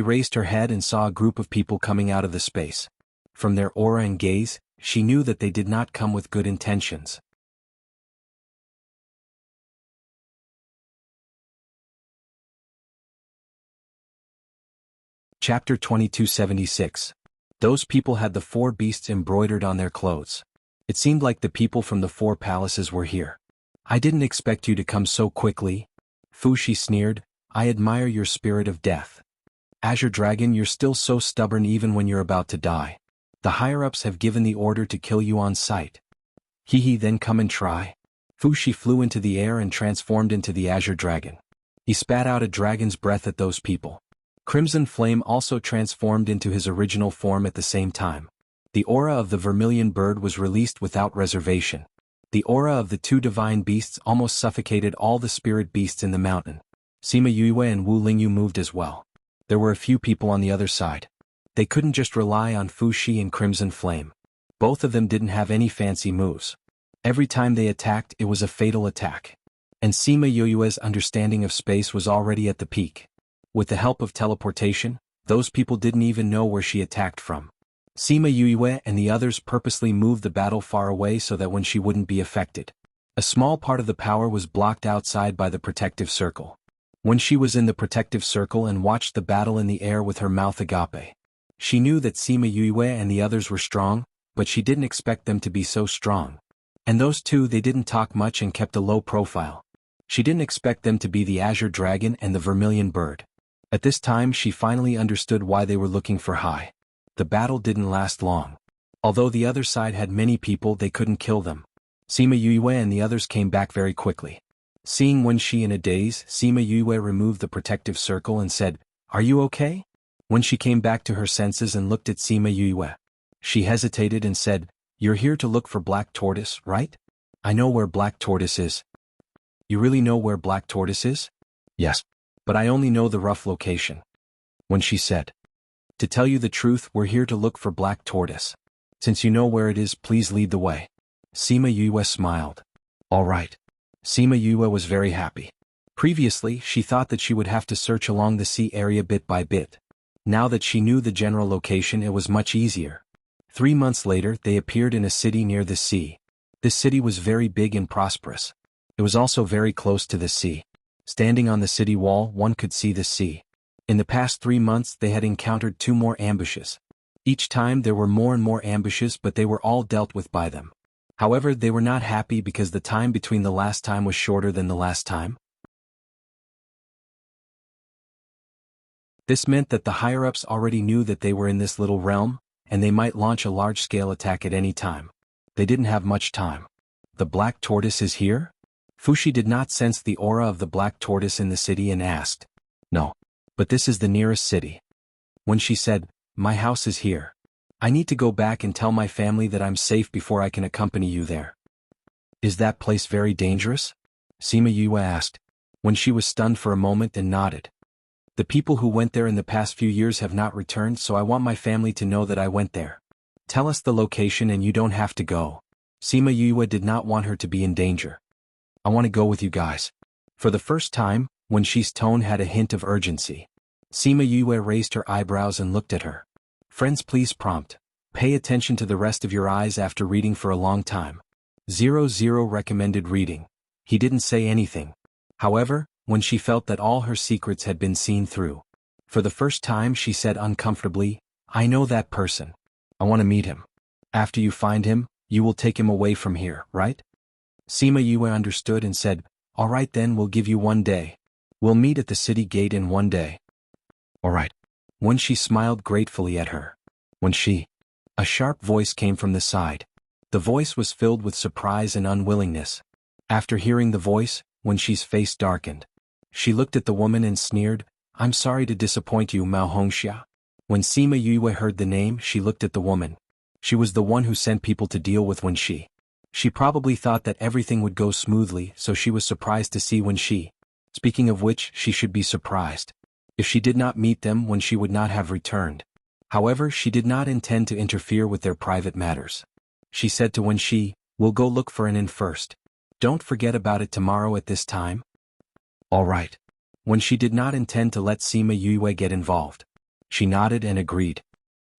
raised her head and saw a group of people coming out of the space. From their aura and gaze, she knew that they did not come with good intentions. Chapter 2276. Those people had the 4 beasts embroidered on their clothes. It seemed like the people from the 4 palaces were here. I didn't expect you to come so quickly. Fushi sneered, I admire your spirit of death. Azure Dragon, you're still so stubborn even when you're about to die. The higher-ups have given the order to kill you on sight. Hehe, then come and try. Fushi flew into the air and transformed into the Azure Dragon. He spat out a dragon's breath at those people. Crimson Flame also transformed into his original form at the same time. The aura of the vermilion bird was released without reservation. The aura of the 2 divine beasts almost suffocated all the spirit beasts in the mountain. Sima Yue and Wu Lingyu moved as well. There were a few people on the other side. They couldn't just rely on Fushi and Crimson Flame. Both of them didn't have any fancy moves. Every time they attacked, it was a fatal attack. And Sima Yue's understanding of space was already at the peak. With the help of teleportation, Those people didn't even know where she attacked from. Sima Yue and the others purposely moved the battle far away so that when she wouldn't be affected. A small part of the power was blocked outside by the protective circle. When she was in the protective circle and watched the battle in the air with her mouth agape, she knew that Sima Yue and the others were strong, but she didn't expect them to be so strong. And those two, they didn't talk much and kept a low profile. She didn't expect them to be the Azure Dragon and the Vermilion Bird. At this time she finally understood why they were looking for Hai. The battle didn't last long. Although the other side had many people, they couldn't kill them. Sima Yue and the others came back very quickly. Seeing Wen Shi in a daze, Sima Yue removed the protective circle and said, "Are you okay?" When she came back to her senses and looked at Sima Yue, she hesitated and said, "You're here to look for Black Tortoise, right?" "I know where Black Tortoise is." "You really know where Black Tortoise is?" "Yes. But I only know the rough location." When she said, "To tell you the truth, we're here to look for Black Tortoise. Since you know where it is, please lead the way." Sima Yue smiled. "All right." Sima Yue was very happy. Previously, she thought that she would have to search along the sea area bit by bit. Now that she knew the general location, it was much easier. 3 months later, they appeared in a city near the sea. This city was very big and prosperous. It was also very close to the sea. Standing on the city wall, one could see the sea. In the past 3 months, they had encountered 2 more ambushes. Each time there were more and more ambushes, but they were all dealt with by them. However, they were not happy because the time between the last time was shorter than the last time. This meant that the higher-ups already knew that they were in this little realm, and they might launch a large-scale attack at any time. They didn't have much time. "The Black Tortoise is here?" Fushi did not sense the aura of the Black Tortoise in the city and asked, "No. But this is the nearest city." When she said, "My house is here. I need to go back and tell my family that I'm safe before I can accompany you there." "Is that place very dangerous?" Sima Yue asked, when she was stunned for a moment and nodded. "The people who went there in the past few years have not returned, so I want my family to know that I went there. Tell us the location and you don't have to go." Sima Yue did not want her to be in danger. "I want to go with you guys." For the first time, Wen Shi's tone had a hint of urgency. Sima Yue raised her eyebrows and looked at her. "Friends, please prompt. Pay attention to the rest of your eyes after reading for a long time." 00 recommended reading. He didn't say anything. However, when she felt that all her secrets had been seen through. For the first time she said uncomfortably, "I know that person. I want to meet him. After you find him, you will take him away from here, right?" Sima Yue understood and said, "All right then, we'll give you 1 day. We'll meet at the city gate in 1 day." "All right." When she smiled gratefully at her. When she... A sharp voice came from the side. The voice was filled with surprise and unwillingness. After hearing the voice, Wen Shi's face darkened. She looked at the woman and sneered, "I'm sorry to disappoint you, Mao Hongxia." When Sima Yue heard the name, she looked at the woman. She was the one who sent people to deal with Wen Shi. She probably thought that everything would go smoothly, so she was surprised to see Wen Shi. Speaking of which, she should be surprised. If she did not meet them, Wen Shi would not have returned. However, she did not intend to interfere with their private matters. She said to Wen Shi, "We'll go look for an inn first. Don't forget about it tomorrow at this time." "All right." When she did not intend to let Sima Yue get involved. She nodded and agreed.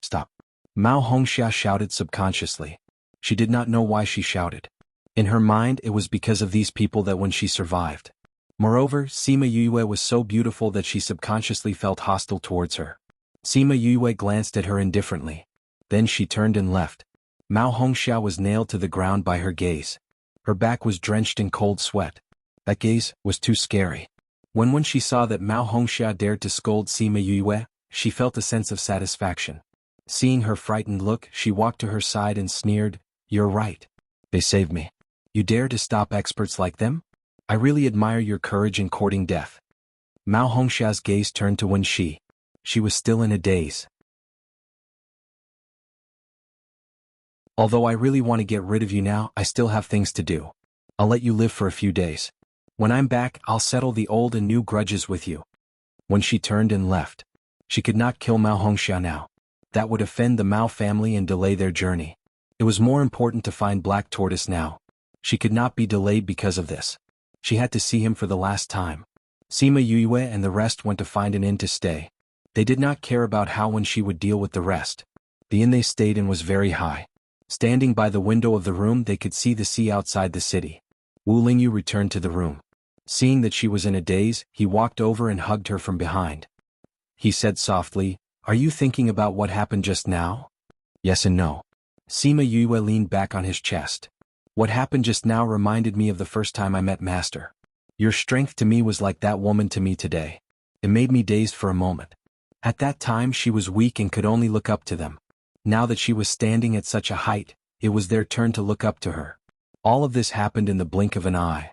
"Stop." Mao Hongxia shouted subconsciously. She did not know why she shouted. In her mind, it was because of these people that when she survived. Moreover, Sima Yue was so beautiful that she subconsciously felt hostile towards her. Sima Yue glanced at her indifferently. Then she turned and left. Mao Hongxia was nailed to the ground by her gaze. Her back was drenched in cold sweat. That gaze was too scary. When she saw that Mao Hongxia dared to scold Sima Yue, she felt a sense of satisfaction. Seeing her frightened look, she walked to her side and sneered, "You're right. They saved me. You dare to stop experts like them? I really admire your courage in courting death." Mao Hongxia's gaze turned to Wen Shi. She was still in a daze. "Although I really want to get rid of you now, I still have things to do. I'll let you live for a few days. When I'm back, I'll settle the old and new grudges with you." When she turned and left. She could not kill Mao Hongxia now. That would offend the Mao family and delay their journey. It was more important to find Black Tortoise now. She could not be delayed because of this. She had to see him for the last time. Sima Yue and the rest went to find an inn to stay. They did not care about how when she would deal with the rest. The inn they stayed in was very high. Standing by the window of the room they could see the sea outside the city. Wu Lingyu returned to the room. Seeing that she was in a daze, he walked over and hugged her from behind. He said softly, "Are you thinking about what happened just now?" "Yes and no." Sima Yue leaned back on his chest. "What happened just now reminded me of the first time I met Master. Your strength to me was like that woman to me today. It made me dazed for a moment. At that time she was weak and could only look up to them. Now that she was standing at such a height, it was their turn to look up to her. All of this happened in the blink of an eye."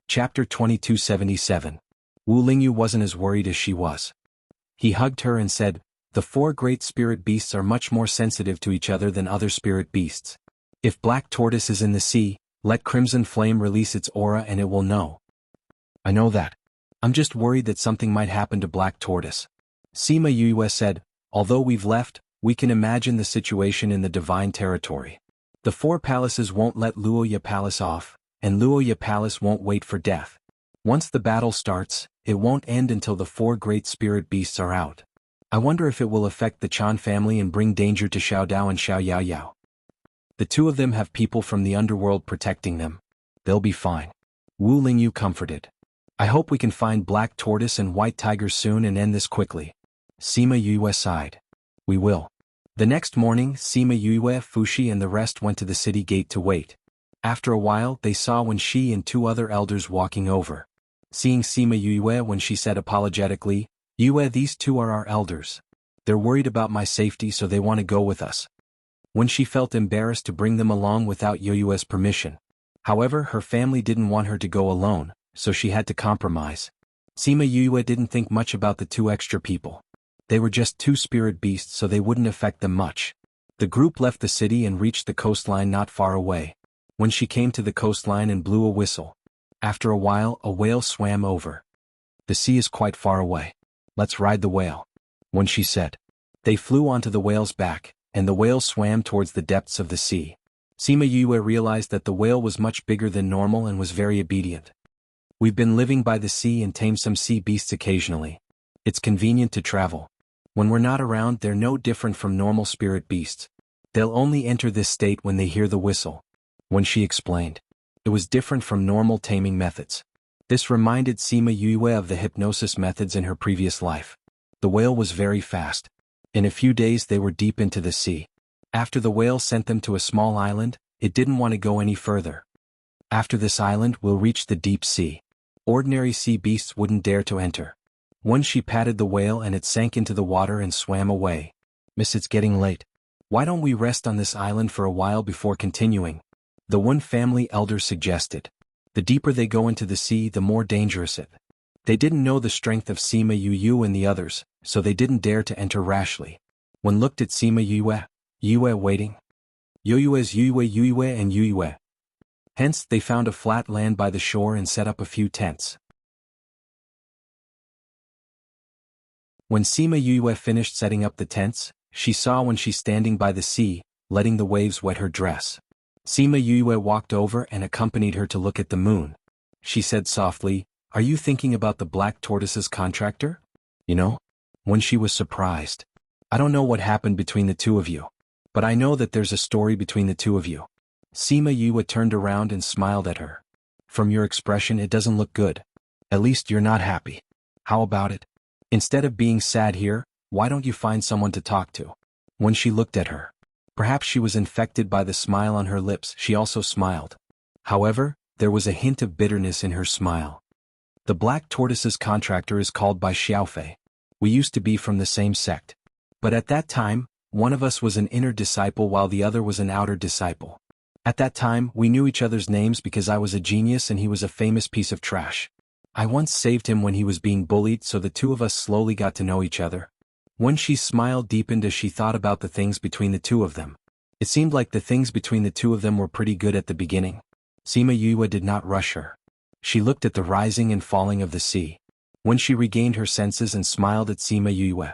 Chapter 2277. Wu Lingyu wasn't as worried as she was. He hugged her and said, "The four great spirit beasts are much more sensitive to each other than other spirit beasts. If Black Tortoise is in the sea, let Crimson Flame release its aura and it will know." "I know that. I'm just worried that something might happen to Black Tortoise." Sima Yue said, "Although we've left, we can imagine the situation in the divine territory. The four palaces won't let Luoya Palace off, and Luoya Palace won't wait for death. Once the battle starts, it won't end until the four great spirit beasts are out. I wonder if it will affect the Chan family and bring danger to Xiao Dao and Xiao Yao Yao. The two of them have people from the underworld protecting them. They'll be fine." Wu Lingyu comforted. "I hope we can find Black Tortoise and White Tiger soon and end this quickly." Sima Yue sighed. "We will." The next morning, Sima Yue, Fushi and the rest went to the city gate to wait. After a while they saw Wen Shi and two other elders walking over. Seeing Sima Yue when she said apologetically, "Yue, these two are our elders. They're worried about my safety so they want to go with us." When she felt embarrassed to bring them along without Yue's permission. However, her family didn't want her to go alone, so she had to compromise. Sima Yue didn't think much about the two extra people. They were just two spirit beasts so they wouldn't affect them much. The group left the city and reached the coastline not far away. When she came to the coastline and blew a whistle. After a while a whale swam over. "The sea is quite far away. Let's ride the whale," When she said. They flew onto the whale's back, and the whale swam towards the depths of the sea. Sima Yue realized that the whale was much bigger than normal and was very obedient. "We've been living by the sea and tame some sea beasts occasionally. It's convenient to travel. When we're not around they're no different from normal spirit beasts. They'll only enter this state when they hear the whistle," When she explained. It was different from normal taming methods. This reminded Sima Yue of the hypnosis methods in her previous life. The whale was very fast. In a few days they were deep into the sea. After the whale sent them to a small island, it didn't want to go any further. "After this island we'll reach the deep sea. Ordinary sea beasts wouldn't dare to enter." Once she patted the whale and it sank into the water and swam away. "Miss, it's getting late. Why don't we rest on this island for a while before continuing?" The one family elder suggested. The deeper they go into the sea the more dangerous it. They didn't know the strength of Sima Yue and the others, so they didn't dare to enter rashly. When looked at Sima Yue waiting. Yue's Yue and Yue. Hence they found a flat land by the shore and set up a few tents. When Sima Yue finished setting up the tents, she saw when she's standing by the sea, letting the waves wet her dress. Sima Yue walked over and accompanied her to look at the moon. She said softly, "Are you thinking about the Black Tortoise's contractor? You know?" When she was surprised. "I don't know what happened between the two of you. But I know that there's a story between the two of you." Sima Yue turned around and smiled at her. "From your expression it doesn't look good. At least you're not happy. How about it? Instead of being sad here, why don't you find someone to talk to?" When she looked at her. Perhaps she was infected by the smile on her lips, she also smiled. However, there was a hint of bitterness in her smile. "The Black Tortoise's contractor is called by Xiaofei. We used to be from the same sect. But at that time, one of us was an inner disciple while the other was an outer disciple. At that time, we knew each other's names because I was a genius and he was a famous piece of trash. I once saved him when he was being bullied, so the two of us slowly got to know each other." When she smiled deepened as she thought about the things between the two of them. It seemed like the things between the two of them were pretty good at the beginning. Sima Yue did not rush her. She looked at the rising and falling of the sea. When she regained her senses and smiled at Sima Yue,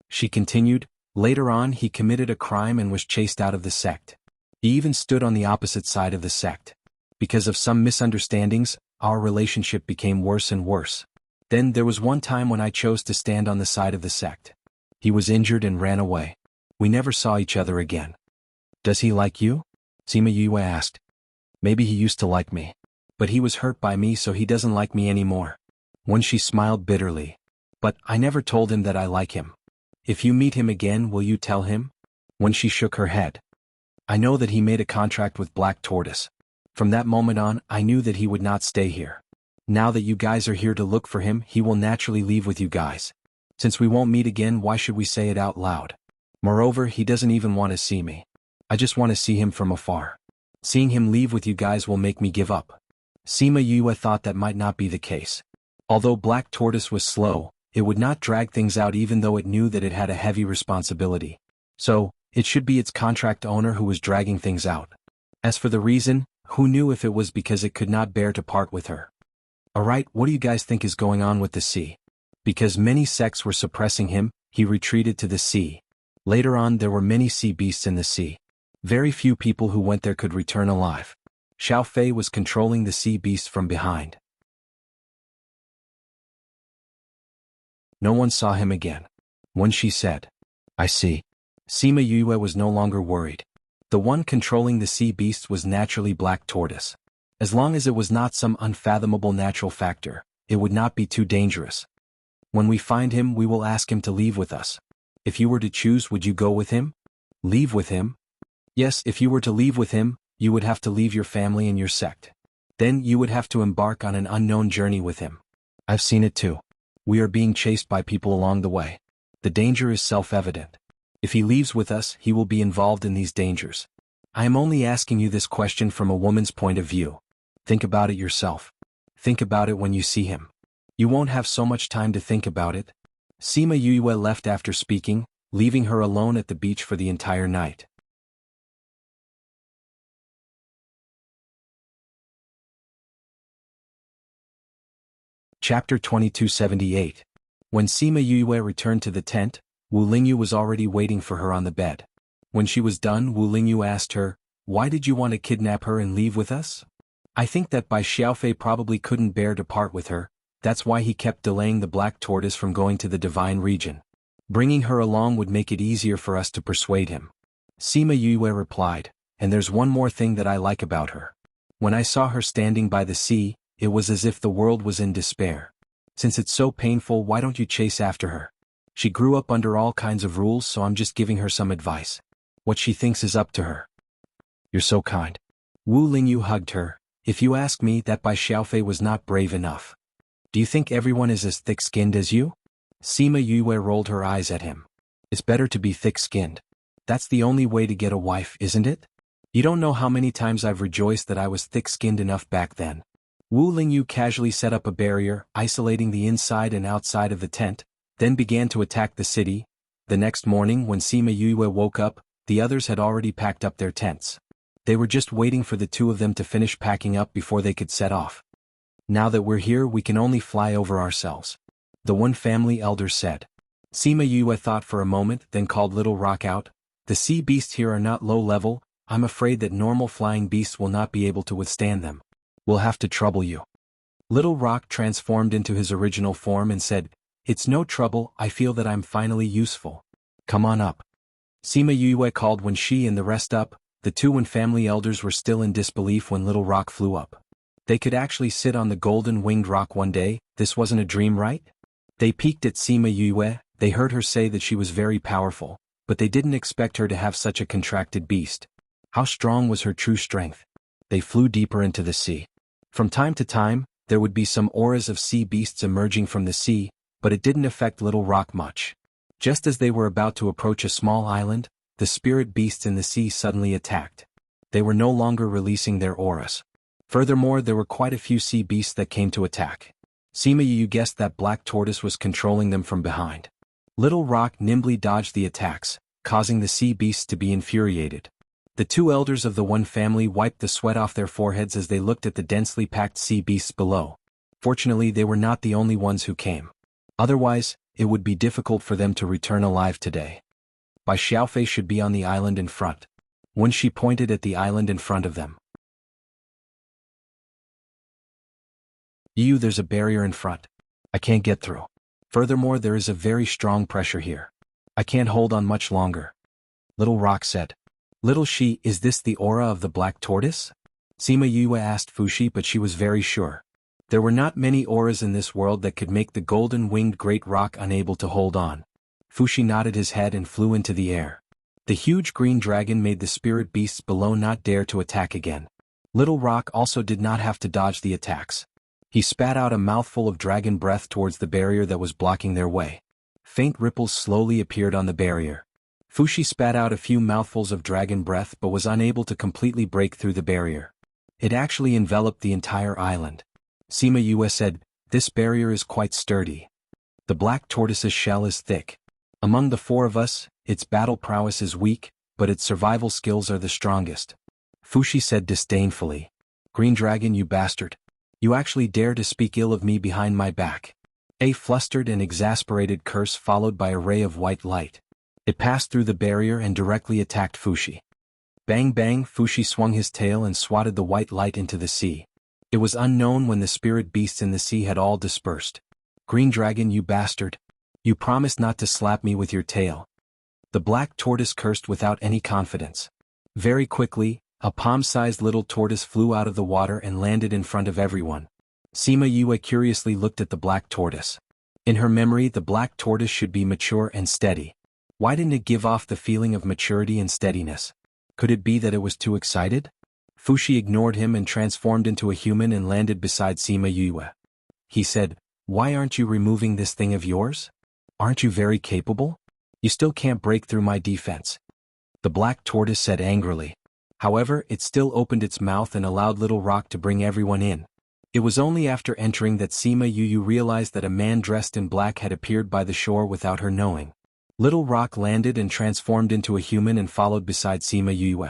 she continued, "Later on he committed a crime and was chased out of the sect. He even stood on the opposite side of the sect. Because of some misunderstandings, our relationship became worse and worse. Then there was one time when I chose to stand on the side of the sect. He was injured and ran away. We never saw each other again. Does he like you? Sima Yue asked. Maybe he used to like me. But he was hurt by me, so he doesn't like me anymore. When she smiled bitterly. But I never told him that I like him. If you meet him again, will you tell him? When she shook her head. I know that he made a contract with Black Tortoise. From that moment on, I knew that he would not stay here. Now that you guys are here to look for him, he will naturally leave with you guys. Since we won't meet again, why should we say it out loud? Moreover, he doesn't even want to see me. I just want to see him from afar. Seeing him leave with you guys will make me give up. Sima Yue thought that might not be the case. Although Black Tortoise was slow, it would not drag things out even though it knew that it had a heavy responsibility. So, it should be its contract owner who was dragging things out. As for the reason, who knew if it was because it could not bear to part with her? Alright, what do you guys think is going on with the sea? Because many sects were suppressing him, he retreated to the sea. Later on there were many sea beasts in the sea. Very few people who went there could return alive. Xiao Fei was controlling the sea beasts from behind. No one saw him again. When she said, I see. Sima Yue was no longer worried. The one controlling the sea beasts was naturally Black Tortoise. As long as it was not some unfathomable natural factor, it would not be too dangerous. When we find him, we will ask him to leave with us. If you were to choose, would you go with him? Leave with him? Yes, if you were to leave with him, you would have to leave your family and your sect. Then you would have to embark on an unknown journey with him. I've seen it too. We are being chased by people along the way. The danger is self-evident. If he leaves with us, he will be involved in these dangers. I am only asking you this question from a woman's point of view. Think about it yourself. Think about it when you see him. You won't have so much time to think about it. Sima Yue left after speaking, leaving her alone at the beach for the entire night. Chapter 2278. When Sima Yue returned to the tent, Wu Lingyu was already waiting for her on the bed. When she was done, Wu Lingyu asked her, why did you want to kidnap her and leave with us? I think that Bai Xiaofei probably couldn't bear to part with her, that's why he kept delaying the Black Tortoise from going to the Divine Region. Bringing her along would make it easier for us to persuade him. Sima Yue replied, and there's one more thing that I like about her. When I saw her standing by the sea, it was as if the world was in despair. Since it's so painful, why don't you chase after her? She grew up under all kinds of rules, so I'm just giving her some advice. What she thinks is up to her. You're so kind. Wu Lingyu hugged her. If you ask me, that Bai Xiaofei was not brave enough. Do you think everyone is as thick-skinned as you? Sima Yue rolled her eyes at him. It's better to be thick-skinned. That's the only way to get a wife, isn't it? You don't know how many times I've rejoiced that I was thick-skinned enough back then. Wu Lingyu casually set up a barrier, isolating the inside and outside of the tent, then began to attack the city. The next morning when Sima Yue woke up, the others had already packed up their tents. They were just waiting for the two of them to finish packing up before they could set off. Now that we're here, we can only fly over ourselves. The one family elder said. Sima Yue thought for a moment, then called Little Rock out. The sea beasts here are not low level, I'm afraid that normal flying beasts will not be able to withstand them. We'll have to trouble you. Little Rock transformed into his original form and said, it's no trouble, I feel that I'm finally useful. Come on up. Sima Yue called when she and the rest up. The two and family elders were still in disbelief when Little Rock flew up. They could actually sit on the golden winged rock one day, this wasn't a dream, right? They peeked at Sima Yue, they heard her say that she was very powerful, but they didn't expect her to have such a contracted beast. How strong was her true strength? They flew deeper into the sea. From time to time, there would be some auras of sea beasts emerging from the sea, but it didn't affect Little Rock much. Just as they were about to approach a small island, the spirit beasts in the sea suddenly attacked. They were no longer releasing their auras. Furthermore, there were quite a few sea beasts that came to attack. Sima Yue guessed that Black Tortoise was controlling them from behind. Little Rock nimbly dodged the attacks, causing the sea beasts to be infuriated. The two elders of the one family wiped the sweat off their foreheads as they looked at the densely packed sea beasts below. Fortunately, they were not the only ones who came. Otherwise, it would be difficult for them to return alive today. Bai Xiaofei should be on the island in front. When she pointed at the island in front of them. There's a barrier in front. I can't get through. Furthermore, there is a very strong pressure here. I can't hold on much longer. Little Rock said. Little She, is this the aura of the black tortoise? Sima Yue asked Fushi, but she was very sure. There were not many auras in this world that could make the golden-winged great rock unable to hold on. Fushi nodded his head and flew into the air. The huge green dragon made the spirit beasts below not dare to attack again. Little Rock also did not have to dodge the attacks. He spat out a mouthful of dragon breath towards the barrier that was blocking their way. Faint ripples slowly appeared on the barrier. Fushi spat out a few mouthfuls of dragon breath but was unable to completely break through the barrier. It actually enveloped the entire island. Sima Yue said, "This barrier is quite sturdy. The black tortoise's shell is thick. Among the four of us, its battle prowess is weak, but its survival skills are the strongest." Fushi said disdainfully, "Green dragon, you bastard. You actually dare to speak ill of me behind my back." A flustered and exasperated curse followed by a ray of white light. It passed through the barrier and directly attacked Fushi. Bang bang, Fushi swung his tail and swatted the white light into the sea. It was unknown when the spirit beasts in the sea had all dispersed. "Green dragon, you bastard. You promised not to slap me with your tail." The black tortoise cursed without any confidence. Very quickly, a palm-sized little tortoise flew out of the water and landed in front of everyone. Sima Yue curiously looked at the black tortoise. In her memory, the black tortoise should be mature and steady. Why didn't it give off the feeling of maturity and steadiness? Could it be that it was too excited? Fushi ignored him and transformed into a human and landed beside Sima Yue. He said, "Why aren't you removing this thing of yours? Aren't you very capable? You still can't break through my defense." The black tortoise said angrily. However, it still opened its mouth and allowed Little Rock to bring everyone in. It was only after entering that Sima Yue realized that a man dressed in black had appeared by the shore without her knowing. Little Rock landed and transformed into a human and followed beside Sima Yue.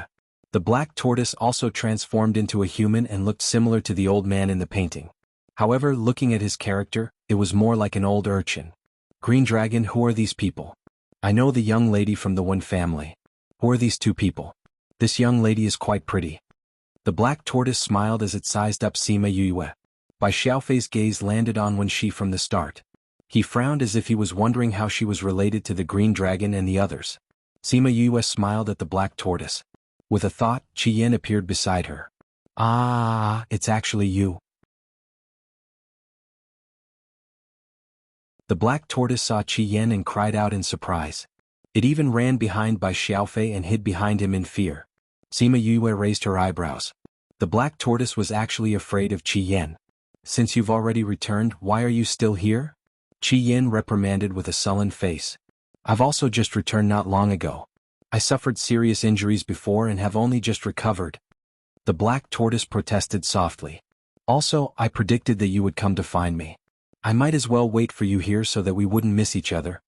The black tortoise also transformed into a human and looked similar to the old man in the painting. However, looking at his character, it was more like an old urchin. "Green dragon, who are these people? I know the young lady from the Wen family. Who are these two people? This young lady is quite pretty." The black tortoise smiled as it sized up Sima Yue. Bai Xiaofei's gaze landed on Wen Shi from the start. He frowned as if he was wondering how she was related to the green dragon and the others. Sima Yue smiled at the black tortoise. With a thought, Qi Yan appeared beside her. "Ah, it's actually you." The black tortoise saw Qi Yan and cried out in surprise. It even ran behind Bai Xiaofei and hid behind him in fear. Sima Yue raised her eyebrows. The black tortoise was actually afraid of Qi Yan. "Since you've already returned, why are you still here?" Qi Yan reprimanded with a sullen face. "I've also just returned not long ago. I suffered serious injuries before and have only just recovered." The black tortoise protested softly. "Also, I predicted that you would come to find me. I might as well wait for you here so that we wouldn't miss each other."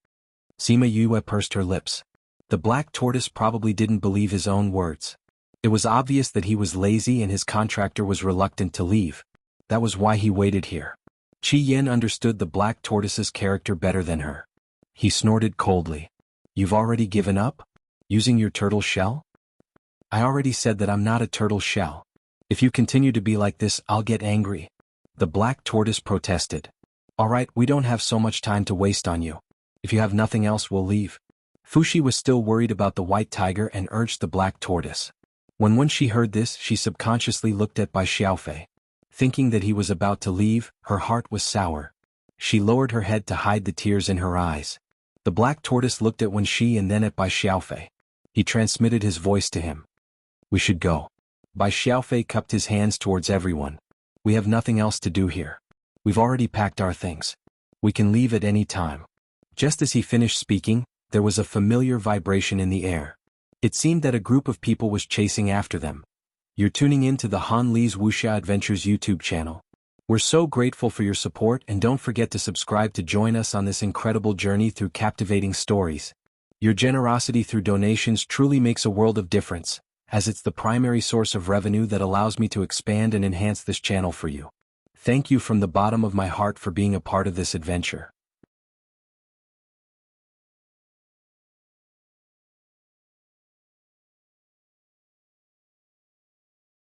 Sima Yue pursed her lips. The black tortoise probably didn't believe his own words. It was obvious that he was lazy and his contractor was reluctant to leave. That was why he waited here. Qi Yan understood the black tortoise's character better than her. He snorted coldly. "You've already given up? Using your turtle shell?" "I already said that I'm not a turtle shell. If you continue to be like this, I'll get angry." The black tortoise protested. "Alright, we don't have so much time to waste on you. If you have nothing else, we'll leave." Fushi was still worried about the white tiger and urged the black tortoise. When she heard this, she subconsciously looked at Bai Xiaofei. Thinking that he was about to leave, her heart was sour. She lowered her head to hide the tears in her eyes. The black tortoise looked at Wen Shi and then at Bai Xiaofei. He transmitted his voice to him. "We should go." Bai Xiaofei cupped his hands towards everyone. "We have nothing else to do here. We've already packed our things. We can leave at any time." Just as he finished speaking, there was a familiar vibration in the air. It seemed that a group of people was chasing after them. You're tuning in to the Han Li's Wuxia Adventures YouTube channel. We're so grateful for your support and don't forget to subscribe to join us on this incredible journey through captivating stories. Your generosity through donations truly makes a world of difference, as it's the primary source of revenue that allows me to expand and enhance this channel for you. Thank you from the bottom of my heart for being a part of this adventure.